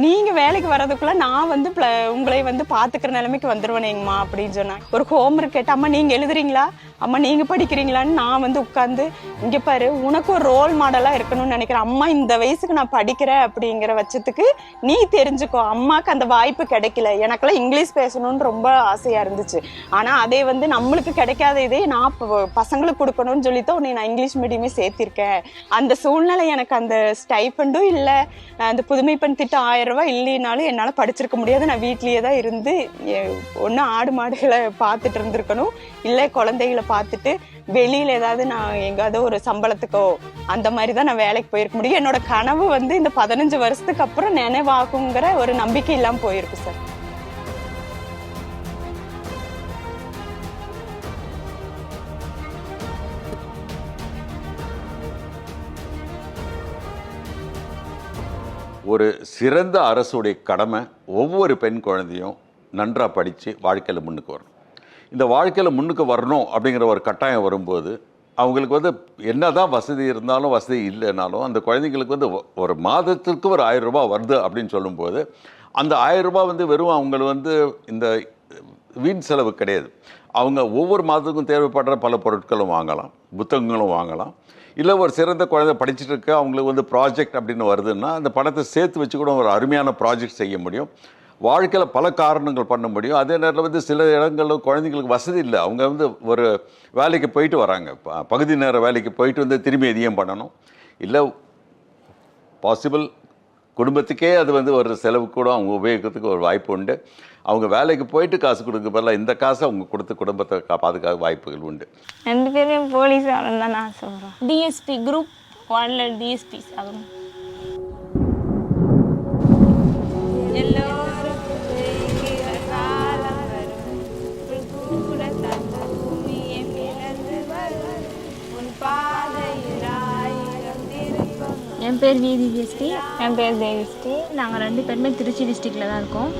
Speaker 13: நீங்க வேலைக்கு வர்றதுக்குள்ள நான் வந்து உங்களை வந்து பாத்துக்கிற நிலைமைக்கு வந்துருவேனேங்கம்மா அப்படின்னு சொன்னாங்க. ஒரு ஹோம்ஒர்க் கேட்ட அம்மா நீங்க எழுதுறீங்களா, அம்மா நீங்க படிக்கிறீங்களான்னு நான் வந்து உட்காந்து இங்க பாரு உனக்கு ஒரு ரோல் மாடலா இருக்கணும்னு நினைக்கிறேன், அம்மா இந்த வயசுக்கு நான் படிக்கிறேன் அப்படிங்கிற பட்சத்துக்கு நீ தெரிஞ்சுக்கோ. அம்மாக்கு அந்த வாய்ப்பு கிடைக்கல, எனக்கெல்லாம் இங்கிலீஷ் பேசணும்னு ரொம்ப ஆசையா இருந்துச்சு. ஆனா அதே வந்து நம்மளுக்கு கிடைக்காத இதே நான் பசங்களுக்கு கொடுக்கணும்னு சொல்லித்தான் உன்னை நான் இங்கிலீஷ் மீடியமே சேர்த்திருக்கேன். அந்த சூழ்நிலை எனக்கு அந்த ஸ்டைபண்டும் இல்லை, அந்த புதுமை பெண் திட்டம் 1000 ரூபாய் இல்லைனாலும் என்னால் படிச்சிருக்க முடியாது. நான் வீட்லேயே தான் இருந்து ஒன்று ஆடு மாடுகளை பார்த்துட்டு இருந்திருக்கணும், இல்லை குழந்தைகளை பார்த்துட்டு வெளியில் ஏதாவது நான் எங்காவது ஒரு சம்பளத்துக்கோ அந்த மாதிரி தான் நான் வேலைக்கு போயிருக்க முடியும். என்னோட கனவு வந்து இந்த 15 வருஷத்துக்கு அப்புறம் நினைவாகுங்கிற ஒரு நம்பிக்கை இல்லாமல் போயிருக்கு சார்.
Speaker 12: ஒரு சிறந்த அரசுடைய கடமை ஒவ்வொரு பெண் குழந்தையும் நன்றாக படித்து வாழ்க்கையில் முன்னுக்கு வரணும். இந்த வாழ்க்கையில் முன்னுக்கு வரணும் அப்படிங்கிற ஒரு கட்டாயம் வரும்போது அவங்களுக்கு வந்து என்ன தான் வசதி இருந்தாலும் வசதி இல்லைனாலும் அந்த குழந்தைங்களுக்கு வந்து ஒரு மாதத்திற்கு ஒரு 1000 ரூபாய் வருது அப்படின்னு சொல்லும்போது அந்த 1000 ரூபாய் வந்து வெறும் அவங்களை வந்து இந்த வீண் செலவு கிடையாது. அவங்க ஒவ்வொரு மாதத்துக்கும் தேவைப்படுற பல பொருட்களும் வாங்கலாம், புத்தகங்களும் வாங்கலாம். இல்லை ஒரு சிறந்த குழந்தை படிச்சுட்டு இருக்க அவங்களுக்கு வந்து ப்ராஜெக்ட் அப்படின்னு வருதுன்னா அந்த பணத்தை சேர்த்து வச்சு கூட ஒரு அருமையான ப்ராஜெக்ட் செய்ய முடியும். வாழ்க்கையில் பல காரணங்கள் பண்ண முடியும். அதே நேரத்தில் வந்து சில இடங்களில் குழந்தைங்களுக்கு வசதி இல்லை. அவங்க வந்து ஒரு வேலைக்கு போயிட்டு வராங்க, பகுதி நேர வேலைக்கு போயிட்டு வந்து திரும்பி எதையும் பண்ணணும் இல்லை, பாசிபிள் குடும்பத்துக்கே அது வந்து ஒரு செலவு கூட அவங்க உபயோகிக்கிறதுக்கு ஒரு வாய்ப்பு உண்டு. அவங்க வேலைக்கு போயிட்டு காசு கொடுக்க பதிலாக இந்த காசை அவங்க கொடுத்து குடும்பத்தை பாதுகாக்க வாய்ப்புகள் உண்டு.
Speaker 3: 2 பேருமே போலீஸ் ஆகணும் தான் நான் சொல்கிறேன். டிஎஸ்பி குரூப் 1ல் டிஎஸ்பி ஆகணும்.
Speaker 16: என் பேர் வீதி ஜெஸ்டி. என் பேர் தேவிஸ்டி. நாங்கள் 2 பேருமே திருச்சி டிஸ்ட்ரிக்டில் தான் இருக்கோம்.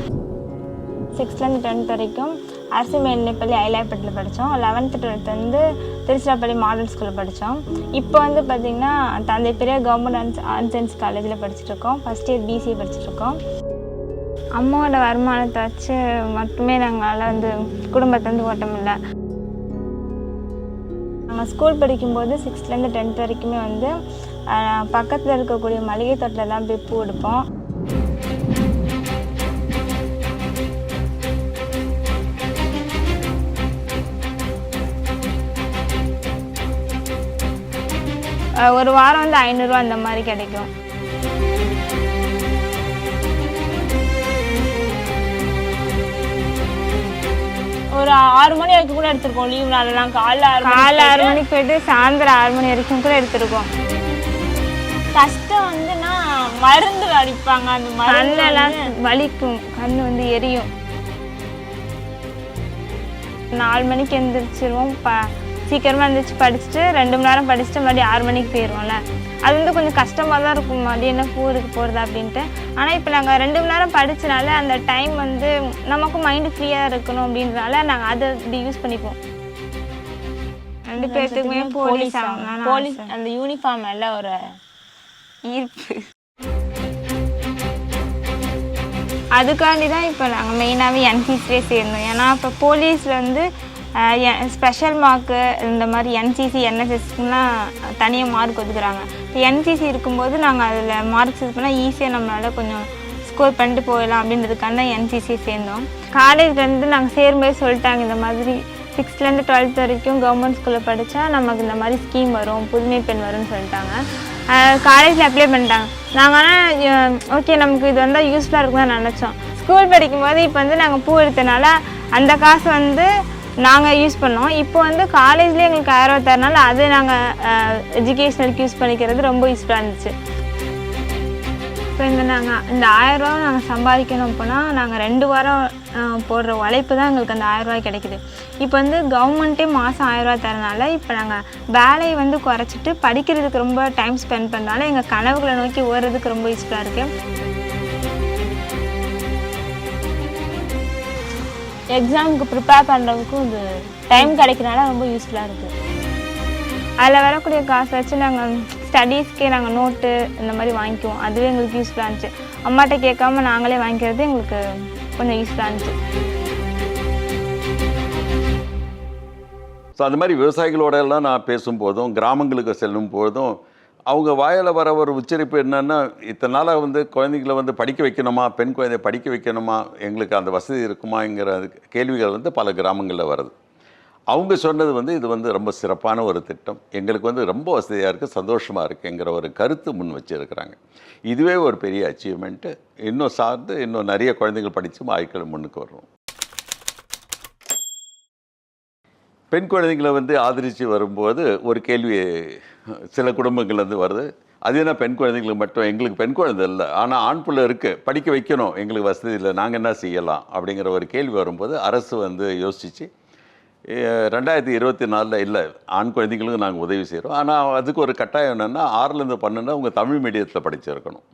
Speaker 3: 6th-லேருந்து 10th வரைக்கும் அரசு மேல்நிலைப்பள்ளி ஐலாப்பட்டில் படித்தோம். 11th 12th வந்து திருச்சிராப்பள்ளி மாடல் ஸ்கூலில் படித்தோம். இப்போ வந்து பார்த்திங்கன்னா தந்தை பெரியார் கவர்மெண்ட் ஆர்ட்ஸ் சயின்ஸ் காலேஜில் படிச்சுட்ருக்கோம். ஃபஸ்ட் இயர் பிசிஏ படிச்சுட்ருக்கோம். அம்மாவோட வருமானத்தை வச்சு மட்டுமே நாங்களால் வந்து குடும்பத்தை வந்து ஓட்ட முடியல. நாங்கள் ஸ்கூல் படிக்கும்போது 6th-லேருந்து 10th வரைக்குமே வந்து பக்கத்தில் இருக்கக்கூடிய மளிகை தோட்டத்தில் தான் போய் பூ எடுப்போம். ஒரு வாரம் வந்து 500 ரூபா அந்த மாதிரி கிடைக்கும். ஒரு 6 மணி வரைக்கும் கூட எடுத்துருக்கோம். லீவ் நாளெல்லாம் காலைல 6 மணிக்கு போயிட்டு சாயந்தரம் 6 மணி வரைக்கும் கூட எடுத்துருக்கோம். கஷ்டம் வந்துன்னா மருந்து அடிப்பாங்க, அந்த கண்ணெல்லாம் வலிக்கும், கண்ணு வந்து எரியும். 4 மணிக்கு எழுந்திரிச்சிருவோம். சீக்கிரமாக எழுந்திரிச்சு படிச்சுட்டு 2 மணி நேரம் படிச்சுட்டு மறுபடியும் 6 மணிக்கு போயிடுவோம்ல. அது வந்து கொஞ்சம் கஷ்டமாக தான் இருக்கும், மறுபடியும் என்ன ஊருக்கு போகிறதா அப்படின்ட்டு. ஆனால் இப்போ நாங்கள் 2 மணி நேரம் படிச்சனால அந்த டைம் வந்து நமக்கும் மைண்டு ஃப்ரீயாக இருக்கணும் அப்படின்றனால நாங்கள் அதை இப்படி யூஸ் பண்ணிப்போம். 2 பேர்த்துக்குமே போலீஸ் ஆகணும். போலீஸ் அந்த யூனிஃபார்ம் எல்லாம் ஒரு ஈர்ப்பு. அதுக்காண்டி தான் இப்போ நாங்கள் மெயினாகவே என்சிசிலே சேர்ந்தோம். ஏன்னா இப்போ போலீஸில் வந்து ஸ்பெஷல் மார்க்கு இந்த மாதிரி என்சிசி என்எஸ்எஸ்க்குலாம் தனியாக மார்க் ஒதுக்குறாங்க. இப்போ என்சிசி இருக்கும்போது நாங்கள் அதில் மார்க்ஸ் இது பண்ணால் ஈஸியாக நம்மளால் கொஞ்சம் ஸ்கோர் பண்ணிட்டு போயிடலாம் அப்படின்றதுக்காக தான் என்சிசி சேர்ந்தோம். காலேஜ்லேருந்து நாங்கள் சேரும்போது சொல்லிட்டாங்க, இந்த மாதிரி 6th-லேருந்து 12th வரைக்கும் கவர்மெண்ட் ஸ்கூலில் படித்தா நமக்கு இந்த மாதிரி ஸ்கீம் வரும், புதுமை பெண் வரும்னு சொல்லிட்டாங்க. காலேஜில் அப்ளை பண்ணிட்டாங்க. நாங்கள் ஆனால் ஓகே நமக்கு இது வந்தால் யூஸ்ஃபுல்லாக இருக்குன்னு தான் நினச்சோம். ஸ்கூல் படிக்கும்போது இப்போ வந்து நாங்கள் பூ எடுத்தனால அந்த காசு வந்து நாங்கள் யூஸ் பண்ணோம். இப்போ வந்து காலேஜ்லேயே எங்களுக்கு 1000 ரூபா தரனால அது நாங்கள் எஜுகேஷனலுக்கு யூஸ் பண்ணிக்கிறது ரொம்ப யூஸ்ஃபுல்லாக இருந்துச்சு. இப்போ நாங்கள் இந்த 1000 ரூபா நாங்கள் சம்பாதிக்கணும் அப்படின்னா நாங்கள் 2 வாரம் போடுற உழைப்பு தான் எங்களுக்கு அந்த 1000 ரூபாய் கிடைக்குது. இப்போ வந்து கவர்மெண்ட்டே மாதம் 1000 ரூபா தரனால இப்போ நாங்கள் வேலையை வந்து குறைச்சிட்டு படிக்கிறதுக்கு ரொம்ப டைம் ஸ்பெண்ட் பண்ணனால எங்கள் கனவுகளை நோக்கி ஓடுறதுக்கு ரொம்ப யூஸ்ஃபுல்லாக இருக்குது. எக்ஸாமுக்கு ப்ரிப்பேர் பண்ணுறதுக்கும் இது டைம் கிடைக்கிறனால ரொம்ப யூஸ்ஃபுல்லாக இருக்குது. அதில் வரக்கூடிய காசை வச்சு நாங்கள் ஸ்டடீஸ்க்கே நாங்கள் நோட்டு இந்த மாதிரி வாங்கிக்குவோம். அதுவே எங்களுக்கு யூஸ்ஃபுல்லாக இருந்துச்சு. அம்மாட்ட கேட்காம நாங்களே வாங்கிக்கிறது எங்களுக்கு கொஞ்சம் யூஸ்ஃபுல்லாக இருந்துச்சு.
Speaker 12: ஸோ அந்த மாதிரி விவசாயிகளோட எல்லாம் நான் பேசும்போதும் கிராமங்களுக்கு செல்லும் போதும் அவங்க வாயில் வர ஒரு உச்சரிப்பு என்னென்னா, இத்தனை நாளாக வந்து குழந்தைங்களை வந்து படிக்க வைக்கணுமா, பெண் குழந்தைய படிக்க வைக்கணுமா, எங்களுக்கு அந்த வசதி இருக்குமாங்கிற கேள்விகள் வந்து பல கிராமங்களில் வருது. அவங்க சொன்னது வந்து இது வந்து ரொம்ப சிறப்பான ஒரு திட்டம், எங்களுக்கு வந்து ரொம்ப வசதியாக இருக்குது, சந்தோஷமாக இருக்குங்கிற ஒரு கருத்து முன் வச்சுருக்கிறாங்க. இதுவே ஒரு பெரிய அச்சீவ்மெண்ட்டு. இன்னும் சார்ந்து இன்னும் நிறைய குழந்தைகள் படித்து வாழ்க்கையில் முன்னுக்கு வரணும். பெண் குழந்தைங்களை வந்து ஆதரித்து வரும்போது ஒரு கேள்வி சில குடும்பங்கள் வந்து வருது, அது என்ன பெண் குழந்தைங்களுக்கு மட்டும், எங்களுக்கு பெண் குழந்தை இல்லை ஆனால் ஆண் பிள்ளை இருக்குது, படிக்க வைக்கணும், எங்களுக்கு வசதி இல்லை, நாங்கள் என்ன செய்யலாம் அப்படிங்கிற ஒரு கேள்வி வரும்போது அரசு வந்து யோசித்து 2024 இல்லை ஆண் குழந்தைங்களுக்கு நாங்கள் உதவி செய்கிறோம். ஆனால் அதுக்கு ஒரு கட்டாயம் என்னென்னா 6லேருந்து 12 அவங்க தமிழ் மீடியத்தில் படிச்சிருக்கணும்.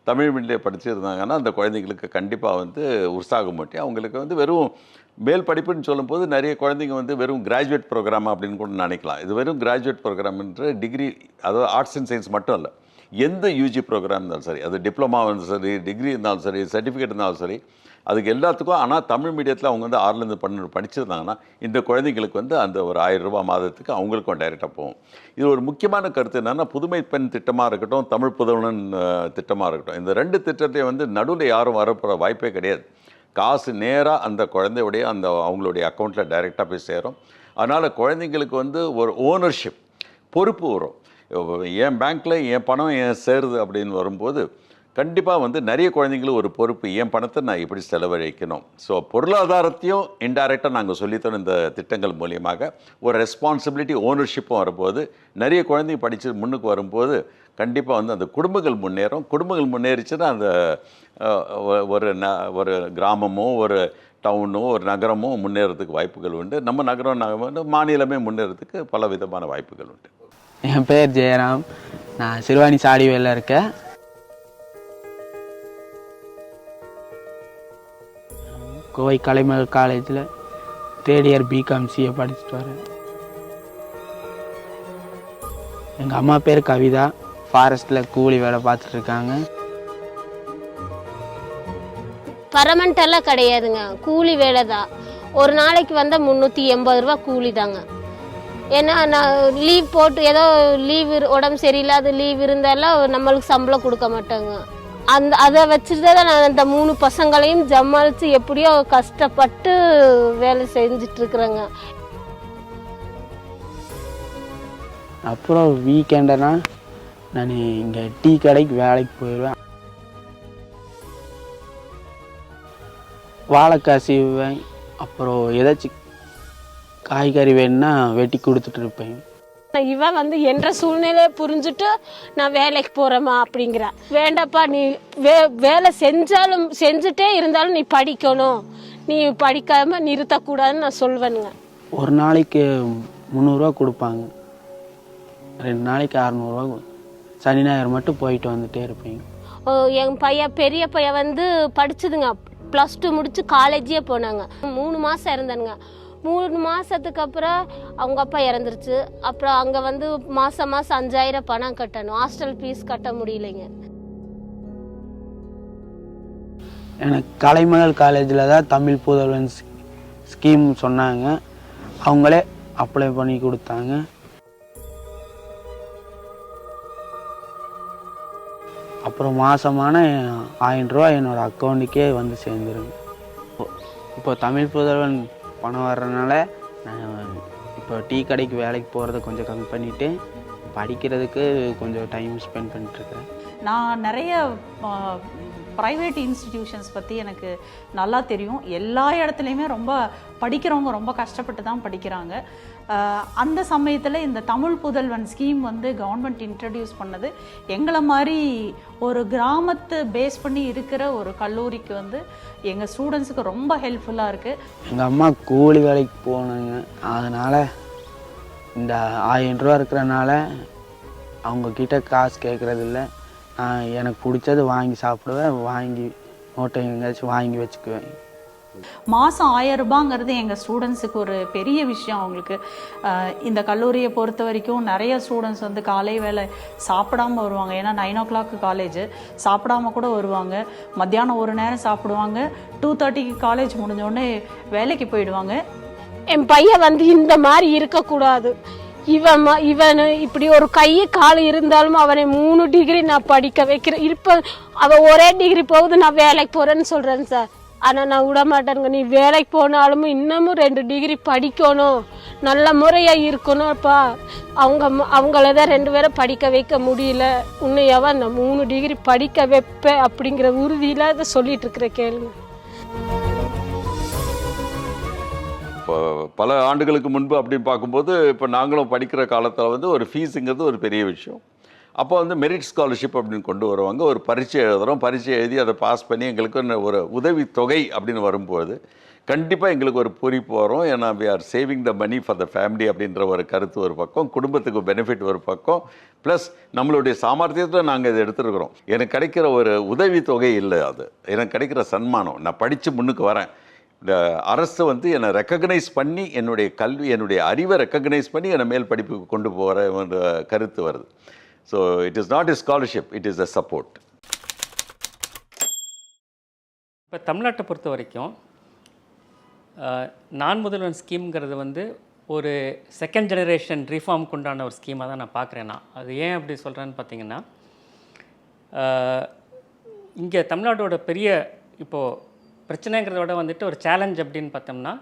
Speaker 12: தமிழ் மீடியம் படிச்சிருந்தாங்கன்னா அந்த குழந்தைங்களுக்கு கண்டிப்பாக வந்து உற்சாகம் ஊட்டி அவங்களுக்கு வந்து வெறும் மேல் படிப்புன்னு சொல்லும்போது நிறைய குழந்தைங்க வந்து வெறும் கிராஜுவேட் ப்ரோக்ராம் அப்படின்னு கூட நினைக்கலாம். இது வெறும் கிராஜுவேட் ப்ரோக்ராம்ன்ற டிகிரி, அதாவது ஆர்ட்ஸ் அண்ட் சயின்ஸ் மட்டும் இல்லை, எந்த யூஜி ப்ரோக்ராம் இருந்தாலும் சரி, அது டிப்ளமா இருந்தாலும் சரி, டிகிரி இருந்தாலும் சரி, சர்டிஃபிகேட் இருந்தாலும் சரி, அதுக்கு எல்லாத்துக்கும். ஆனால் தமிழ் மீடியத்தில் அவங்க வந்து 6லேருந்து 12 படிச்சிருந்தாங்கன்னா இந்த குழந்தைங்களுக்கு வந்து அந்த ஒரு 1000 ரூபாய் மாதத்துக்கு அவங்களுக்கும் டைரெக்டாக போகும். இது ஒரு முக்கியமான கருத்து என்னென்னா, புதுமை பெண் திட்டமாக இருக்கட்டும், தமிழ் புதல்வன் திட்டமாக இருக்கட்டும், இந்த 2 திட்டத்தையும் வந்து நடுவில் யாரும் வரப்போகிற வாய்ப்பே கிடையாது. காசு நேராக அந்த குழந்தையுடைய அவங்களுடைய அக்கௌண்ட்டில் டைரெக்டாக போய் சேரும். அதனால் குழந்தைங்களுக்கு வந்து ஒரு ஓனர்ஷிப், பொறுப்பு வரும். என் பேங்க்கில் என் பணம் என் சேருது அப்படின்னு வரும்போது கண்டிப்பாக வந்து நிறைய குழந்தைங்களுக்கு ஒரு பொறுப்பு, என் பணத்தை நான் எப்படி செலவழிக்கணும். ஸோ பொருளாதாரத்தையும் இன்டைரக்டாக நாங்கள் சொல்லித்தரோம் இந்த திட்டங்கள் மூலியமாக. ஒரு ரெஸ்பான்சிபிலிட்டி, ஓனர்ஷிப்பும் வரும்போது நிறைய குழந்தைங்க படித்து முன்னுக்கு வரும்போது கண்டிப்பாக வந்து அந்த குடும்பங்கள் முன்னேறும். குடும்பங்கள் முன்னேறிச்சுன்னா அந்த ஒரு கிராமமோ ஒரு டவுனோ ஒரு நகரமோ முன்னேறதுக்கு வாய்ப்புகள் உண்டு. நம்ம நகரம் மாநிலமே முன்னேறதுக்கு பல விதமான வாய்ப்புகள் உண்டு.
Speaker 5: என் பேர் ஜெயராம், நான் சிறுவாணி சாடிவேலில் இருக்கேன். கோவை கலைமகள் காலேஜில் 3rd இயர் பிகாம் சிஏ படிச்சுட்டு வரேன். எங்கள் அம்மா பேர் கவிதா, ஃபாரஸ்ட்டில் கூலி வேலை பார்த்துட்ருக்காங்க.
Speaker 1: பர்மனெண்ட்டெல்லாம் கிடையாதுங்க, கூலி வேலை தான். ஒரு நாளைக்கு வந்தால் 380 ரூபா கூலி தாங்க. ஏன்னா நான் லீவ் போட்டு ஏதோ லீவ் உடம்பு சரியில்லாத லீவ் இருந்தாலும் நம்மளுக்கு சம்பளம் கொடுக்க மாட்டாங்க. அதை வச்சுட்டு தான் நான் அந்த 3 பசங்களையும் ஜமாளித்து எப்படியோ கஷ்டப்பட்டு வேலை செஞ்சிட்ருக்குறேங்க.
Speaker 5: அப்புறம் வீக்கெண்டனா நான் இங்கே டீ கடைக்கு வேலைக்கு போயிடுவேன். வாழைக்காய் சீவுவேன். அப்புறம் ஏதாச்சும் காய்கறி வேணுன்னா வெட்டி கொடுத்துட்டு இருப்பேன்.
Speaker 1: இவன் வந்து என்ற சூழ்நிலையை புரிஞ்சுட்டு நான் வேலைக்கு போகிறேம்மா அப்படிங்கிறா. வேண்டாப்பா, நீ வேலை செஞ்சுட்டே இருந்தாலும் நீ படிக்கணும், நீ படிக்காம நிறுத்தக்கூடாதுன்னு நான் சொல்வேனுங்க.
Speaker 5: ஒரு நாளைக்கு 300 ரூபா கொடுப்பாங்க, 2 நாளைக்கு 600 ரூபா. சனி ஞாயிறு மட்டும் போயிட்டு வந்துட்டே இருப்பேங்க.
Speaker 1: என் பெரிய பையன் வந்து படிச்சுதுங்க, +2 முடிச்சு காலேஜே போனாங்க. 3 மாதம் இருந்தானுங்க. 3 மாதத்துக்கு அப்புறம் அவங்க அப்பா இறந்துருச்சு. அப்புறம் அங்கே வந்து மாதம் 5000 பணம் கட்டணும், ஹாஸ்டல் ஃபீஸ் கட்ட முடியலைங்க.
Speaker 5: எனக்கு கலைமகள் காலேஜில் தான் தமிழ் புதல்வன் ஸ்கீம் சொன்னாங்க, அவங்களே அப்ளை பண்ணி கொடுத்தாங்க. அப்புறம் மாதமான 1000 ரூபா என்னோடய அக்கௌண்ட்டுக்கே வந்து சேர்ந்துருங்க. இப்போ தமிழ் புதல்வன் பணம் வர்றதுனால நான் இப்போ டீ கடைக்கு வேலைக்கு போகிறத கொஞ்சம் கம்மி பண்ணிவிட்டு படிக்கிறதுக்கு கொஞ்சம் டைம் ஸ்பெண்ட் பண்ணிட்டுருக்கிறேன்.
Speaker 6: நான் நிறைய ப்ரைவேட் இன்ஸ்டிடியூஷன்ஸ் பற்றி எனக்கு நல்லா தெரியும். எல்லா இடத்துலையுமே படிக்கிறவங்க ரொம்ப கஷ்டப்பட்டு தான் படிக்கிறாங்க. அந்த சமயத்தில் இந்த தமிழ் புதல்வன் ஸ்கீம் வந்து கவர்மெண்ட் இன்ட்ரடியூஸ் பண்ணது எங்களை மாதிரி ஒரு கிராமத்தை பேஸ் பண்ணி இருக்கிற ஒரு கல்லூரிக்கு வந்து எங்கள் ஸ்டூடெண்ட்ஸுக்கு ரொம்ப ஹெல்ப்ஃபுல்லாக இருக்குது.
Speaker 5: எங்கள் அம்மா கூலி வேலைக்கு போனாங்க, அதனால் இந்த 1000 ரூபா இருக்கிறனால அவங்கக்கிட்ட காசு கேட்குறதில்ல. எனக்கு பிடிச்சது வாங்கி சாப்பிடுவேன், வாங்கி நோட்டை எங்கேயாச்சும் வாங்கி வச்சுக்குவேன்.
Speaker 6: மாதம் 1000 ரூபாங்கிறது எங்கள் ஸ்டூடெண்ட்ஸுக்கு ஒரு பெரிய விஷயம். அவங்களுக்கு இந்த கல்லூரியை பொறுத்த வரைக்கும் நிறைய ஸ்டூடெண்ட்ஸ் வந்து காலை வேலை சாப்பிடாமல் வருவாங்க. ஏன்னா 9 o'clock காலேஜ், சாப்பிடாம கூட வருவாங்க. மத்தியானம் ஒரு நேரம் சாப்பிடுவாங்க, 2:30க்கு காலேஜ் முடிஞ்சோடனே வேலைக்கு போயிடுவாங்க.
Speaker 1: என் பையன் வந்து இந்த மாதிரி இருக்கக்கூடாது. இவன் இப்படி ஒரு கை கால் இருந்தாலும் அவனை 3 டிகிரி நான் படிக்க வைக்கிறேன். இப்போ அவன் ஒரே டிகிரி போகுது, நான் வேலைக்கு போகிறேன்னு சொல்கிறேன் சார். ஆனால் நான் விட மாட்டேனுங்க. நீ வேலைக்கு போனாலும் இன்னமும் 2 டிகிரி படிக்கணும், நல்ல முறையாக இருக்கணும்ப்பா. அவங்கள தான் 2 பேரை படிக்க வைக்க முடியல, உன்னையவா நான் 3 டிகிரி படிக்க வைப்பேன் அப்படிங்கிற உறுதியில் அதை சொல்லிட்டு இருக்கிற கேளுங்க.
Speaker 12: இப்போ பல ஆண்டுகளுக்கு முன்பு அப்படின்னு பார்க்கும்போது இப்போ நாங்களும் படிக்கிற காலத்தில் வந்து ஒரு ஃபீஸுங்கிறது ஒரு பெரிய விஷயம். அப்போ வந்து மெரிட் ஸ்காலர்ஷிப் அப்படின்னு கொண்டு வருவாங்க. ஒரு பரீட்சை எழுதுகிறோம், பரீட்சை எழுதி அதை பாஸ் பண்ணி எங்களுக்கு ஒரு உதவித்தொகை அப்படின்னு வரும்போது கண்டிப்பாக எங்களுக்கு ஒரு பொறிப்பு வரும். ஏன்னா we are saving the money for the family அப்படின்ற ஒரு கருத்து ஒரு பக்கம், குடும்பத்துக்கு பெனிஃபிட் ஒரு பக்கம், ப்ளஸ் நம்மளுடைய சாமர்த்தியத்தில் நாங்கள் இதை எடுத்துருக்குறோம். எனக்கு கிடைக்கிற ஒரு உதவித்தொகை இல்லை, அது எனக்கு கிடைக்கிற சன்மானம். நான் படித்து முன்னுக்கு வரேன், இந்த அரசு வந்து என்னை ரெக்கக்னைஸ் பண்ணி என்னுடைய கல்வி என்னுடைய அறிவை ரெக்கக்னைஸ் பண்ணி என்னை மேல் படிப்புக்கு கொண்டு போகிற கருத்து வருது. So it is not a scholarship, it is a support.
Speaker 17: இப்போ தமிழ்நாட்டை பொறுத்த வரைக்கும் நான் முதல்வன் ஸ்கீம்ங்கிறது வந்து ஒரு செகண்ட் ஜெனரேஷன் ரீஃபார்முக்கு உண்டான ஒரு ஸ்கீமாக தான் நான் பார்க்குறேன். அது ஏன் அப்படி சொல்கிறேன்னு பார்த்தீங்கன்னா, இங்கே தமிழ்நாட்டோட பெரிய இப்போது பிரச்சனைங்கிறத விட வந்துட்டு ஒரு சேலஞ்ச் அப்படின்னு பார்த்தோம்னா,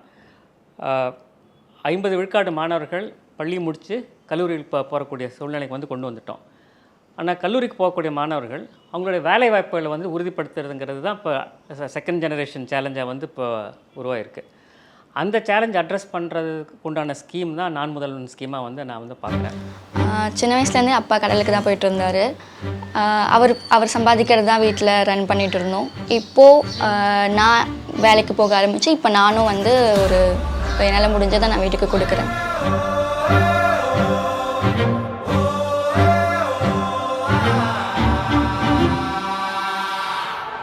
Speaker 17: 50 விழுக்காடு மாணவர்கள் பள்ளி முடித்து கல்லூரியில் போகக்கூடிய சூழ்நிலைக்கு வந்து கொண்டு வந்துட்டோம். ஆனால் கல்லூரிக்கு போகக்கூடிய மாணவர்கள் அவங்களுடைய வேலை வாய்ப்புகளை வந்து உறுதிப்படுத்துறதுங்கிறது தான் இப்போ செகண்ட் ஜெனரேஷன் சேலஞ்சாக வந்து இப்போ உருவாயிருக்கு. அந்த சேலஞ்ச் அட்ரஸ் பண்ணுறதுக்கு உண்டான ஸ்கீம் தான் நான் முதல்வன் ஸ்கீமாக வந்து நான் வந்து பார்க்குறேன்.
Speaker 14: சின்ன வயசுலேருந்தே அப்பா கடலுக்கு தான் போயிட்டு இருந்தார். அவர் சம்பாதிக்கிறது தான் வீட்டில் ரன் பண்ணிகிட்டு இருந்தோம். இப்போது நான் வேலைக்கு போக ஆரம்பித்து இப்போ நானும் வந்து ஒரு என்னால் முடிஞ்சதை நான் வீட்டுக்கு கொடுக்குறேன்.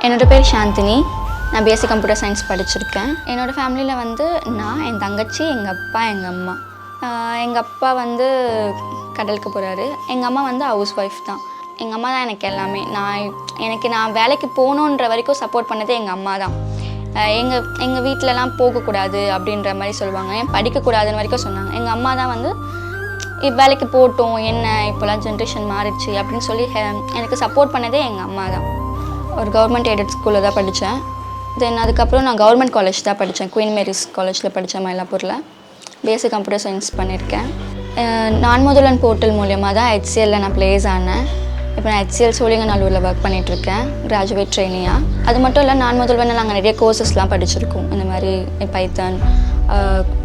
Speaker 14: என்னோடய பேர் சாந்தினி. நான் பிஎஸ்சி கம்ப்யூட்டர் சயின்ஸ் படிச்சிருக்கேன். என்னோடய ஃபேமிலியில் வந்து நான், என் தங்கச்சி, எங்கள் அப்பா, எங்கள் அம்மா. எங்கள் அப்பா வந்து கடலுக்கு போகிறாரு. எங்கள் அம்மா வந்து ஹவுஸ் ஒய்ஃப் தான். எங்கள் அம்மா தான் எனக்கு எல்லாமே. நான் வேலைக்கு போகணுன்ற வரைக்கும் சப்போர்ட் பண்ணதே எங்கள் அம்மா தான். எங்கள் வீட்டிலலாம் போகக்கூடாது அப்படின்ற மாதிரி சொல்லுவாங்க, ஏன் படிக்கக்கூடாதுன்னு வரைக்கும் சொன்னாங்க. எங்கள் அம்மா தான் வந்து வேலைக்கு போகட்டும், என்ன இப்போலாம் ஜென்ரேஷன் மாறிடுச்சு அப்படின்னு சொல்லி எனக்கு சப்போர்ட் பண்ணதே எங்கள் அம்மா தான். ஒரு கவர்மெண்ட் எய்டட் ஸ்கூலில் தான் படித்தேன். தென் அதுக்கப்புறம் நான் கவர்மெண்ட் காலேஜ் தான் படித்தேன். குயின் மேரிஸ் காலேஜில் படித்தேன் மயிலாப்பூரில். பிஎஸ்சி கம்ப்யூட்டர் சயின்ஸ் பண்ணியிருக்கேன். நான் முதல்வன் போர்ட்டல் மூலியமாக தான் HCLல நான் ப்ளேஸ் ஆனேன். இப்போ நான் HCL சோழிங்கநல்லூரில் ஒர்க் பண்ணிகிட்ருக்கேன் கிராஜுவேட் ட்ரெயினியாக. அது மட்டும் இல்லை, நான் முதல்வன் நாங்கள் நிறைய கோர்சஸ்லாம் படிச்சிருக்கோம். இந்த மாதிரி பைத்தான்,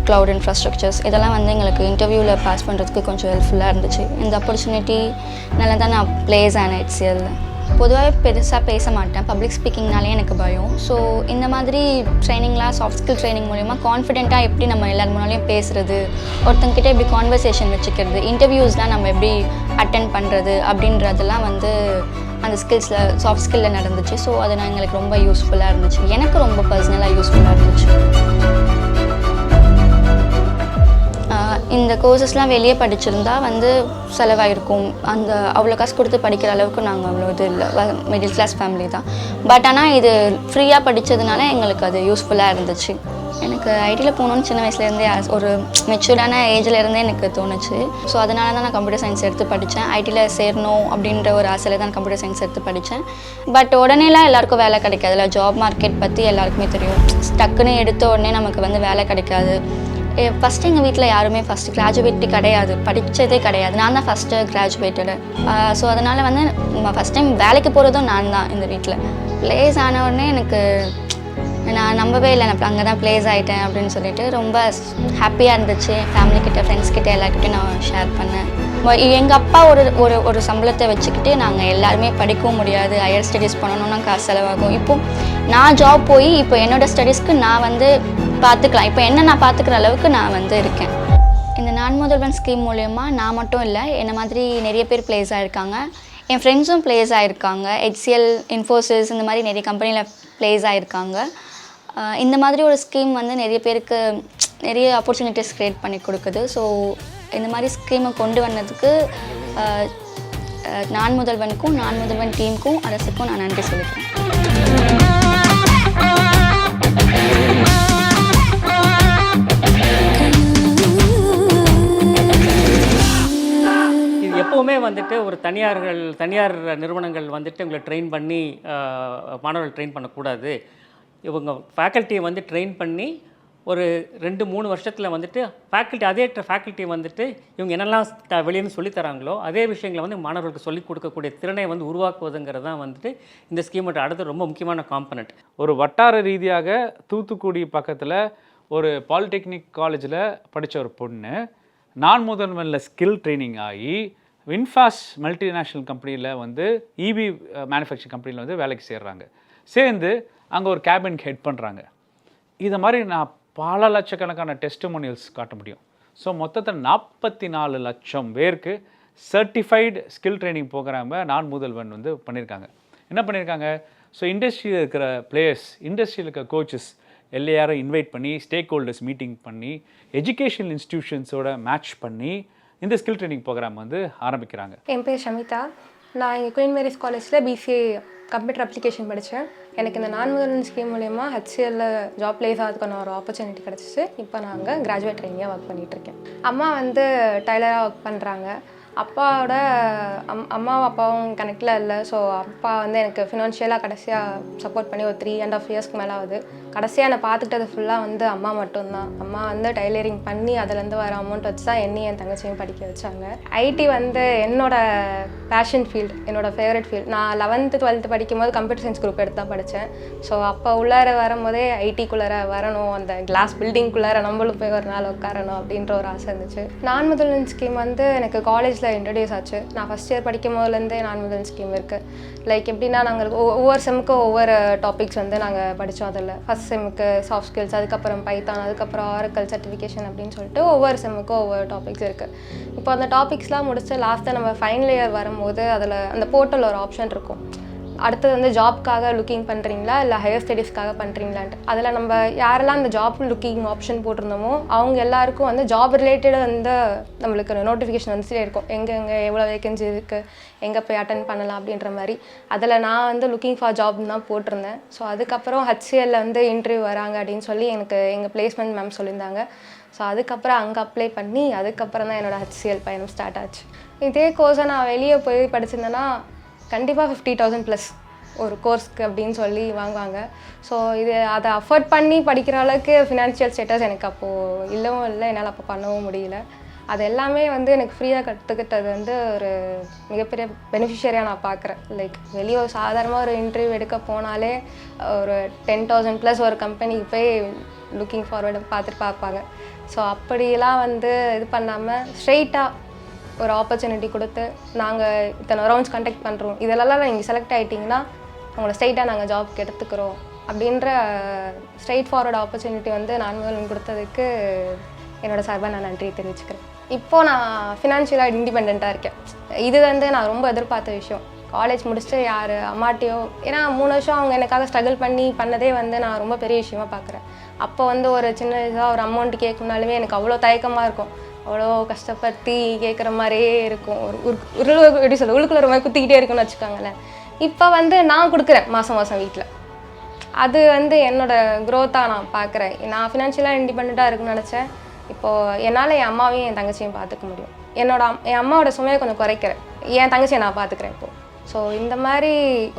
Speaker 14: க்ளவுட் இன்ஃப்ராஸ்ட்ரக்சர்ஸ், இதெல்லாம் வந்து எங்களுக்கு இன்டர்வியூவில் பாஸ் பண்ணுறதுக்கு கொஞ்சம் ஹெல்ப்ஃபுல்லாக இருந்துச்சு. இந்த ஆப்பர்ச்சுனிட்டினால தான் நான் ப்ளேஸ் ஆனேன் HCLல. பொதுவாகவே பெருசாக பேச மாட்டேன், பப்ளிக் ஸ்பீக்கிங்னாலே எனக்கு பயம். ஸோ இந்த மாதிரி ட்ரைனிங்லாம், சாஃப்ட் ஸ்கில் ட்ரைனிங் மூலிமா கான்ஃபிடென்ட்டாக எப்படி நம்ம எல்லார் முன்னாலையும் பேசுகிறது, ஒருத்தங்கிட்ட எப்படி கான்வர்சேஷன் வச்சுக்கிறது, இன்டர்வியூஸ்லாம் நம்ம எப்படி அட்டென்ட் பண்ணுறது அப்படின்றதெல்லாம் வந்து அந்த ஸ்கில்ஸில், சாஃப்ட் ஸ்கில்லில் நடந்துச்சு. ஸோ அது எங்களுக்கு ரொம்ப யூஸ்ஃபுல்லாக இருந்துச்சு. எனக்கு ரொம்ப பர்சனலாக யூஸ்ஃபுல்லாக இருந்துச்சு. இந்த கோர்சஸ்லாம் வெளியே படிச்சிருந்தா வந்து செலவாயிருக்கும். அவ்வளோ காசு கொடுத்து படிக்கிற அளவுக்கு நாங்கள் அவ்வளோ இது இல்லை, மிடில் கிளாஸ் ஃபேமிலி தான். பட் ஆனால் இது ஃப்ரீயாக படித்ததுனால எங்களுக்கு அது யூஸ்ஃபுல்லாக இருந்துச்சு. எனக்கு ஐடியில் போகணுன்னு சின்ன வயசுலேருந்தே ஒரு மெச்சூர்டான ஏஜ்லேருந்தே எனக்கு தோணுச்சு. ஸோ அதனால தான் நான் கம்ப்யூட்டர் சயின்ஸ் எடுத்து படித்தேன். ஐடியில் சேரணும் அப்படின்ற ஒரு ஆசையில் தான் கம்ப்யூட்டர் சயின்ஸ் எடுத்து படித்தேன். பட் உடனேலாம் எல்லாருக்கும் வேலை கிடைக்காதுல்ல. ஜாப் மார்க்கெட் பற்றி எல்லாருக்குமே தெரியும். டக்குன்னு எடுத்த உடனே நமக்கு வந்து வேலை கிடைக்காது. ஃபஸ்ட்டு எங்கள் வீட்டில் யாருமே ஃபஸ்ட்டு கிராஜுவேட்டு கிடையாது, படித்ததே கிடையாது. நான் தான் ஃபஸ்ட்டு கிராஜுவேட்டடு. ஸோ அதனால் வந்து ஃபஸ்ட் டைம் வேலைக்கு போகிறதும் நான் தான் இந்த வீட்டில். ப்ளேஸ் ஆன உடனே எனக்கு நான் நம்பவே இல்லை, நான் அங்கே தான் ப்ளேஸ் ஆகிட்டேன் அப்படின்னு சொல்லிட்டு ரொம்ப ஹாப்பியாக இருந்துச்சு. ஃபேமிலிக்கிட்ட, ஃப்ரெண்ட்ஸ்கிட்ட எல்லாருக்கிட்டையும் நான் ஷேர் பண்ணேன். எங்கள் அப்பா ஒரு சம்பளத்தை வச்சுக்கிட்டு நாங்கள் எல்லாருமே படிக்கவும் முடியாது, ஹையர் ஸ்டடீஸ் பண்ணணும்னா காசு செலவாகும். இப்போது நான் ஜாப் போய் இப்போ என்னோடய ஸ்டடீஸ்க்கு நான் வந்து பார்த்துக்கலாம். இப்போ என்ன நான் பார்த்துக்கிற அளவுக்கு நான் வந்து இருக்கேன். இந்த நான் முதல்வன் ஸ்கீம் மூலயமா நான் மட்டும் இல்லை, என்ன மாதிரி நிறைய பேர் ப்ளேஸ் ஆகிருக்காங்க. என் ஃப்ரெண்ட்ஸும் ப்ளேஸ் ஆகிருக்காங்க. HCL, இன்ஃபோசிஸ், இந்த மாதிரி நிறைய கம்பெனியில் ப்ளேஸ் ஆகிருக்காங்க. இந்த மாதிரி ஒரு ஸ்கீம் வந்து நிறைய பேருக்கு நிறைய ஆப்பர்ச்சுனிட்டிஸ் க்ரியேட் பண்ணி கொடுக்குது. ஸோ இந்த மாதிரி ஸ்கீமை கொண்டு வந்ததுக்கு நான் முதல்வனுக்கும், நான் முதல்வன் டீமுக்கும், அரசுக்கும் நான் நன்றி சொல்லிக்கிறேன்.
Speaker 17: எப்போவுமே வந்துட்டு ஒரு தனியார் நிறுவனங்கள் வந்துட்டு உங்களை ட்ரெயின் பண்ணி மாணவர்கள் ட்ரெயின் பண்ணக்கூடாது. இவங்க ஃபேக்கல்ட்டியை வந்து ட்ரெயின் பண்ணி ஒரு 2-3 வருஷத்தில் வந்துட்டு அதே ஃபேக்கல்ட்டி வந்துட்டு இவங்க என்னெல்லாம் வெளியேன்னு சொல்லித்தராங்களோ அதே விஷயங்களை வந்து மாணவர்களுக்கு சொல்லிக் கொடுக்கக்கூடிய திறனை வந்து உருவாக்குவதுங்கிறது தான் வந்துட்டு இந்த ஸ்கீமோட அடுத்து ரொம்ப முக்கியமான காம்பனண்ட்.
Speaker 22: ஒரு வட்டார ரீதியாக தூத்துக்குடி பக்கத்தில் ஒரு பாலிடெக்னிக் காலேஜில் படித்த ஒரு பொண்ணு நான் முதல்வனில் ஸ்கில் ட்ரைனிங் ஆகி வின்ஃபாஸ் மல்டிநேஷ்னல் கம்பெனியில் வந்து EV மேனுஃபேக்சரிங் கம்பெனியில் வந்து வேலைக்கு சேர்ந்து அங்கே ஒரு கேபின் ஹெட் பண்ணுறாங்க. இதை மாதிரி நான் பல லட்சக்கணக்கான டெஸ்டிமோனியல்ஸ் காட்ட முடியும். ஸோ மொத்தத்தில் 44 லட்சம் பேருக்கு சர்டிஃபைடு ஸ்கில் ட்ரைனிங் ப்ரோக்ராமை நான் முதல்வன் வந்து பண்ணியிருக்காங்க. என்ன பண்ணியிருக்காங்க? ஸோ இண்டஸ்ட்ரியில் இருக்கிற பிளேயர்ஸ், இண்டஸ்ட்ரியில் இருக்கிற கோச்சஸ் எல்லாரும் இன்வைட் பண்ணி, ஸ்டேக் ஹோல்டர்ஸ் மீட்டிங் பண்ணி, எஜுகேஷனல் இன்ஸ்டிடியூஷன்ஸோட மேட்ச் பண்ணி இந்த ஸ்கில் ட்ரைனிங் ப்ரோக்ராம் வந்து ஆரம்பிக்கிறாங்க.
Speaker 18: என் பேர் ஷமிதா. நான் இங்கே குயின் மேரிஸ் காலேஜில் BCA கம்ப்யூட்டர் அப்ளிகேஷன் படித்தேன். எனக்கு இந்த நான் முதல்வன் ஸ்கீம் மூலயமா HCLல ஜாப் ப்ளேஸ் ஆகிறதுக்கான ஒரு ஆப்பர்ச்சுனிட்டி கிடச்சிச்சு. இப்போ நான் அங்கே கிராஜுவேட் ட்ரைனிங்காக ஒர்க் பண்ணிகிட்ருக்கேன். அம்மா வந்து டைலராக ஒர்க் பண்ணுறாங்க. அப்பாவோட அம்மாவும் அப்பாவும் கனெக்டில் இல்லை. ஸோ அப்பா வந்து எனக்கு ஃபினான்ஷியலாக கடைசியாக சப்போர்ட் பண்ணி ஒரு 3.5 இயர்ஸ்க்கு மேலே ஆகுது. கடைசியாக என்னை பார்த்துக்கிட்டது ஃபுல்லாக வந்து அம்மா மட்டும்தான். அம்மா வந்து டைலரிங் பண்ணி அதுலேருந்து வர அமௌண்ட் வச்சு தான் என்னையும் என் தங்கச்சியும் படிக்க வச்சாங்க. ஐடி வந்து என்னோட பேஷன் ஃபீல்டு, என்னோட ஃபேவரட் ஃபீல்டு. நான் 11th 12th படிக்கும் போது கம்ப்யூட்டர் சயின்ஸ் குரூப் எடுத்து தான் படித்தேன். ஸோ அப்போ உள்ளார வரும்போதே ஐடிக்குள்ளார வரணும், அந்த கிளாஸ் பில்டிங்குள்ளார நம்மளும் போய் ஒரு நாள் உட்காரணும் அப்படின்ற ஒரு ஆசை இருந்துச்சு. நான் முதல்வன் ஸ்கீம் வந்து எனக்கு காலேஜில் இன்ட்ரடியூஸ் ஆச்சு. நான் ஃபஸ்ட் இயர் படிக்கும் போதுலேருந்தே நான் முதல்வன் ஸ்கீம் இருக்குது. லைக் எப்படின்னா நாங்கள் ஒவ்வொரு செம்முக்கும் ஒவ்வொரு டாபிக்ஸ் வந்து நாங்கள் படித்தோம். அதில் ஃபஸ்ட் செம்முக்கு சாஃப்ட் ஸ்கில்ஸ், அதுக்கப்புறம் பைத்தான், அதுக்கப்புறம் ஆரக்கல் சர்டிஃபிகேஷன் அப்படின்னு சொல்லிட்டு ஒவ்வொரு செம்முக்கும் ஒவ்வொரு டாபிக்ஸ் இருக்குது. இப்போ அந்த டாபிக்ஸ்லாம் முடிச்சு லாஸ்ட்டாக நம்ம ஃபைனல் இயர் வரும்போது அதில் அந்த போர்ட்டல் ஒரு ஆப்ஷன் இருக்கும். அடுத்தது வந்து ஜாப்க்காக லுக்கிங் பண்ணுறீங்களா இல்லை ஹையர் ஸ்டடீஸ்க்காக பண்ணுறீங்களான்ட்டு. அதில் நம்ம யாரெல்லாம் அந்த ஜாப் லுக்கிங் ஆப்ஷன் போட்டிருந்தோமோ அவங்க எல்லாருக்கும் வந்து ஜாப் ரிலேட்டட் வந்து நம்மளுக்கு நோட்டிஃபிகேஷன் வந்துட்டே இருக்கும். எங்கே எவ்வளோ வேகன்சி இருக்குது, எங்கே போய் அட்டன் பண்ணலாம் அப்படின்ற மாதிரி. அதில் நான் வந்து லுக்கிங் ஃபார் ஜாப்னு தான் போட்டிருந்தேன். ஸோ அதுக்கப்புறம் HCLல வந்து இன்டர்வியூ வராங்க அப்படின்னு சொல்லி எனக்கு எங்கள் பிளேஸ்மெண்ட் மேம் சொல்லியிருந்தாங்க. ஸோ அதுக்கப்புறம் அங்கே அப்ளை பண்ணி அதுக்கப்புறம் தான் என்னோடய HCL பயணம் ஸ்டார்ட் ஆச்சு. இதே கோர்ஸை நான் வெளியே போய் படிச்சிருந்தேன்னா கண்டிப்பாக 50,000 ப்ளஸ் ஒரு கோர்ஸ்க்கு அப்படின்னு சொல்லி வாங்குவாங்க. ஸோ அதை அஃபோர்ட் பண்ணி படிக்கிற அளவுக்கு ஃபினான்ஷியல் ஸ்டேட்டஸ் எனக்கு அப்போது இல்லவும் இல்லை, என்னால் அப்போ பண்ணவும் முடியல. அது எல்லாமே வந்து எனக்கு ஃப்ரீயாக கற்றுக்கிட்டது வந்து ஒரு மிகப்பெரிய பெனிஃபிஷரியாக நான் பார்க்குறேன். லைக் வெளியே ஒரு சாதாரணமாக ஒரு இன்டர்வியூ எடுக்க போனாலே ஒரு 10,000 ப்ளஸ் ஒரு கம்பெனிக்கு போய் லுக்கிங் ஃபார்வர்டு பார்ப்பாங்க. ஸோ அப்படிலாம் வந்து இது பண்ணாமல் ஸ்ட்ரெயிட்டாக ஒரு ஆப்பர்ச்சுனிட்டி கொடுத்து நாங்கள் இத்தனை ரவுண்ட்ஸ் கண்டக்ட் பண்ணுறோம், இதெல்லாம் நீங்கள் செலக்ட் ஆகிட்டிங்கன்னா உங்களை ஸ்ட்ரெயிட்டாக நாங்கள் ஜாப்க்கு எடுத்துக்கிறோம் அப்படின்ற ஸ்ட்ரெயிட் ஃபார்வர்டு ஆப்பர்ச்சுனிட்டி வந்து நான் முதல்வன் கொடுத்ததுக்கு என்னோட சார்பாக நான் நன்றி தெரிவிச்சுக்கிறேன். இப்போது நான் ஃபினான்ஷியலாக இண்டிபெண்ட்டாக இருக்கேன். இது வந்து நான் ரொம்ப எதிர்பார்த்த விஷயம். காலேஜ் முடிச்சுட்டு யார் அம்மாட்டியோ, ஏன்னா 3 வருஷம் அவங்க எனக்காக ஸ்ட்ரகிள் பண்ணதே வந்து நான் ரொம்ப பெரிய விஷயமா பார்க்குறேன். அப்போ வந்து ஒரு சின்ன வயசாக ஒரு அமௌண்ட் கேட்கணுனாலுமே எனக்கு அவ்வளோ தயக்கமாக இருக்கும். அவ்வளோ கஷ்டப்படுத்தி கேட்குற மாதிரியே இருக்கும். எப்படி சொல்ல, உள்ளுக்குள்ள ஒரு மாதிரி குத்திக்கிட்டே இருக்குன்னு வச்சுக்கோங்களேன். இப்போ வந்து நான் கொடுக்குறேன் மாதம் மாதம். அது வந்து என்னோடய க்ரோத்தாக நான் பார்க்குறேன். நான் ஃபினான்ஷியலாக இண்டிபெண்ட்டாக இருக்குன்னு நினச்சேன். இப்போது என்னால் என் அம்மாவையும் என் தங்கச்சியும் பார்த்துக்க முடியும். என் அம்மாவோட சுமையை கொஞ்சம் குறைக்கிறேன், என் தங்கச்சியை நான் பார்த்துக்கிறேன் இப்போது. ஸோ இந்த மாதிரி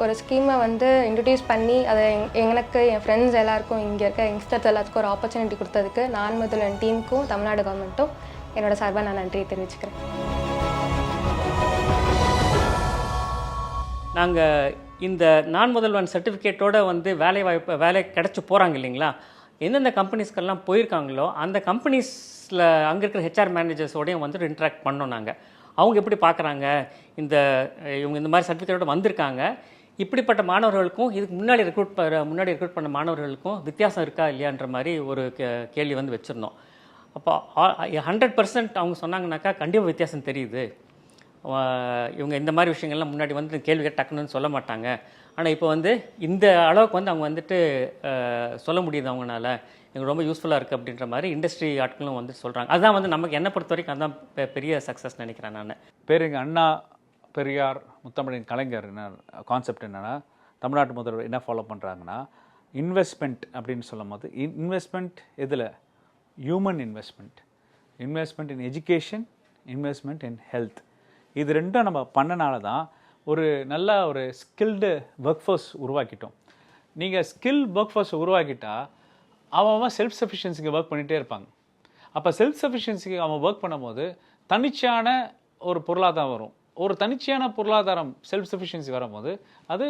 Speaker 18: ஒரு ஸ்கீமை வந்து இன்ட்ரடியூஸ் பண்ணி அதை எனக்கு என் ஃப்ரெண்ட்ஸ் எல்லாருக்கும் இங்கே இருக்க யங்ஸ்டர்ஸ் எல்லாத்துக்கும் ஒரு ஆப்பர்ச்சுனிட்டி கொடுத்ததுக்கு நான் முதல்வன் டீமுக்கும் தமிழ்நாடு கவர்மெண்ட்டும் என்னோட சார்பாக நான் நன்றியை தெரிவிச்சுக்கிறேன்.
Speaker 17: நாங்கள் இந்த நான் முதல்வன் சர்டிஃபிகேட்டோட வந்து வேலை கிடச்சி போகிறாங்க இல்லைங்களா, எந்தெந்த கம்பெனிஸ்க்கெல்லாம் போயிருக்காங்களோ அந்த கம்பெனிஸில் அங்கே இருக்கிற HR மேனேஜர்ஸோடையும் வந்துட்டு இன்ட்ராக்ட் பண்ணோம். நாங்கள் அவங்க எப்படி பார்க்குறாங்க, இவங்க இந்த மாதிரி சர்டிஃபிகேட்டோட வந்திருக்காங்க, இப்படிப்பட்ட மாணவர்களுக்கும் இதுக்கு முன்னாடி ரெக்ரூட் பண்ண மாணவர்களுக்கும் வித்தியாசம் இருக்கா இல்லையான்ற மாதிரி ஒரு கேள்வி வந்து வச்சுருந்தோம். அப்போ 100% அவங்க சொன்னாங்கனாக்கா கண்டிப்பாக வித்தியாசம் தெரியுது. இவங்க இந்த மாதிரி விஷயங்கள்லாம் முன்னாடி வந்து கேள்வி டக்குன்னு சொல்ல மாட்டாங்க. ஆனால் இப்போ வந்து இந்த அளவுக்கு வந்து அவங்க வந்துட்டு சொல்ல முடியுது அவங்களால, எங்களுக்கு ரொம்ப யூஸ்ஃபுல்லாக இருக்குது அப்படின்ற மாதிரி இண்டஸ்ட்ரி ஆட்களும் வந்து சொல்கிறாங்க. அதுதான் வந்து நமக்கு என்னை பொறுத்த வரைக்கும் அதுதான் பெரிய சக்ஸஸ் நினைக்கிறேன் நான்.
Speaker 22: பேருங்க அண்ணா பெரியார் முத்தமிழின் கலைஞர் கான்செப்ட் என்னென்னா, தமிழ்நாட்டு முதல்வர் என்ன ஃபாலோ பண்ணுறாங்கன்னா, இன்வெஸ்ட்மெண்ட் அப்படின்னு சொல்லும் போது இன்வெஸ்ட்மெண்ட் எதில், human investment in education, investment in health. இது ரெண்டும் நம்ம பண்ணனால தான் ஒரு நல்ல ஒரு ஸ்கில்டு ஒர்க் ஃபோர்ஸ் உருவாக்கிட்டோம். நீங்கள் ஸ்கில் ஒர்க் ஃபோர்ஸ் உருவாக்கிட்டா அவன் செல்ஃப் சஃபிஷியன்சிக்கு ஒர்க் பண்ணிகிட்டே இருப்பாங்க. அப்போ செல்ஃப் சஃபிஷியன்சிக்கு அவன் ஒர்க் பண்ணும்போது தனிச்சையான ஒரு பொருளாதாரம் வரும். ஒரு தனிச்சையான பொருளாதாரம் செல்ஃப் சஃபிஷியன்சி வரும்போது அது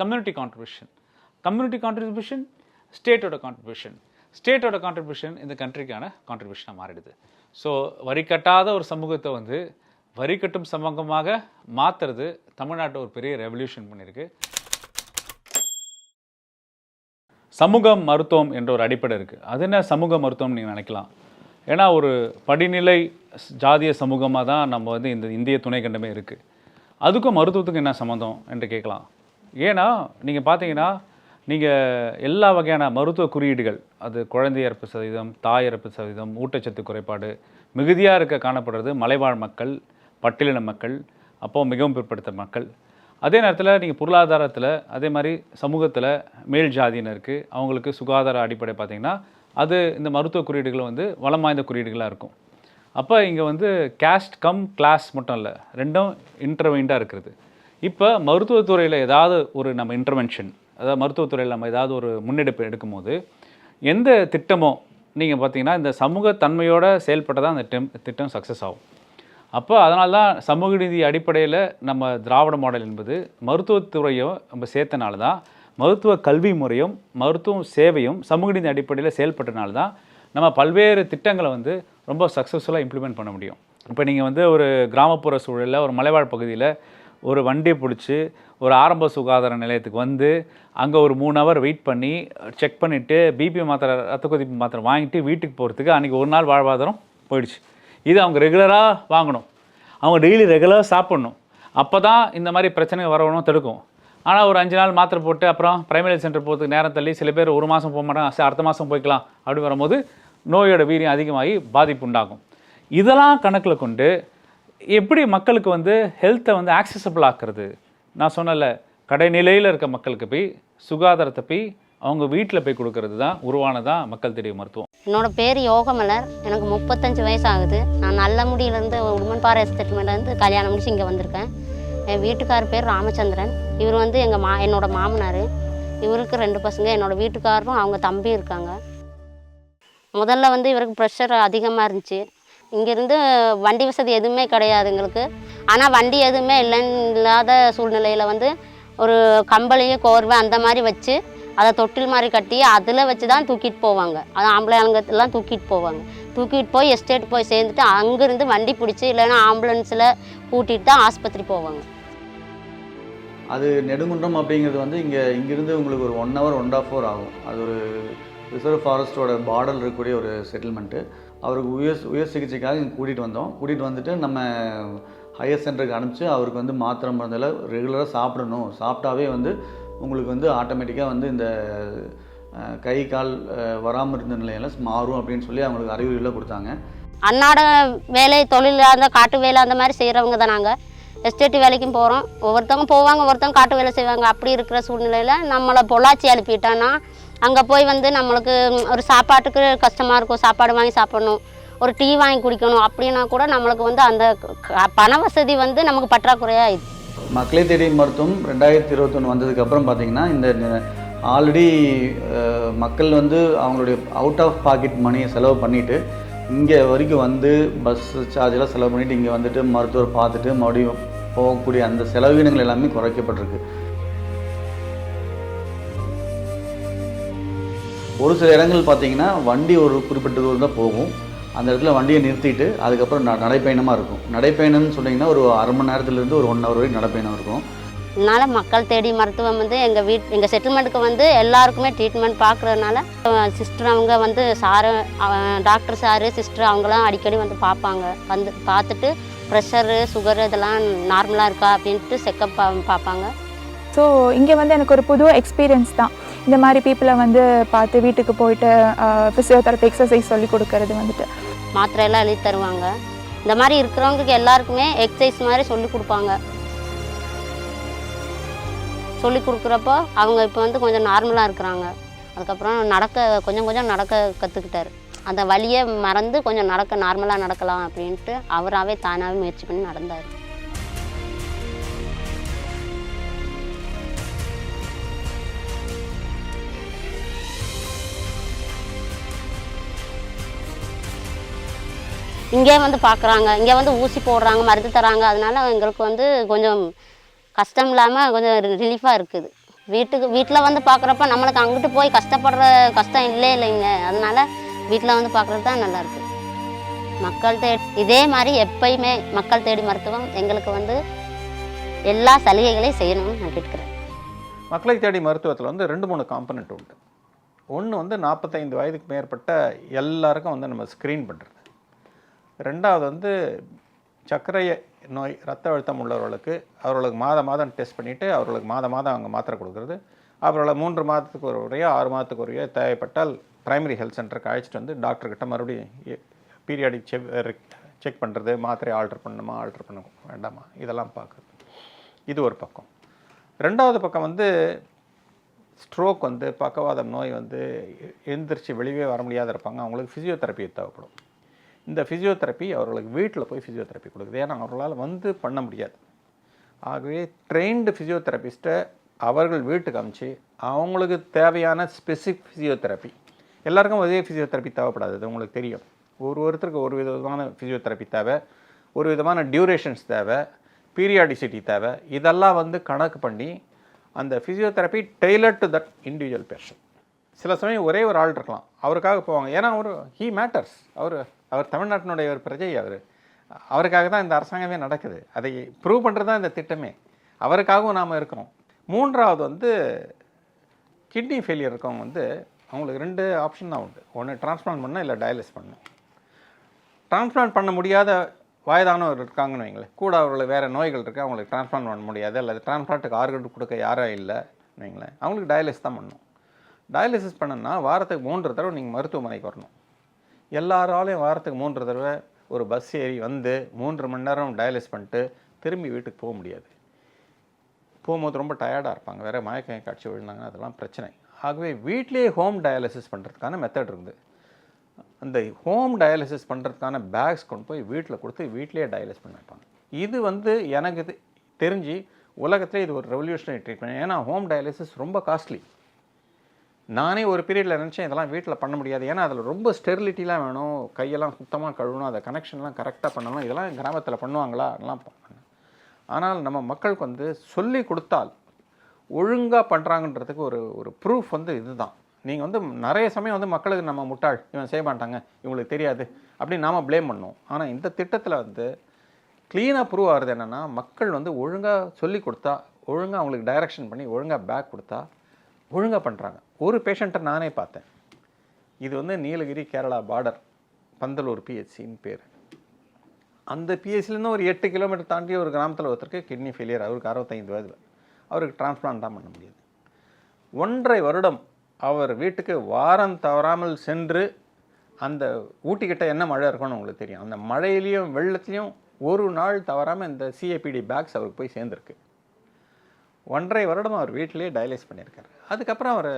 Speaker 22: கம்யூனிட்டி கான்ட்ரிபியூஷன், ஸ்டேட்டோட கான்ட்ரிபியூஷன் இந்த கண்ட்ரிக்கான கான்ட்ரிபியூஷனாக மாறிடுது. ஸோ வரி கட்டாத ஒரு சமூகத்தை வந்து வரி கட்டும் சமூகமாக மாற்றுறது தமிழ்நாட்டை ஒரு பெரிய ரெவல்யூஷன் பண்ணியிருக்கு. சமூக மருத்துவம் என்ற ஒரு அடிப்படை இருக்குது. அது என்ன சமூக மருத்துவம் நீங்கள் நினைக்கலாம். ஏன்னா ஒரு படிநிலை ஜாதிய சமூகமாக தான் நம்ம வந்து இந்த இந்திய துணைக்கண்டமே இருக்குது. அதுக்கும் மருத்துவத்துக்கும் என்ன சம்மந்தம் என்று கேட்கலாம். ஏன்னா நீங்கள் பார்த்தீங்கன்னா நீங்கள் எல்லா வகையான மருத்துவ குறியீடுகள், அது குழந்தை இறப்பு சதவீதம், தாய் இறப்பு சதவீதம், ஊட்டச்சத்து குறைபாடு மிகுதியாக காணப்படுறது மலைவாழ் மக்கள், பட்டியலின மக்கள், அப்போது மிகவும் பிற்படுத்த மக்கள். அதே நேரத்தில் நீங்கள் பொருளாதாரத்தில் அதே மாதிரி சமூகத்தில் மேல் ஜாதியினருக்கு அவங்களுக்கு சுகாதார அடிப்படை பார்த்திங்கன்னா அது இந்த மருத்துவ குறியீடுகள் வந்து வளம் வாய்ந்த குறியீடுகளாக இருக்கும். அப்போ இங்கே வந்து கேஸ்ட் கம் கிளாஸ் மட்டும் இல்லை, ரெண்டும் இன்டர்வைண்டாக இருக்கிறது. இப்போ மருத்துவத்துறையில் ஏதாவது ஒரு நம்ம இன்டர்வென்ஷன், அதாவது மருத்துவத்துறையில் நம்ம ஏதாவது ஒரு முன்னெடுப்பு எடுக்கும்போது எந்த திட்டமோ நீங்கள் பார்த்தீங்கன்னா இந்த சமூகத்தன்மையோடு செயல்பட்டால் தான் அந்த திட்டம் சக்ஸஸ் ஆகும். அப்போ அதனால தான் சமூக நீதி அடிப்படையில் நம்ம திராவிட மாடல் என்பது மருத்துவத்துறையும் நம்ம சேர்த்தனால தான் மருத்துவ கல்வி முறையும் மருத்துவ சேவையும் சமூக நீதி அடிப்படையில் செயல்பட்டனால தான் நம்ம பல்வேறு திட்டங்களை வந்து ரொம்ப சக்ஸஸ்ஃபுல்லாக இம்ப்ளிமெண்ட் பண்ண முடியும். இப்போ நீங்கள் வந்து ஒரு கிராமப்புற சூழலில் ஒரு மலைவாழ் பகுதியில் ஒரு வண்டியை பிடிச்சி ஒரு ஆரம்ப சுகாதார நிலையத்துக்கு வந்து அங்கே ஒரு 3 ஹவர் வெயிட் பண்ணி செக் பண்ணிவிட்டு பிபி மாத்திரை ரத்த கொதிப்பு மாத்திரை வாங்கிட்டு வீட்டுக்கு போகிறதுக்கு அன்றைக்கி ஒரு நாள் வாழ்வாதாரம் போயிடுச்சு. இது அவங்க ரெகுலராக வாங்கணும், அவங்க டெய்லி ரெகுலராக சாப்பிட்ணும். அப்போ தான் இந்த மாதிரி பிரச்சனை வரணும் தடுக்கும். ஆனால் ஒரு 5 நாள் மாத்திரை போட்டு அப்புறம் பிரைமரி சென்டர் போகிறதுக்கு நேரம் தள்ளி சில பேர் 1 மாதம் போக மாட்டாங்க, அடுத்த மாதம் போய்க்கலாம் அப்படி வரும்போது நோயோட வீரியம் அதிகமாகி பாதிப்பு உண்டாகும். இதெல்லாம் கணக்கில் கொண்டு எப்படி மக்களுக்கு வந்து ஹெல்த்தை வந்து ஆக்சசபிள் ஆக்குறது, நான் சொன்னல கடைநிலையில் இருக்க மக்களுக்கு போய் சுகாதாரத்தை போய் அவங்க வீட்டில் போய் கொடுக்கறது தான் உருவானதான் மக்கள் தேடிய மருத்துவம்.
Speaker 7: என்னோட பேர் யோகமலர், எனக்கு 35 வயசு ஆகுது. நான் நல்லமுடியிலேருந்து உமன் பார் எஸ்டேட்மெண்ட்லேருந்து கல்யாணம் முடிச்சு இங்கே வந்திருக்கேன். என் வீட்டுக்கார் பேர் ராமச்சந்திரன். இவர் வந்து என்னோட மாமனார். இவருக்கு 2 பசங்க, என்னோடய வீட்டுக்காரரும் அவங்க தம்பி இருக்காங்க. முதல்ல வந்து இவருக்கு ப்ரெஷர் அதிகமாக இருந்துச்சு. இங்கேருந்து வண்டி வசதி எதுவுமே கிடையாது எங்களுக்கு. ஆனால் வண்டி எதுவுமே இல்லாத சூழ்நிலையில் வந்து ஒரு கம்பளியே கோர்வை அந்த மாதிரி வச்சு அதை தொட்டில் மாதிரி கட்டி அதில் வச்சு தான் தூக்கிட்டு போவாங்க. அது ஆம்பளைங்கெல்லாம் தூக்கிட்டு போவாங்க. தூக்கிட்டு போய் எஸ்டேட் போய் சேர்ந்துட்டு அங்கேருந்து வண்டி பிடிச்சி இல்லைன்னா ஆம்புலன்ஸில் கூட்டிகிட்டு தான் ஆஸ்பத்திரி போவாங்க.
Speaker 5: அது நெடுங்குன்றம் அப்படிங்கிறது வந்து இங்கேருந்து உங்களுக்கு ஒரு 1 ஹவர் 1.5 ஹவர் ஆகும். அது ஒரு ரிசர்வ் ஃபாரஸ்ட்டோட பார்டர் இருக்கக்கூடிய ஒரு செட்டில்மெண்ட்டு. அவருக்கு உயர் சிகிச்சைக்காக இங்கே கூட்டிகிட்டு வந்துட்டு நம்ம ஹையர் சென்டருக்கு அனுப்பிச்சு அவருக்கு வந்து மாத்திரை மருந்தில் ரெகுலராக சாப்பிடணும். சாப்பிட்டாவே வந்து உங்களுக்கு வந்து ஆட்டோமேட்டிக்காக வந்து இந்த கை கால் வராமல் இருந்த நிலையெல்லாம் மாறும் அப்படின்னு சொல்லி அவங்களுக்கு அறிவுரைலாம் கொடுத்தாங்க.
Speaker 7: அன்னாட வேலை தொழில் அந்த காட்டு வேலை அந்த மாதிரி செய்கிறவங்க தான் நாங்கள். எஸ்டேட் வேலைக்கும் போகிறோம். ஒவ்வொருத்தவங்க போவாங்க, ஒவ்வொருத்தவங்க காட்டு வேலை செய்வாங்க. அப்படி இருக்கிற சூழ்நிலையில் நம்மளை பொள்ளாச்சி அனுப்பிட்டான்னா அங்கே போய் வந்து நம்மளுக்கு ஒரு சாப்பாட்டுக்கு கஷ்டமாக இருக்கும். சாப்பாடு வாங்கி சாப்பிடணும், ஒரு டீ வாங்கி குடிக்கணும் அப்படின்னா கூட நம்மளுக்கு வந்து அந்த பண வசதி வந்து நமக்கு பற்றாக்குறையாக இது.
Speaker 5: மக்களை தேடி மருத்துவம் 2021 வந்ததுக்கப்புறம் பார்த்திங்கன்னா இந்த ஆல்ரெடி மக்கள் வந்து அவங்களுடைய அவுட் ஆஃப் பாக்கெட் மணியை செலவு பண்ணிவிட்டு இங்கே வரைக்கும் வந்து பஸ் சார்ஜெலாம் செலவு பண்ணிவிட்டு இங்கே வந்துட்டு மருத்துவர் பார்த்துட்டு மறுபடியும் போகக்கூடிய அந்த செலவினங்கள் எல்லாமே குறைக்கப்பட்டிருக்கு. ஒரு சில இடங்கள் பார்த்திங்கன்னா வண்டி ஒரு குறிப்பிட்ட தூரம் தான் போகும். அந்த இடத்துல வண்டியை நிறுத்திட்டு அதுக்கப்புறம் நடைப்பயணமாக இருக்கும். நடைப்பயணம்னு சொன்னிங்கன்னா ஒரு அரை மணி நேரத்துலேருந்து ஒரு 1 ஹவர் வரைக்கும் நடைப்பயணம் இருக்கும்.
Speaker 7: அதனால் மக்கள் தேடி மருத்துவம் வந்து எங்கள் செட்டில்மெண்ட்டுக்கு வந்து எல்லாருக்குமே ட்ரீட்மெண்ட் பார்க்குறதுனால சிஸ்டர் அவங்க வந்து டாக்டர் சாரு சிஸ்டர் அவங்களாம் அடிக்கடி வந்து பார்ப்பாங்க. வந்து பார்த்துட்டு ப்ரெஷரு சுகரு இதெல்லாம் நார்மலாக இருக்கா அப்படின்ட்டு செக்கப் பார்ப்பாங்க.
Speaker 19: ஸோ இங்கே வந்து எனக்கு ஒரு புது எக்ஸ்பீரியன்ஸ் தான். இந்த மாதிரி பீப்புளை வந்து பார்த்து வீட்டுக்கு போயிட்டு ஃபிசியோதெரப்பி எக்ஸசைஸ் சொல்லி கொடுக்கறது வந்துட்டு
Speaker 7: மாத்திரையெல்லாம் எழுதி தருவாங்க. இந்த மாதிரி இருக்கிறவங்களுக்கு எல்லாருக்குமே எக்ஸசைஸ் மாதிரி சொல்லி கொடுப்பாங்க. சொல்லி கொடுக்குறப்போ அவங்க இப்போ வந்து கொஞ்சம் நார்மலாக இருக்கிறாங்க. அதுக்கப்புறம் கொஞ்சம் நடக்க கற்றுக்கிட்டாரு. அந்த வலியை மறந்து கொஞ்சம் நார்மலாக நடக்கலாம் அப்படின்ட்டு அவராகவே தானாகவே முயற்சி பண்ணி நடந்தார். இங்கே வந்து பார்க்குறாங்க, இங்கே வந்து ஊசி போடுறாங்க, மருந்து தராங்க. அதனால எங்களுக்கு வந்து கொஞ்சம் கஷ்டம் இல்லாமல் கொஞ்சம் ரிலீஃபாக இருக்குது. வீட்டில் வந்து பார்க்குறப்ப நம்மளுக்கு அங்கிட்டு போய் கஷ்டப்படுற கஷ்டம் இல்லைங்க. அதனால வீட்டில் வந்து பார்க்குறது தான் நல்லாயிருக்கு. மக்கள் தேடி இதே மாதிரி எப்பயுமே மக்கள் தேடி மருத்துவம் எங்களுக்கு வந்து எல்லா சலுகைகளையும் செய்யணும்னு நான் கேட்குறேன்.
Speaker 20: மக்களை தேடி மருத்துவத்தில் வந்து 2-3 காம்பனண்ட் உண்டு. ஒன்று வந்து 45 வயதுக்கு மேற்பட்ட எல்லாருக்கும் வந்து நம்ம ஸ்க்ரீன் பண்ணுறது. ரெண்டாவது வந்து சர்க்கரை நோய் ரத்த அழுத்தம் உள்ளவர்களுக்கு அவர்களுக்கு மாதம் டெஸ்ட் பண்ணிவிட்டு அவர்களுக்கு மாதம் அவங்க மாத்திரை கொடுக்குறது. அவர்களை 3 மாதத்துக்கு ஒரு முறையோ 6 மாதத்துக்கு ஒரு தேவைப்பட்டால் ப்ரைமரி ஹெல்த் சென்டருக்கு அழைச்சிட்டு வந்து டாக்டர்கிட்ட மறுபடியும் பீரியாடிக் செக் பண்ணுறது, மாத்திரை ஆல்ட்ரு பண்ணணுமா ஆல்ட்ரு பண்ண வேண்டாமா இதெல்லாம் பார்க்குறது. இது ஒரு பக்கம். ரெண்டாவது பக்கம் வந்து ஸ்ட்ரோக் வந்து பக்கவாதம் நோய் வந்து எந்திரிச்சு வெளியே வர முடியாத இருப்பாங்க, அவங்களுக்கு ஃபிசியோதெரப்பி தேவைப்படும். இந்த ஃபிசியோதெரப்பி அவர்களுக்கு வீட்டில் போய் ஃபிசியோதெரப்பி கொடுக்குது. ஏன்னா அவர்களால் வந்து பண்ண முடியாது. ஆகவே ட்ரெயின்டு ஃபிசியோதெரபிஸ்ட்டை அவர்கள் வீட்டுக்கு அனுப்பிச்சு அவங்களுக்கு தேவையான ஸ்பெசிஃபிக் ஃபிசியோதெரப்பி, எல்லாருக்கும் ஒரே ஃபிசியோதெரப்பி தேவைப்படாது, அது உங்களுக்கு தெரியும். ஒருத்தருக்கு ஒரு விதமான ஃபிசியோதெரப்பி தேவை, ஒரு விதமான டியூரேஷன்ஸ் தேவை, பீரியாடிசிட்டி தேவை. இதெல்லாம் வந்து கணக்கு பண்ணி அந்த physiotherapy tailor to that individual patient. சில சமயம் ஒரே ஒரு ஆள் இருக்கலாம், அவருக்காக போவாங்க. ஏன்னா ஹீ மேட்டர்ஸ், அவர் தமிழ்நாட்டினுடைய ஒரு பிரஜை, அவருக்காக தான் இந்த அரசாங்கமே நடக்குது. அதை ப்ரூவ் பண்ணுறது தான் இந்த திட்டமே. அவருக்காகவும் நாம் இருக்கிறோம். மூன்றாவது வந்து கிட்னி ஃபெயிலியர் இருக்கவங்க வந்து அவங்களுக்கு 2 ஆப்ஷன் தான் உண்டு. ஒன்று டிரான்ஸ்பிளான்ட் பண்ணணும், இல்லை டயாலிசிஸ் பண்ணணும். டிரான்ஸ்பிளான்ட் பண்ண முடியாத வயதானவர் இருக்காங்கன்னு வைங்களேன், கூட அவர்களுக்கு வேறு நோய்கள் இருக்குது, அவங்களுக்கு டிரான்ஸ்பிளான்ட் பண்ண முடியாது, அல்லது டிரான்ஸ்பிளான்ட்டுக்கு ஆர்கன் கொடுக்க யாரும் இல்லைன்னு வைங்களேன், அவங்களுக்கு டயாலிசிஸ் தான் பண்ணணும். டயாலிசிஸ் பண்ணணும்னா வாரத்துக்கு 3 தடவை நீங்கள் மருத்துவமனைக்கு வரணும். எல்லாராலையும் வாரத்துக்கு 3 தடவை ஒரு பஸ் ஏறி வந்து 3 மணி நேரம் டயாலிசிஸ் பண்ணிட்டு திரும்பி வீட்டுக்கு போக முடியாது. போகும்போது ரொம்ப டயர்டாக இருப்பாங்க, வேறு மயக்கம் காட்சி விழுந்தாங்கன்னா அதெல்லாம் பிரச்சனை. ஆகவே வீட்லேயே ஹோம் டயாலிசிஸ் பண்ணுறதுக்கான மெத்தட் இருக்குது. அந்த ஹோம் டயாலிசிஸ் பண்ணுறதுக்கான பேக்ஸ் கொண்டு போய் வீட்டில் கொடுத்து வீட்லேயே டயாலிசிஸ் பண்ண வைப்பாங்க. இது வந்து எனக்கு தெரிஞ்சு உலகத்திலே இது ஒரு ரெவல்யூஷனரி ட்ரீட்மெண்ட். ஏன்னா ஹோம் டயாலிசிஸ் ரொம்ப காஸ்ட்லி. நானே ஒரு பீரியடில் நினச்சேன் இதெல்லாம் வீட்டில் பண்ண முடியாது, ஏன்னா அதில் ரொம்ப ஸ்டெரிலிட்டிலாம் வேணும், கையெல்லாம் சுத்தமாக கழுவணும், அதை கனெக்ஷன்லாம் கரெக்டாக பண்ணணும், இதெல்லாம் கிராமத்தில் பண்ணுவாங்களா அதெல்லாம் பண்ணணும். ஆனால் நம்ம மக்களுக்கு வந்து சொல்லி கொடுத்தால் ஒழுங்காக பண்ணுறாங்கன்றதுக்கு ஒரு ப்ரூஃப் வந்து இதுதான். நீங்கள் வந்து நிறைய சமயம் வந்து மக்களுக்கு நம்ம முட்டாள், இவன் செய்ய மாட்டாங்க, இவங்களுக்கு தெரியாது அப்படின்னு நாம் ப்ளேம் பண்ணோம். ஆனால் இந்த திட்டத்தில் வந்து க்ளீனாக ப்ரூவ் ஆகுறது என்னென்னா, மக்கள் வந்து ஒழுங்காக சொல்லி கொடுத்தா, ஒழுங்காக அவங்களுக்கு டைரக்ஷன் பண்ணி ஒழுங்காக பேக் கொடுத்தா ஒழுங்காக பண்ணுறாங்க. ஒரு பேஷண்ட்டை நானே பார்த்தேன். இது வந்து நீலகிரி கேரளா பார்டர் பந்தலூர் பிஹெச்சின்னு பேர். அந்த பிஹெச்சிலேருந்து ஒரு 8 கிலோமீட்டர் தாண்டி ஒரு கிராமத்தில் ஒருத்தருக்கு கிட்னி ஃபெயிலியர், அவருக்கு 65 வயதில், அவருக்கு டிரான்ஸ்பிளான்ட் தான் பண்ண முடியாது. 1.5 வருடம் அவர் வீட்டுக்கு வாரம் தவறாமல் சென்று, அந்த ஊட்டிக்கிட்ட என்ன மழை இருக்குன்னு உங்களுக்கு தெரியும், அந்த மழையிலையும் வெள்ளத்துலேயும் ஒரு நாள் தவறாமல் இந்த சிஏபிடி பேக்ஸ் அவருக்கு போய் சேர்ந்துருக்கு. 1.5 வருடம் அவர் வீட்டிலே டயாலிசிஸ் பண்ணியிருக்காரு. அதுக்கப்புறம் அவர்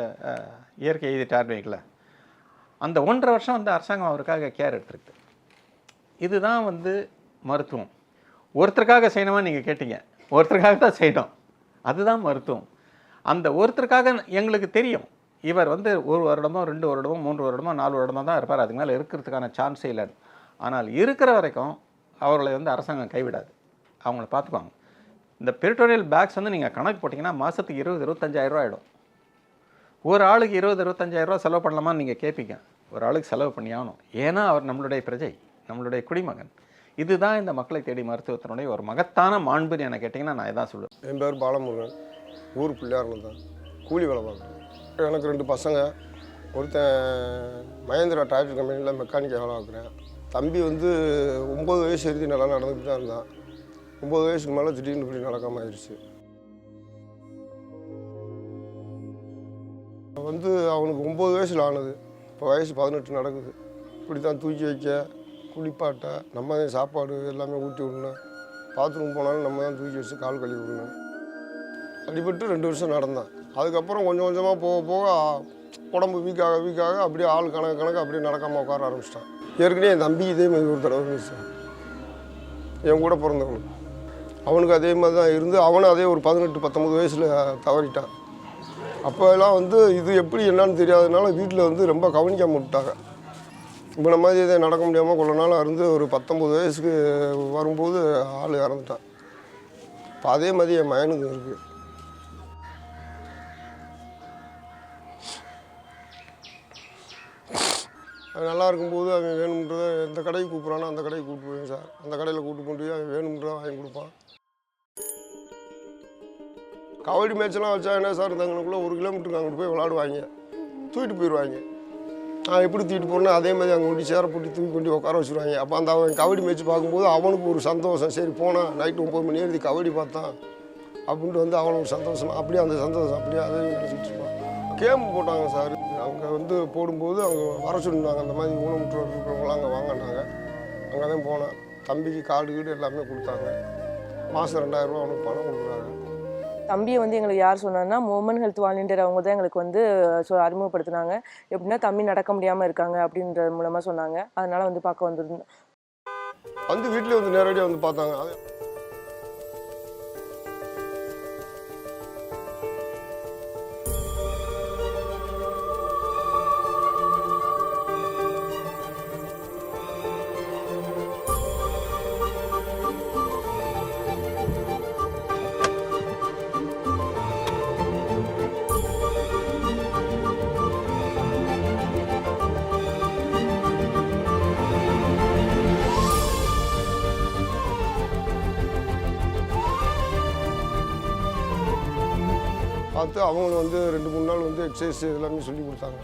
Speaker 20: இயற்கை எழுதிட்டார் வைக்கல. அந்த 1.5 வருஷம் வந்து அரசாங்கம் அவருக்காக கேர் எடுத்துருக்கு. இதுதான் வந்து மருத்துவம். ஒருத்தருக்காக செய்யணுமா நீங்கள் கேட்டீங்க, ஒருத்தருக்காக தான் செய்யணும், அதுதான் மருத்துவம். அந்த ஒருத்தருக்காக எங்களுக்கு தெரியும், இவர் வந்து 1 வருடமோ 2 வருடமோ 3 வருடமோ 4 வருடமோ தான் இருப்பார், அதுக்கு மேலே இருக்கிறதுக்கான சான்ஸே இல்லை. ஆனால் இருக்கிற வரைக்கும் அவர்களை வந்து அரசாங்கம் கைவிடாது, அவங்கள பார்த்துக்குவாங்க. இந்த பெரிட்டோனியல் பேக்ஸ் வந்து நீங்கள் கணக்கு போட்டிங்கன்னா மாதத்துக்கு 20-25 ரூபா ஆகிடும். ஒரு ஆளுக்கு 20-25 ரூபா செலவு பண்ணலாமான்னு நீங்கள் கேட்பீங்க. ஒரு ஆளுக்கு செலவு பண்ணி ஆகணும், ஏன்னா அவர் நம்மளுடைய பிரஜை, நம்மளுடைய குடிமகன். இதுதான் இந்த மக்களை தேடி மருத்துவத்தினுடைய ஒரு மகத்தான மாண்புன்னு என்ன கேட்டிங்கன்னா நான் இதான் சொல்லுவேன்.
Speaker 2: என் பேர் பாலமுருகன், ஊர் பிள்ளையாரில் தான், கூலி வேலை பார்க்குறேன். எனக்கு 2 பசங்க, ஒருத்தன் மகேந்திரா டிராஃபிக் கம்பெனியில் மெக்கானிக்கல் வேலை பார்க்குறேன். தம்பி வந்து 9 வயசு எழுதி நல்லா நடந்துக்கிட்டு தான் இருந்தான். 9 வயசுக்கு மேலே திடீர்னு இப்படி நடக்காமல் ஆயிடுச்சு. வந்து அவனுக்கு 9 வயசில் ஆனது, இப்போ வயசு 18 நடக்குது. இப்படி தான் தூக்கி வைக்க, குளிப்பாட்ட, நம்ம தான் சாப்பாடு எல்லாமே ஊட்டி விடணும், பாத்ரூம் போனாலும் நம்ம தான் தூக்கி வச்சு கால் கழுவி விடணும். அடிபட்டு 2 வருஷம் நடந்தான். அதுக்கப்புறம் கொஞ்சம் கொஞ்சமாக போக போக உடம்பு வீக்காக அப்படியே ஆள் கணக்கு அப்படியே நடக்காமல் உட்கார ஆரம்பிச்சிட்டான். ஏற்கனவே என் தம்பி இதே மாதிரி ஒரு தடவை இருந்துச்சு, என் கூட பிறந்தவனுக்கு. அவனுக்கு அதே மாதிரி தான் இருந்து அவனும் அதே ஒரு 18-19 வயசில் தவறிட்டான். அப்போல்லாம் வந்து இது எப்படி என்னன்னு தெரியாததுனால வீட்டில் வந்து ரொம்ப கவனிக்காம விட்டாங்க. இப்போ நம்ம மாதிரி இதை நடக்க முடியாமல் கொஞ்ச நாள் இருந்து ஒரு 19 வயசுக்கு வரும்போது ஆள் இறந்துட்டான். இப்போ அதே மாதிரி என் மகனுக்கு இருக்குது. அது நல்லா இருக்கும்போது அவன் வேணும்ன்றதை எந்த கடைக்கு கூப்பிட்றானோ அந்த கடைக்கு கூப்பிட்டு போவேன் சார். அந்த கடையில் கூப்பிட்டு போய் அவன் வேணும்ன்றதை வாங்கி கொடுப்பான். கபடி மேட்ச்லாம் வச்சா என்ன சார், தங்களுக்குள்ளே 1 கிலோமீட்டருக்கு அங்கிட்டு போய் விளாடுவாங்க, தூக்கிட்டு போயிடுவாங்க. நான் எப்படி தூக்கிட்டு போகிறேன்னா அதே மாதிரி அங்கே கொண்டு சேரை போட்டு தூக்கி கொண்டு உட்கார வச்சுருவாங்க. அப்போ அந்த அவன் கபடி மேட்ச் பார்க்கும்போது அவனுக்கு ஒரு சந்தோஷம், சரி போனால் நைட்டு 9 மணி எழுதி கபடி பார்த்தான் அப்படின்ட்டு வந்து அவனுக்கு ஒரு சந்தோஷம். அப்படியே அந்த சந்தோஷம் அப்படியே அதே நினச்சிட்டு இருப்பான். கேம் போட்டாங்க சார், அங்கே வந்து போடும்போது அவங்க வர சொல்லியிருந்தாங்க, அந்த மாதிரி ஊனமுற்றோர் இருக்கிறவங்களாம் அங்கே வாங்கினாங்க. அங்கே தான் போனேன். தம்பிக்கு கார்டு கீடு எல்லாமே கொடுத்தாங்க. மாதம் 2000 ரூபா அவனுக்கு பணம் கொடுக்குறாங்க.
Speaker 8: தம்பியை வந்து எங்களுக்கு யார் சொன்னாங்கன்னா உமன் ஹெல்த் வாலண்டியர் அவங்க தான் எங்களுக்கு வந்து அறிமுகப்படுத்தினாங்க. எப்படின்னா தம்பி நடக்க முடியாமல் இருக்காங்க அப்படின்ற மூலமாக சொன்னாங்க. அதனால் வந்து பார்க்க வந்துருந்தோம்.
Speaker 2: வந்து வீட்டிலே வந்து நேரடியாக வந்து பார்த்தாங்க. பார்த்து அவங்களும் வந்து 2-3 நாள் வந்து எக்ஸசைஸ் எல்லாமே சொல்லி கொடுத்தாங்க.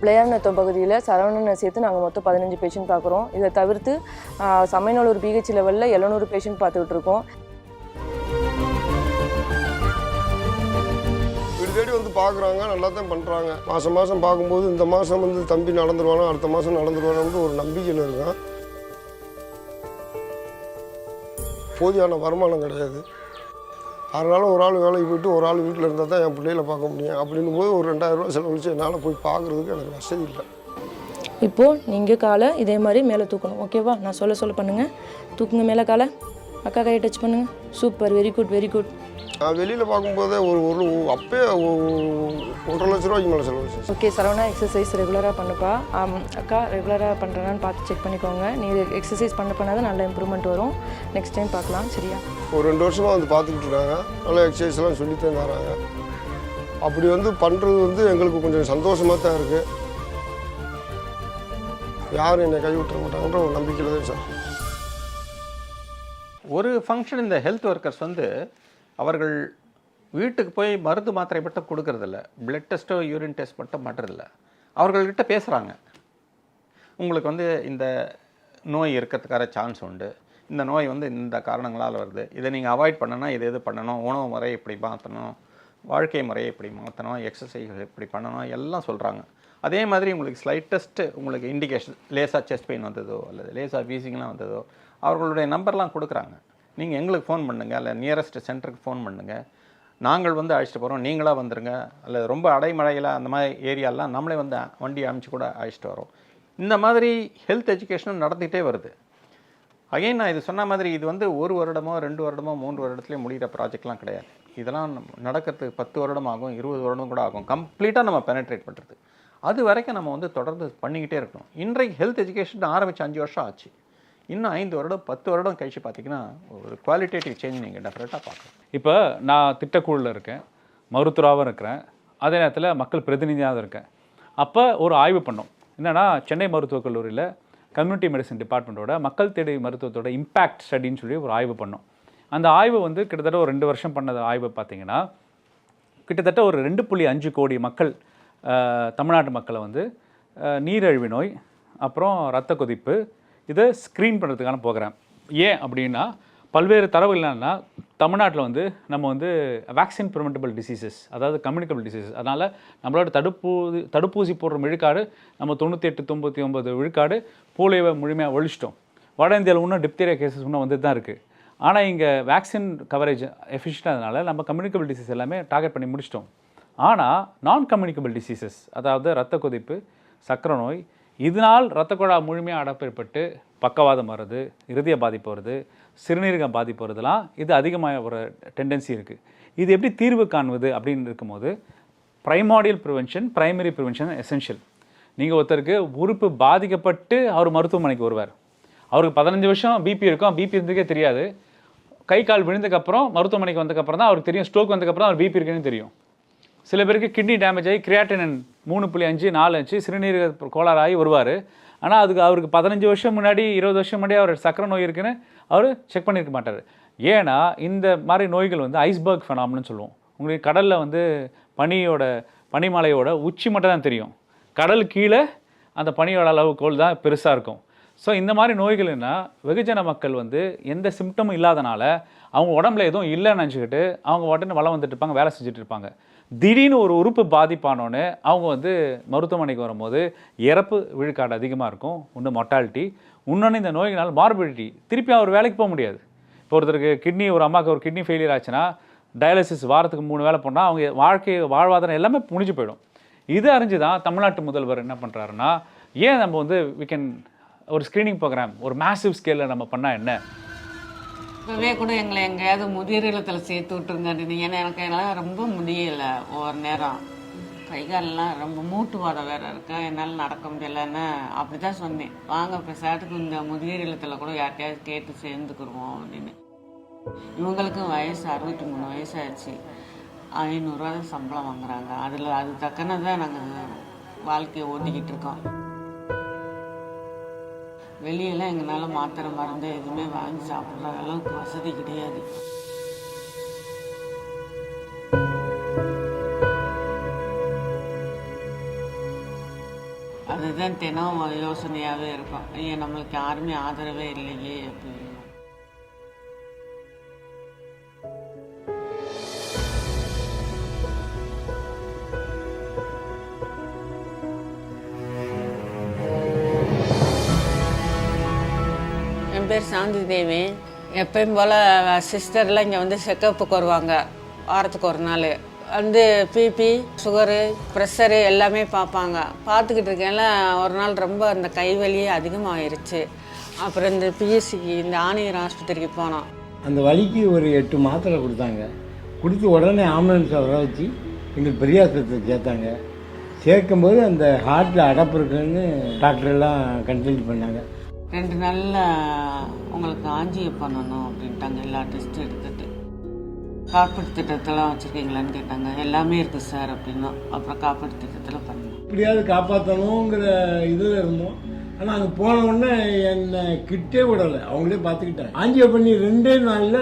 Speaker 8: பிள்ளையார்நத்தம் பகுதியில் சரவணனை சேர்த்து நாங்கள் மொத்தம் 15 பேஷண்ட் பார்க்குறோம். இதை தவிர்த்து சமயநல்லூர் பிஹெச் லெவலில் 700 பேஷண்ட் பார்த்துக்கிட்டு இருக்கோம்.
Speaker 2: வீடு தேடி வந்து பார்க்குறாங்க, நல்லா தான் பண்ணுறாங்க. மாதம் மாதம் பார்க்கும்போது இந்த மாதம் வந்து தம்பி நடந்துருவானா, அடுத்த மாதம் நடந்துருவானு ஒரு நம்பிக்கையில் இருக்கேன். போதியான வருமானம் கிடையாது. அதனால் ஒரு ஆள் வேலைக்கு போய்ட்டு ஒரு ஆள் வீட்டில் இருந்தால் தான் என் பிள்ளைகளை பார்க்க முடியும். அப்படின்னும் போது ஒரு 2000 ரூபா செலவழிச்சு என்னால் போய் பார்க்குறதுக்கு எனக்கு வசதி இல்லை.
Speaker 8: இப்போது நீங்கள் காலை இதே மாதிரி மேலே தூக்கணும். ஓகேவா? நான் சொல்ல பண்ணுங்கள். தூக்குங்க மேலே காலை. அக்கா கையை டச் பண்ணுங்கள். Super, very good very good.
Speaker 2: நான் வெளியில் பார்க்கும்போதே ஒரு அப்பே 1.5 லட்ச ரூபாய்க்கு மேலே செலவழிச்சு.
Speaker 8: ஓகே சரவணா, எக்ஸசைஸ் ரெகுலராக பண்ணுப்பா. அக்கா ரெகுலராக பண்ணுறேன்னு பார்த்து செக் பண்ணிக்கோங்க. நீ எக்ஸசைஸ் பண்ணதான் நல்ல இம்ப்ரூவ்மெண்ட் வரும். நெக்ஸ்ட் டைம் பார்க்கலாம். சரியா?
Speaker 2: ஒரு 2 வருஷமாக வந்து பார்த்துக்கிட்டு இருக்காங்க. நல்லா எக்ஸசைஸ்லாம் சொல்லித்தான் தராங்க. அப்படி வந்து பண்ணுறது வந்து எங்களுக்கு கொஞ்சம் சந்தோஷமாக தான் இருக்குது. யாரும் என்னை கைவிட்ட மாட்டாங்கன்ற ஒரு நம்பிக்கையில் தான் சார்.
Speaker 20: ஒரு ஃபங்க்ஷன் இந்த ஹெல்த் ஒர்க்கர்ஸ் வந்து அவர்கள் வீட்டுக்கு போய் மருந்து மாத்திரை மட்டும் கொடுக்கறதில்ல, பிளட் டெஸ்ட்டோ யூரின் டெஸ்ட் மட்டும் பண்ணுறதில்ல, அவர்கள்கிட்ட பேசுகிறாங்க. உங்களுக்கு வந்து இந்த நோய் இருக்கிறதுக்கான சான்ஸ் உண்டு, இந்த நோய் வந்து இந்த காரணங்களால் வருது, இதை நீங்கள் அவாய்ட் பண்ணணும்னா இது பண்ணணும், உணவு முறை எப்படி மாற்றணும், வாழ்க்கை முறையை எப்படி மாற்றணும், எக்ஸசைஸ் எப்படி பண்ணணும் எல்லாம் சொல்கிறாங்க. அதே மாதிரி உங்களுக்கு ஸ்லைட்டஸ்ட்டு உங்களுக்கு இண்டிகேஷன் லேசாக செஸ்ட் பெயின் வந்ததோ அல்லது லேசாக வீசிங்லாம் வந்ததோ அவர்களுடைய நம்பர்லாம் கொடுக்குறாங்க. நீங்கள் எங்களுக்கு ஃபோன் பண்ணுங்கள், அல்ல நியரஸ்ட் சென்டருக்கு ஃபோன் பண்ணுங்கள், நாங்கள் வந்து அழைச்சிட்டு போகிறோம், நீங்களாக வந்துடுங்க, அல்லது ரொம்ப அடைமழையில் அந்த மாதிரி ஏரியாலாம் நம்மளே வந்து வண்டி அனுப்பிச்சு கூட அழைச்சிட்டு வரோம். இந்த மாதிரி ஹெல்த் எஜுகேஷனும் நடந்துகிட்டே வருது. அகைன் நான் இது சொன்ன மாதிரி இது வந்து 1 வருடமோ 2 வருடமோ 3 வருடத்துலேயே முடிகிற ப்ராஜெக்ட்லாம் கிடையாது. இதெல்லாம் நடக்கிறதுக்கு 10 வருடம் ஆகும், 20 வருடம் கூட ஆகும் கம்ப்ளீட்டாக நம்ம பெனட்ரேட் பண்ணுறது. அது வரைக்கும் நம்ம வந்து தொடர்ந்து பண்ணிக்கிட்டே இருக்கணும். இன்றைக்கு ஹெல்த் எஜுகேஷன் ஆரம்பித்து 5 வருஷம் ஆச்சு. இன்னும் 5 வருடம் 10 வருடம் கழிச்சு பார்த்தீங்கன்னா ஒரு குவாலிட்டேட்டிவ் சேஞ்ச் நீங்கள் டெஃபினட்டாக பார்க்கலாம்.
Speaker 22: இப்போ நான் திட்டக்குழுவில் இருக்கேன், மருத்துவராகவும் இருக்கிறேன், அதே நேரத்தில் மக்கள் பிரதிநிதியாகவும் இருக்கேன். அப்போ ஒரு ஆய்வு பண்ணோம். என்னென்னா சென்னை மருத்துவக் கல்லூரியில் கம்யூனிட்டி மெடிசன் டிபார்ட்மெண்ட்டோட மக்கள் தேடி மருத்துவத்தோட இம்பேக்ட் ஸ்டடின்னு சொல்லி ஒரு ஆய்வு பண்ணோம். அந்த ஆய்வு வந்து கிட்டத்தட்ட ஒரு 2 வருஷம் பண்ண ஆய்வு பார்த்தீங்கன்னா கிட்டத்தட்ட ஒரு 2.5 கோடி மக்கள் தமிழ்நாட்டு மக்களை வந்து நீரிழிவு நோய், அப்புறம் இரத்த கொதிப்பு, இதை ஸ்க்ரீன் பண்ணுறதுக்கான ப்ரோக்ராம். ஏன் அப்படின்னா பல்வேறு தரவுகள் என்னென்னா தமிழ்நாட்டில் வந்து நம்ம வந்து வேக்சின் ப்ரிவென்டபிள் டிசீசஸ், அதாவது கம்யூனிகபிள் டிசீசஸ், அதனால் நம்மளோட தடுப்பூசி போடுற விழுக்காடு நம்ம 98-99 விழுக்காடு போலியோவை முழுமையாக ஒழிச்சிட்டோம். வட இந்தியாவில் இன்னும் டிப்தீரியா கேசஸ் இன்னும் வந்து தான் இருக்குது. ஆனால் இங்கே வேக்சின் கவரேஜ் எஃபிஷியன்டாக நம்ம கம்யூனிகபிள் டிசீஸ் எல்லாமே டார்கெட் பண்ணி முடிச்சிட்டோம். ஆனால் நான் கம்யூனிகபிள் டிசீசஸ், அதாவது இரத்த கொதிப்பு, சர்க்கரை நோய், இதனால் இரத்த குழா முழுமையாக அடைப்பட்டு பக்கவாதம் வருது, இருதய பாதிப்பு வருது, சிறுநீரக பாதிப்பு வருதுலாம் இது அதிகமாக ஒரு டெண்டன்சி இருக்குது. இது எப்படி தீர்வு காண்பது அப்படின்னு இருக்கும்போது primordial prevention, primary prevention essential. நீங்கள் ஒருத்தருக்கு உறுப்பு பாதிக்கப்பட்டு அவர் மருத்துவமனைக்கு வருவார், அவருக்கு 15 வருஷம் பிபி இருக்கும், பிபி இருந்ததுக்கே தெரியாது. கை கால் விழுந்ததுக்கப்புறம் மருத்துவமனைக்கு வந்ததுக்கப்புறம் தான் அவருக்கு தெரியும், ஸ்ட்ரோக் வந்ததுக்கப்புறம் அவர் பிபி இருக்குன்னு தெரியும். சில பேருக்கு கிட்னி டேமேஜ் ஆகி கிரியாட்டினின் 3.5, 4 சிறுநீரக கோளாறு ஆகி வருவார். ஆனால் அதுக்கு அவருக்கு 15 வருஷம் முன்னாடி 20 வருஷம் முன்னாடி அவர் சக்கரை நோய் இருக்குன்னு அவர் செக் பண்ணியிருக்க மாட்டார். ஏன்னா இந்த மாதிரி நோய்கள் வந்து ஐஸ்பர்க் ஃபெனாமினு சொல்லுவோம். உங்களுக்கு கடலில் வந்து பனிமலையோட உச்சி மட்டும் தான் தெரியும், கடல் கீழே அந்த பனியோட அளவுகோல் தான் பெருசாக இருக்கும். ஸோ இந்த மாதிரி நோய்கள்னா வெகுஜன மக்கள் வந்து எந்த சிம்டமும் இல்லாதனால அவங்க உடம்புல எதுவும் இல்லைன்னு நினச்சிக்கிட்டு அவங்க உடனே வளம் வந்துட்டு இருப்பாங்க, வேலை செஞ்சுட்டு இருப்பாங்க. திடீர்னு ஒரு உறுப்பு பாதிப்பானோன்னு அவங்க வந்து மருத்துவமனைக்கு வரும்போது இறப்பு விழுக்காடு அதிகமாக இருக்கும், ஒன்று மொர்டாலிட்டி, இன்னொன்று இந்த நோய்களால் மார்பிலிட்டி, திருப்பி அவர் வேலைக்கு போக முடியாது. இப்போ ஒருத்தருக்கு கிட்னி, ஒரு அம்மாவுக்கு ஒரு கிட்னி ஃபெயிலியர் ஆச்சுன்னா டயாலிசிஸ் வாரத்துக்கு 3 வேளை போனால் அவங்க வாழ்வாதாரம் எல்லாமே முடிஞ்சு போயிடும். இது அறிஞ்சு தான் தமிழ்நாட்டு முதல்வர் என்ன பண்ணுறாருன்னா, ஏன் நம்ம வந்து ஒரு ஸ்க்ரீனிங் ப்ரோக்ராம் ஒரு மேசிவ் ஸ்கேலில் நம்ம பண்ணால் என்ன.
Speaker 11: இப்போவே கூட எங்களை எங்கேயாவது முதியோர் இல்லத்தில் சேர்த்து விட்டுருங்க. ஏன்னா எனக்கு எல்லாம் ரொம்ப முடியலை, ஒவ்வொரு நேரம் கை காலெல்லாம் ரொம்ப மூட்டுவாதம் வேறு இருக்கா, என்னால் நடக்க முடியலைன்னு அப்படி தான் சொன்னேன். வாங்க பேசாட்டுக்கு இந்த முதியோர் இல்லத்தில் கூட யார்கிட்டயாவது கேட்டு சேர்ந்துக்குருவோம் அப்படின்னு. இவங்களுக்கும் வயசு 63 வயசாச்சு, 500 ரூபா தான் சம்பளம் வாங்குறாங்க. அது தக்கனதான் நாங்கள் வாழ்க்கையை ஓட்டிக்கிட்டு இருக்கோம். வெளியெல்லாம் எங்களால் மாத்திரை மருந்து எதுவுமே வாங்கி சாப்பிட்ற அளவுக்கு வசதி கிடையாது. அதுதான் தினம் யோசனையாகவே இருக்கும், ஐயா நம்மளுக்கு யாருமே ஆதரவே இல்லையே அப்படின்னு. என் பேர் சாந்தி தேவி. எப்பயும் போல் சிஸ்டர்லாம் இங்கே வந்து செக்கப்புக்கு வருவாங்க, வாரத்துக்கு ஒரு நாள் வந்து பிபி, சுகரு, ப்ரெஷரு எல்லாமே பார்ப்பாங்க. பார்த்துக்கிட்டு இருக்கேன்ல ஒரு நாள் ரொம்ப அந்த கைவலியே அதிகமாகிருச்சு. அப்புறம் இந்த பிஎஸ்சிக்கு இந்த ஆணியர் ஆஸ்பத்திரிக்கு போனோம்.
Speaker 21: அந்த வலிக்கு ஒரு 8 மாத்திரை கொடுத்தாங்க. கொடுத்து உடனே ஆம்புலன்ஸை வர வச்சு எங்களுக்கு பெரியாஸ்பத்திரிக்கு சேர்த்தாங்க. சேர்க்கும்போது அந்த ஹார்ட்டில் அடப்பு இருக்குன்னு டாக்டரெல்லாம் கன்சல்ட் பண்ணாங்க.
Speaker 11: 2 நாளில் உங்களுக்கு ஆஞ்சியோ பண்ணணும் அப்படின்ட்டாங்க. எல்லா டெஸ்ட்டும் எடுத்துட்டு காப்பீடு திட்டத்தெல்லாம் வச்சுருக்கீங்களான்னு கேட்டாங்க. எல்லாமே இருக்குது சார் அப்படின்னா. அப்புறம் காப்பீடு திட்டத்தில் பண்ணணும்.
Speaker 21: இப்படியாவது காப்பாற்றணுங்கிற இதில் இருந்தோம். ஆனால் அங்கே போன உடனே என்னை கிட்டே விடலை, அவங்களே பார்த்துக்கிட்டாங்க. ஆஞ்சியோ பண்ணி 2 நாளில்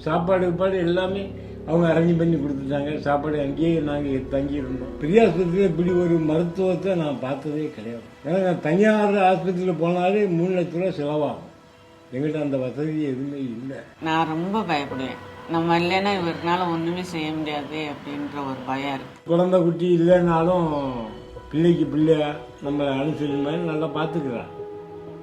Speaker 21: சாப்பாடு எல்லாமே அவங்க அரேஞ்ச் பண்ணி கொடுத்துட்டாங்க. சாப்பாடு அங்கேயே நாங்கள் தங்கியிருந்தோம். பெரிய ஆஸ்பத்திரியில் இப்படி ஒரு மருத்துவத்தை நான் பார்த்ததே கிடையாது. ஏன்னா நான் தனியார் ஆஸ்பத்திரியில் போனாலே 3 லட்ச ரூபா செலவாகும். எங்கிட்ட அந்த வசதி எதுவுமே இல்லை.
Speaker 11: நான் ரொம்ப பயப்படுவேன், நம்ம இல்லைன்னா இவருனால ஒன்றுமே செய்ய முடியாது அப்படின்ற ஒரு பயம் இருக்குது.
Speaker 21: குழந்தை குட்டி இல்லைன்னாலும் பிள்ளைக்கு பிள்ளைய நம்மளை அனுசரித்த மாதிரி நல்லா பார்த்துக்கிறான்.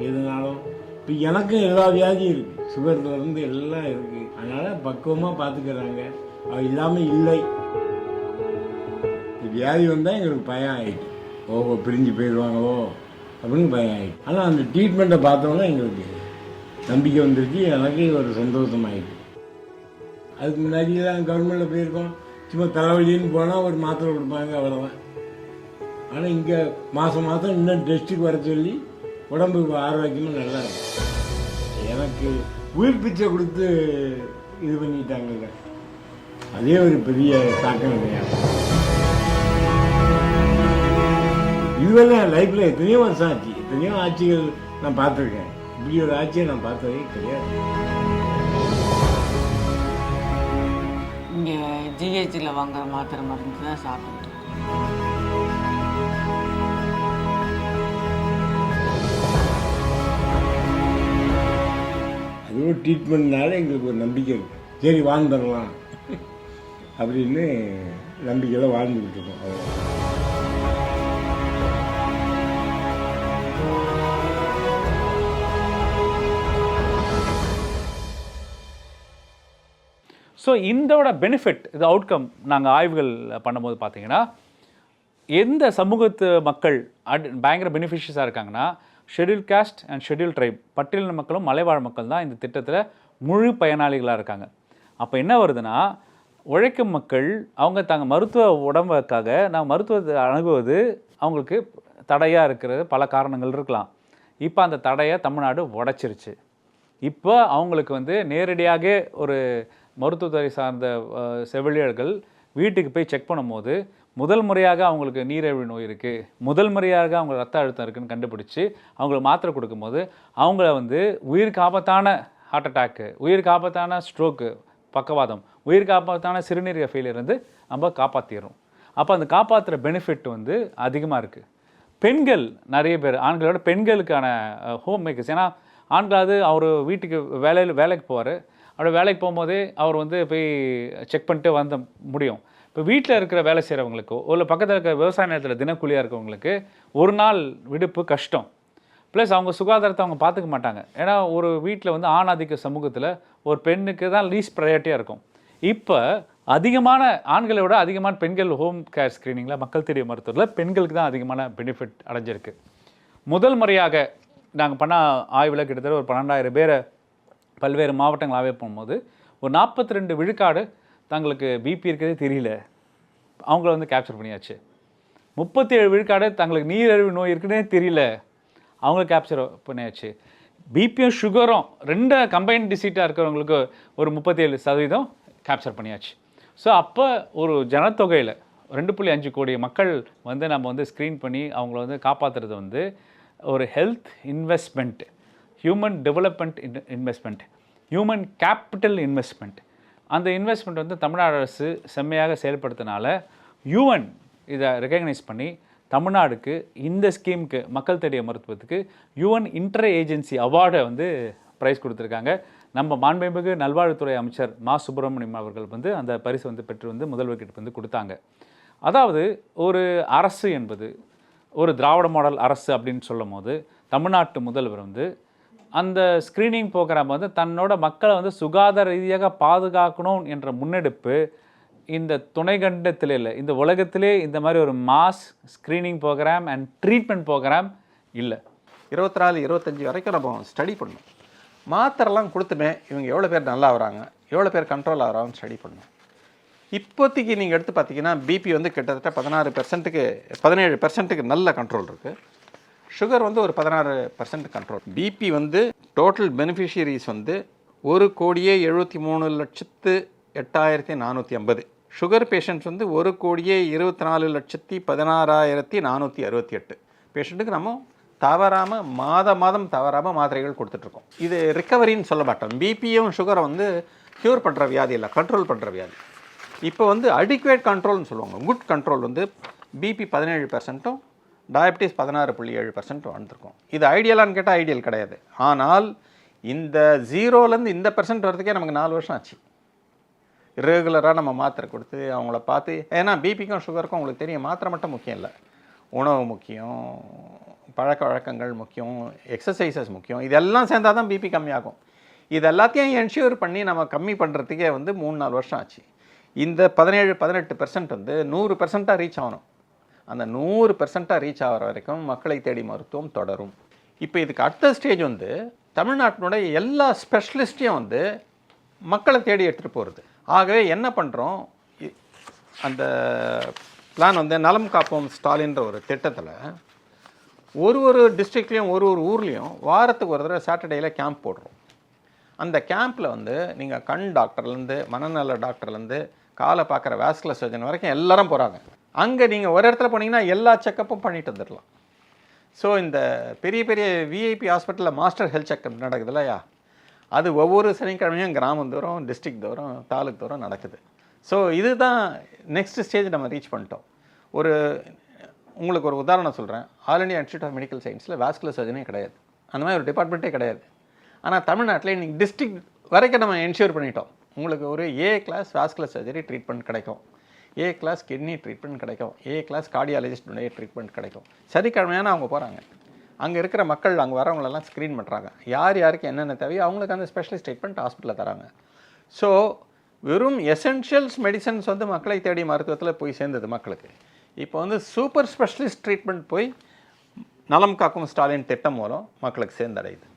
Speaker 21: எதுனாலும் இப்போ எனக்கும் எல்லா வியாதியும் இருக்குது, சுகர்லேருந்து எல்லாம் இருக்குது. அதனால் பக்குவமாக பார்த்துக்கிறாங்க. அது இல்லாமல் இல்லை. வியாதி வந்தால் எங்களுக்கு பயம் ஆகிட்டு, பிரிஞ்சு போயிடுவாங்களோ அப்படின்னு பயம் ஆகிட்டு. ஆனால் அந்த ட்ரீட்மெண்ட்டை பார்த்தோன்னா எங்களுக்கு நம்பிக்கை வந்துருச்சு, எனக்கு ஒரு சந்தோஷமாயிட்டு. அதுக்கு முன்னாடியெல்லாம் கவர்மெண்ட்டில் போயிருக்கோம், சும்மா தலைவலின்னு போனால் ஒரு மாத்திரை கொடுப்பாங்க, அவ்வளோதான். ஆனால் இங்கே மாதம் இன்னும் டெஸ்ட்டுக்கு வர சொல்லி உடம்புக்கு ஆரோக்கியமாக நல்லா இருக்கும். எனக்கு உயிர் பிச்சை கொடுத்து இது பண்ணிட்டாங்கல்ல, அதே ஒரு பெரிய தாக்கம் கிடையாது. இதுவரை என் லைஃப்பில் எத்தனையோ வருஷம் ஆச்சு, எத்தனையோ ஆட்சிகள் நான் பார்த்துருக்கேன். இப்படி ஒரு ஆட்சியை நான் பார்த்ததே கிடையாது.
Speaker 11: இங்கே ஜிஹெச்சில் வாங்குற மாத்திரை மருந்து தான் சாப்பிட்டு.
Speaker 21: அது ஒரு ட்ரீட்மெண்ட்னால எங்களுக்கு ஒரு நம்பிக்கை இருக்குது. சரி வாழ்ந்துடலாம் அப்படின்னு நம்பிக்கையில் வாழ்ந்துக்கிட்டு இருக்கோம். அவ்வளோ.
Speaker 22: ஸோ இதோட பெனிஃபிட், இது அவுட்கம் நாங்கள் ஆய்வுகள் பண்ணும்போது பார்த்தீங்கன்னா, எந்த சமூகத்து மக்கள் பயங்கர பெனிஃபிஷியஸாக இருக்காங்கன்னா, schedule cost and schedule try, பட்டியலின மக்களும் மலைவாழ் மக்கள் தான் இந்த திட்டத்தில் முழு பயனாளிகளாக இருக்காங்க. அப்போ என்ன வருதுன்னா, உழைக்கும் மக்கள் அவங்க தாங்க மருத்துவ உடம்புக்காக நாங்கள் மருத்துவத்தை அணுகுவது அவங்களுக்கு தடையாக இருக்கிறது பல காரணங்கள் இருக்கலாம். இப்போ அந்த தடையை தமிழ்நாடு உடைச்சிருச்சு. இப்போ அவங்களுக்கு நேரடியாக ஒரு மருத்துவத்துறை சார்ந்த செவிலியர்கள் வீட்டுக்கு போய் செக் பண்ணும்போது முதல் முறையாக அவங்களுக்கு நீரிழிவு நோய் இருக்குது, முதல் முறையாக அவங்க ரத்த அழுத்தம் இருக்குதுன்னு கண்டுபிடிச்சி அவங்களுக்கு மாத்திரை கொடுக்கும்போது அவங்கள உயிருக்கு ஆபத்தான ஹார்ட் அட்டாக்கு, உயிருக்கு ஆபத்தான ஸ்ட்ரோக்கு, பக்கவாதம், உயிருக்கு ஆபத்தான சிறுநீரக ஃபெயிலியர் நம்ம காப்பாற்றிடுறோம். அப்போ அந்த காப்பாற்றுற பெனிஃபிட் அதிகமாக இருக்குது. பெண்கள் நிறைய பேர், ஆண்களோட பெண்களுக்கான ஹோம் மேக்கர்ஸ். ஏன்னா ஆண்களாவது அவர் வீட்டுக்கு வேலைக்கு போவார், அப்படி வேலைக்கு போகும்போதே அவர் போய் செக் பண்ணிட்டு வந்த முடியும். இப்போ வீட்டில் இருக்கிற வேலை செய்கிறவங்களுக்கோ இல்லை பக்கத்தில் இருக்கிற விவசாய நிலத்தில் தினக்கூலியாக இருக்கிறவங்களுக்கு ஒரு நாள் விடுப்பு கஷ்டம். ப்ளஸ் அவங்க சுகாதாரத்தை அவங்க பார்த்துக்க மாட்டாங்க. ஏன்னா ஒரு வீட்டில் ஆணாதிக்க சமூகத்தில் ஒரு பெண்ணுக்கு தான் லீஸ்ட் ப்ரையாரிட்டியாக இருக்கும். இப்போ அதிகமான ஆண்களை விட அதிகமான பெண்கள் ஹோம் கேர் ஸ்க்ரீனிங்கில் மக்கள் தேடிய மருத்துவத்தில் பெண்களுக்கு தான் அதிகமான பெனிஃபிட் அடைஞ்சிருக்கு. முதல் முறையாக நாங்கள் பண்ண ஆய்வில் கிட்டத்தட்ட ஒரு 12,000 பேரை பல்வேறு மாவட்டங்கள் ஆய்வு போகும்போது ஒரு 42 விழுக்காடு தங்களுக்கு பிபி இருக்கிறதே தெரியல, அவங்கள வந்து கேப்சர் பண்ணியாச்சு. 37 விழுக்காடு தங்களுக்கு நீரிழிவு நோய் இருக்குன்னே தெரியல, அவங்கள கேப்சர் பண்ணியாச்சு. பிபியும் சுகரும் 2 கம்பைன் டிசீட்டாக இருக்கிறவங்களுக்கு ஒரு 37% கேப்சர் பண்ணியாச்சு. ஸோ அப்போ ஒரு ஜனத்தொகையில் 2.5 கோடி மக்கள் வந்து நம்ம வந்து ஸ்க்ரீன் பண்ணி அவங்கள வந்து காப்பாற்றுறது வந்து ஒரு health investment, human development investment, human capital investment. அந்த இன்வெஸ்ட்மெண்ட் வந்து தமிழ்நாடு அரசு செம்மையாக செயல்படுத்தினால யூஎன் இதை ரெகக்னைஸ் பண்ணி தமிழ்நாடுக்கு இந்த ஸ்கீமுக்கு மக்கள் தேடிய மருத்துவத்துக்கு யூஎன் இன்டர் ஏஜென்சி அவார்டை வந்து ப்ரைஸ் கொடுத்துருக்காங்க. நம்ம மாண்புமிகு நல்வாழ்வுத்துறை அமைச்சர் மா சுப்பிரமணியம் அவர்கள் வந்து அந்த பரிசு வந்து பெற்று வந்து முதல்வர்கிட்ட வந்து கொடுத்தாங்க. அதாவது ஒரு அரசு என்பது ஒரு திராவிட மாடல் அரசு அப்படின்னு சொல்லும் போது தமிழ்நாட்டு முதல்வர் வந்து அந்த ஸ்க்ரீனிங் ப்ரோக்ராம் வந்து தன்னோட மக்களை வந்து சுகாதார ரீதியாக பாதுகாக்கணும் என்ற முன்னெடுப்பு இந்த துணைக்கண்டத்தில் இல்லை, இந்த உலகத்திலே இந்த மாதிரி ஒரு mass screening program and treatment program இல்லை.
Speaker 20: 24-25 வரைக்கும் நம்ம ஸ்டடி பண்ணோம். மாத்திரைலாம் கொடுத்துமே இவங்க எவ்வளோ பேர் நல்லா ஆகிறாங்க, எவ்வளோ பேர் கண்ட்ரோல் ஆகிறாங்கன்னு ஸ்டடி பண்ணோம். இப்போதைக்கு நீங்கள் எடுத்து பார்த்தீங்கன்னா பிபி வந்து கிட்டத்தட்ட 17% நல்ல கண்ட்ரோல் இருக்குது. சுகர் வந்து ஒரு 16% கண்ட்ரோல். பிபி வந்து டோட்டல் பெனிஃபிஷியரிஸ் வந்து 1,73,08,450. சுகர் பேஷண்ட்ஸ் வந்து 1,24,16,468 பேஷண்ட்டுக்கு நம்ம தவறாமல் மாதம் தவறாமல் மாத்திரைகள் கொடுத்துட்ருக்கோம். இது ரிக்கவரின்னு சொல்ல மாட்டோம். பிபியும் சுகரை வந்து க்யூர் பண்ணுற வியாதி இல்லை, கண்ட்ரோல் பண்ணுற வியாதி. இப்போ வந்து அடிக்குவேட் கண்ட்ரோல்னு சொல்லுவாங்க. குட் கண்ட்ரோல் வந்து பிபி 17%, டயபிட்டிஸ் 16.7% வந்திருக்கும். இது ஐடியலான்னு கேட்டால் ஐடியல் கிடையாது. ஆனால் இந்த 0லேருந்து இந்த % வரதுக்கே நமக்கு 4 வருஷம் ஆச்சு. ரெகுலராக நம்ம மாத்திரை கொடுத்து அவங்கள பார்த்து, ஏன்னா பிபிக்கும் சுகருக்கும் உங்களுக்கு தெரியும், மாத்திரை மட்டும் முக்கியம் இல்லை, உணவு முக்கியம், பழக்க வழக்கங்கள் முக்கியம், எக்ஸசைசஸ் முக்கியம். இதெல்லாம் சேர்ந்தால் தான் பிபி கம்மியாகும். இது எல்லாத்தையும் என்ஷூர் பண்ணி நம்ம கம்மி பண்ணுறதுக்கே வந்து 3-4 வருஷம் ஆச்சு. இந்த 17-18% வந்து 100% ரீச் ஆகணும். அந்த 100% ரீச் ஆகிற வரைக்கும் மக்களை தேடி மருத்துவம் தொடரும். இப்போ இதுக்கு அடுத்த ஸ்டேஜ் வந்து தமிழ்நாட்டினுடைய எல்லா ஸ்பெஷலிஸ்ட்டையும் வந்து மக்களை தேடி எடுத்துகிட்டு போகிறது. ஆகவே என்ன பண்ணுறோம், அந்த பிளான் வந்து நலம் காப்போம் ஸ்டாலின்ற ஒரு திட்டத்தில் ஒரு டிஸ்ட்ரிக்ட்லேயும் ஒரு ஊர்லேயும் வாரத்துக்கு ஒரு தடவை சாட்டர்டேயில் கேம்ப் போடுறோம். அந்த கேம்பில் வந்து நீங்கள் கண் டாக்டர்லேருந்து மனநல டாக்டர்லேருந்து காலை பார்க்குற வாஸ்குலர் சர்ஜன் வரைக்கும் எல்லாரும் போகிறாங்க. அங்கே நீங்கள் ஒரு இடத்துல போனீங்கன்னா எல்லா செக்கப்பும் பண்ணிட்டு வந்துடலாம். ஸோ இந்த பெரிய விஐபி ஹாஸ்பிட்டலில் மாஸ்டர் ஹெல்த் செக்கப் நடக்குது இல்லையா, அது ஒவ்வொரு சனிக்கிழமையும் கிராமம் தோறும், டிஸ்ட்ரிக்ட் தோறும், தாலுக்கு தோறும் நடக்குது. ஸோ இதுதான் நெக்ஸ்ட் ஸ்டேஜ் நம்ம ரீச் பண்ணிட்டோம். உங்களுக்கு ஒரு உதாரணம் சொல்கிறேன். All India institute of medical சயின்ஸில் வாஸ்குலர் சர்ஜனே கிடையாது, அந்த மாதிரி ஒரு டிபார்ட்மெண்ட்டே கிடையாது. ஆனால் தமிழ்நாட்டில் இன்றைக்கி டிஸ்ட்ரிக்ட் வரைக்கும் நம்ம என்ஷூர் பண்ணிட்டோம். உங்களுக்கு ஒரு A class vascular surgery treatment கிடைக்கும், ஏ கிளாஸ் கிட்னி ட்ரீட்மெண்ட் கிடைக்கும், ஏ கிளாஸ் கார்டியாலஜிஸ்டுடைய ட்ரீட்மெண்ட் கிடைக்கும். சனிக்கிழமையான அவங்க போகிறாங்க, அங்கே இருக்கிற மக்கள் அங்கே வரவங்களெல்லாம் ஸ்க்ரீன் பண்ணுறாங்க, யாருக்கு என்னென்ன தேவையோ அவங்களுக்கு அந்த ஸ்பெஷலிஸ்ட் ட்ரீட்மெண்ட் ஹாஸ்பிட்டலில் தராங்க. ஸோ வெறும் எசென்ஷியல்ஸ் மெடிசன்ஸ் வந்து மக்களை தேடி மருத்துவத்தில் போய் சேர்ந்தது மக்களுக்கு. இப்போ வந்து சூப்பர் ஸ்பெஷலிஸ்ட் ட்ரீட்மெண்ட் போய் நலம் காக்கும் ஸ்டாலின் திட்டம் மூலம் மக்களுக்கு சேர்ந்தடையுது.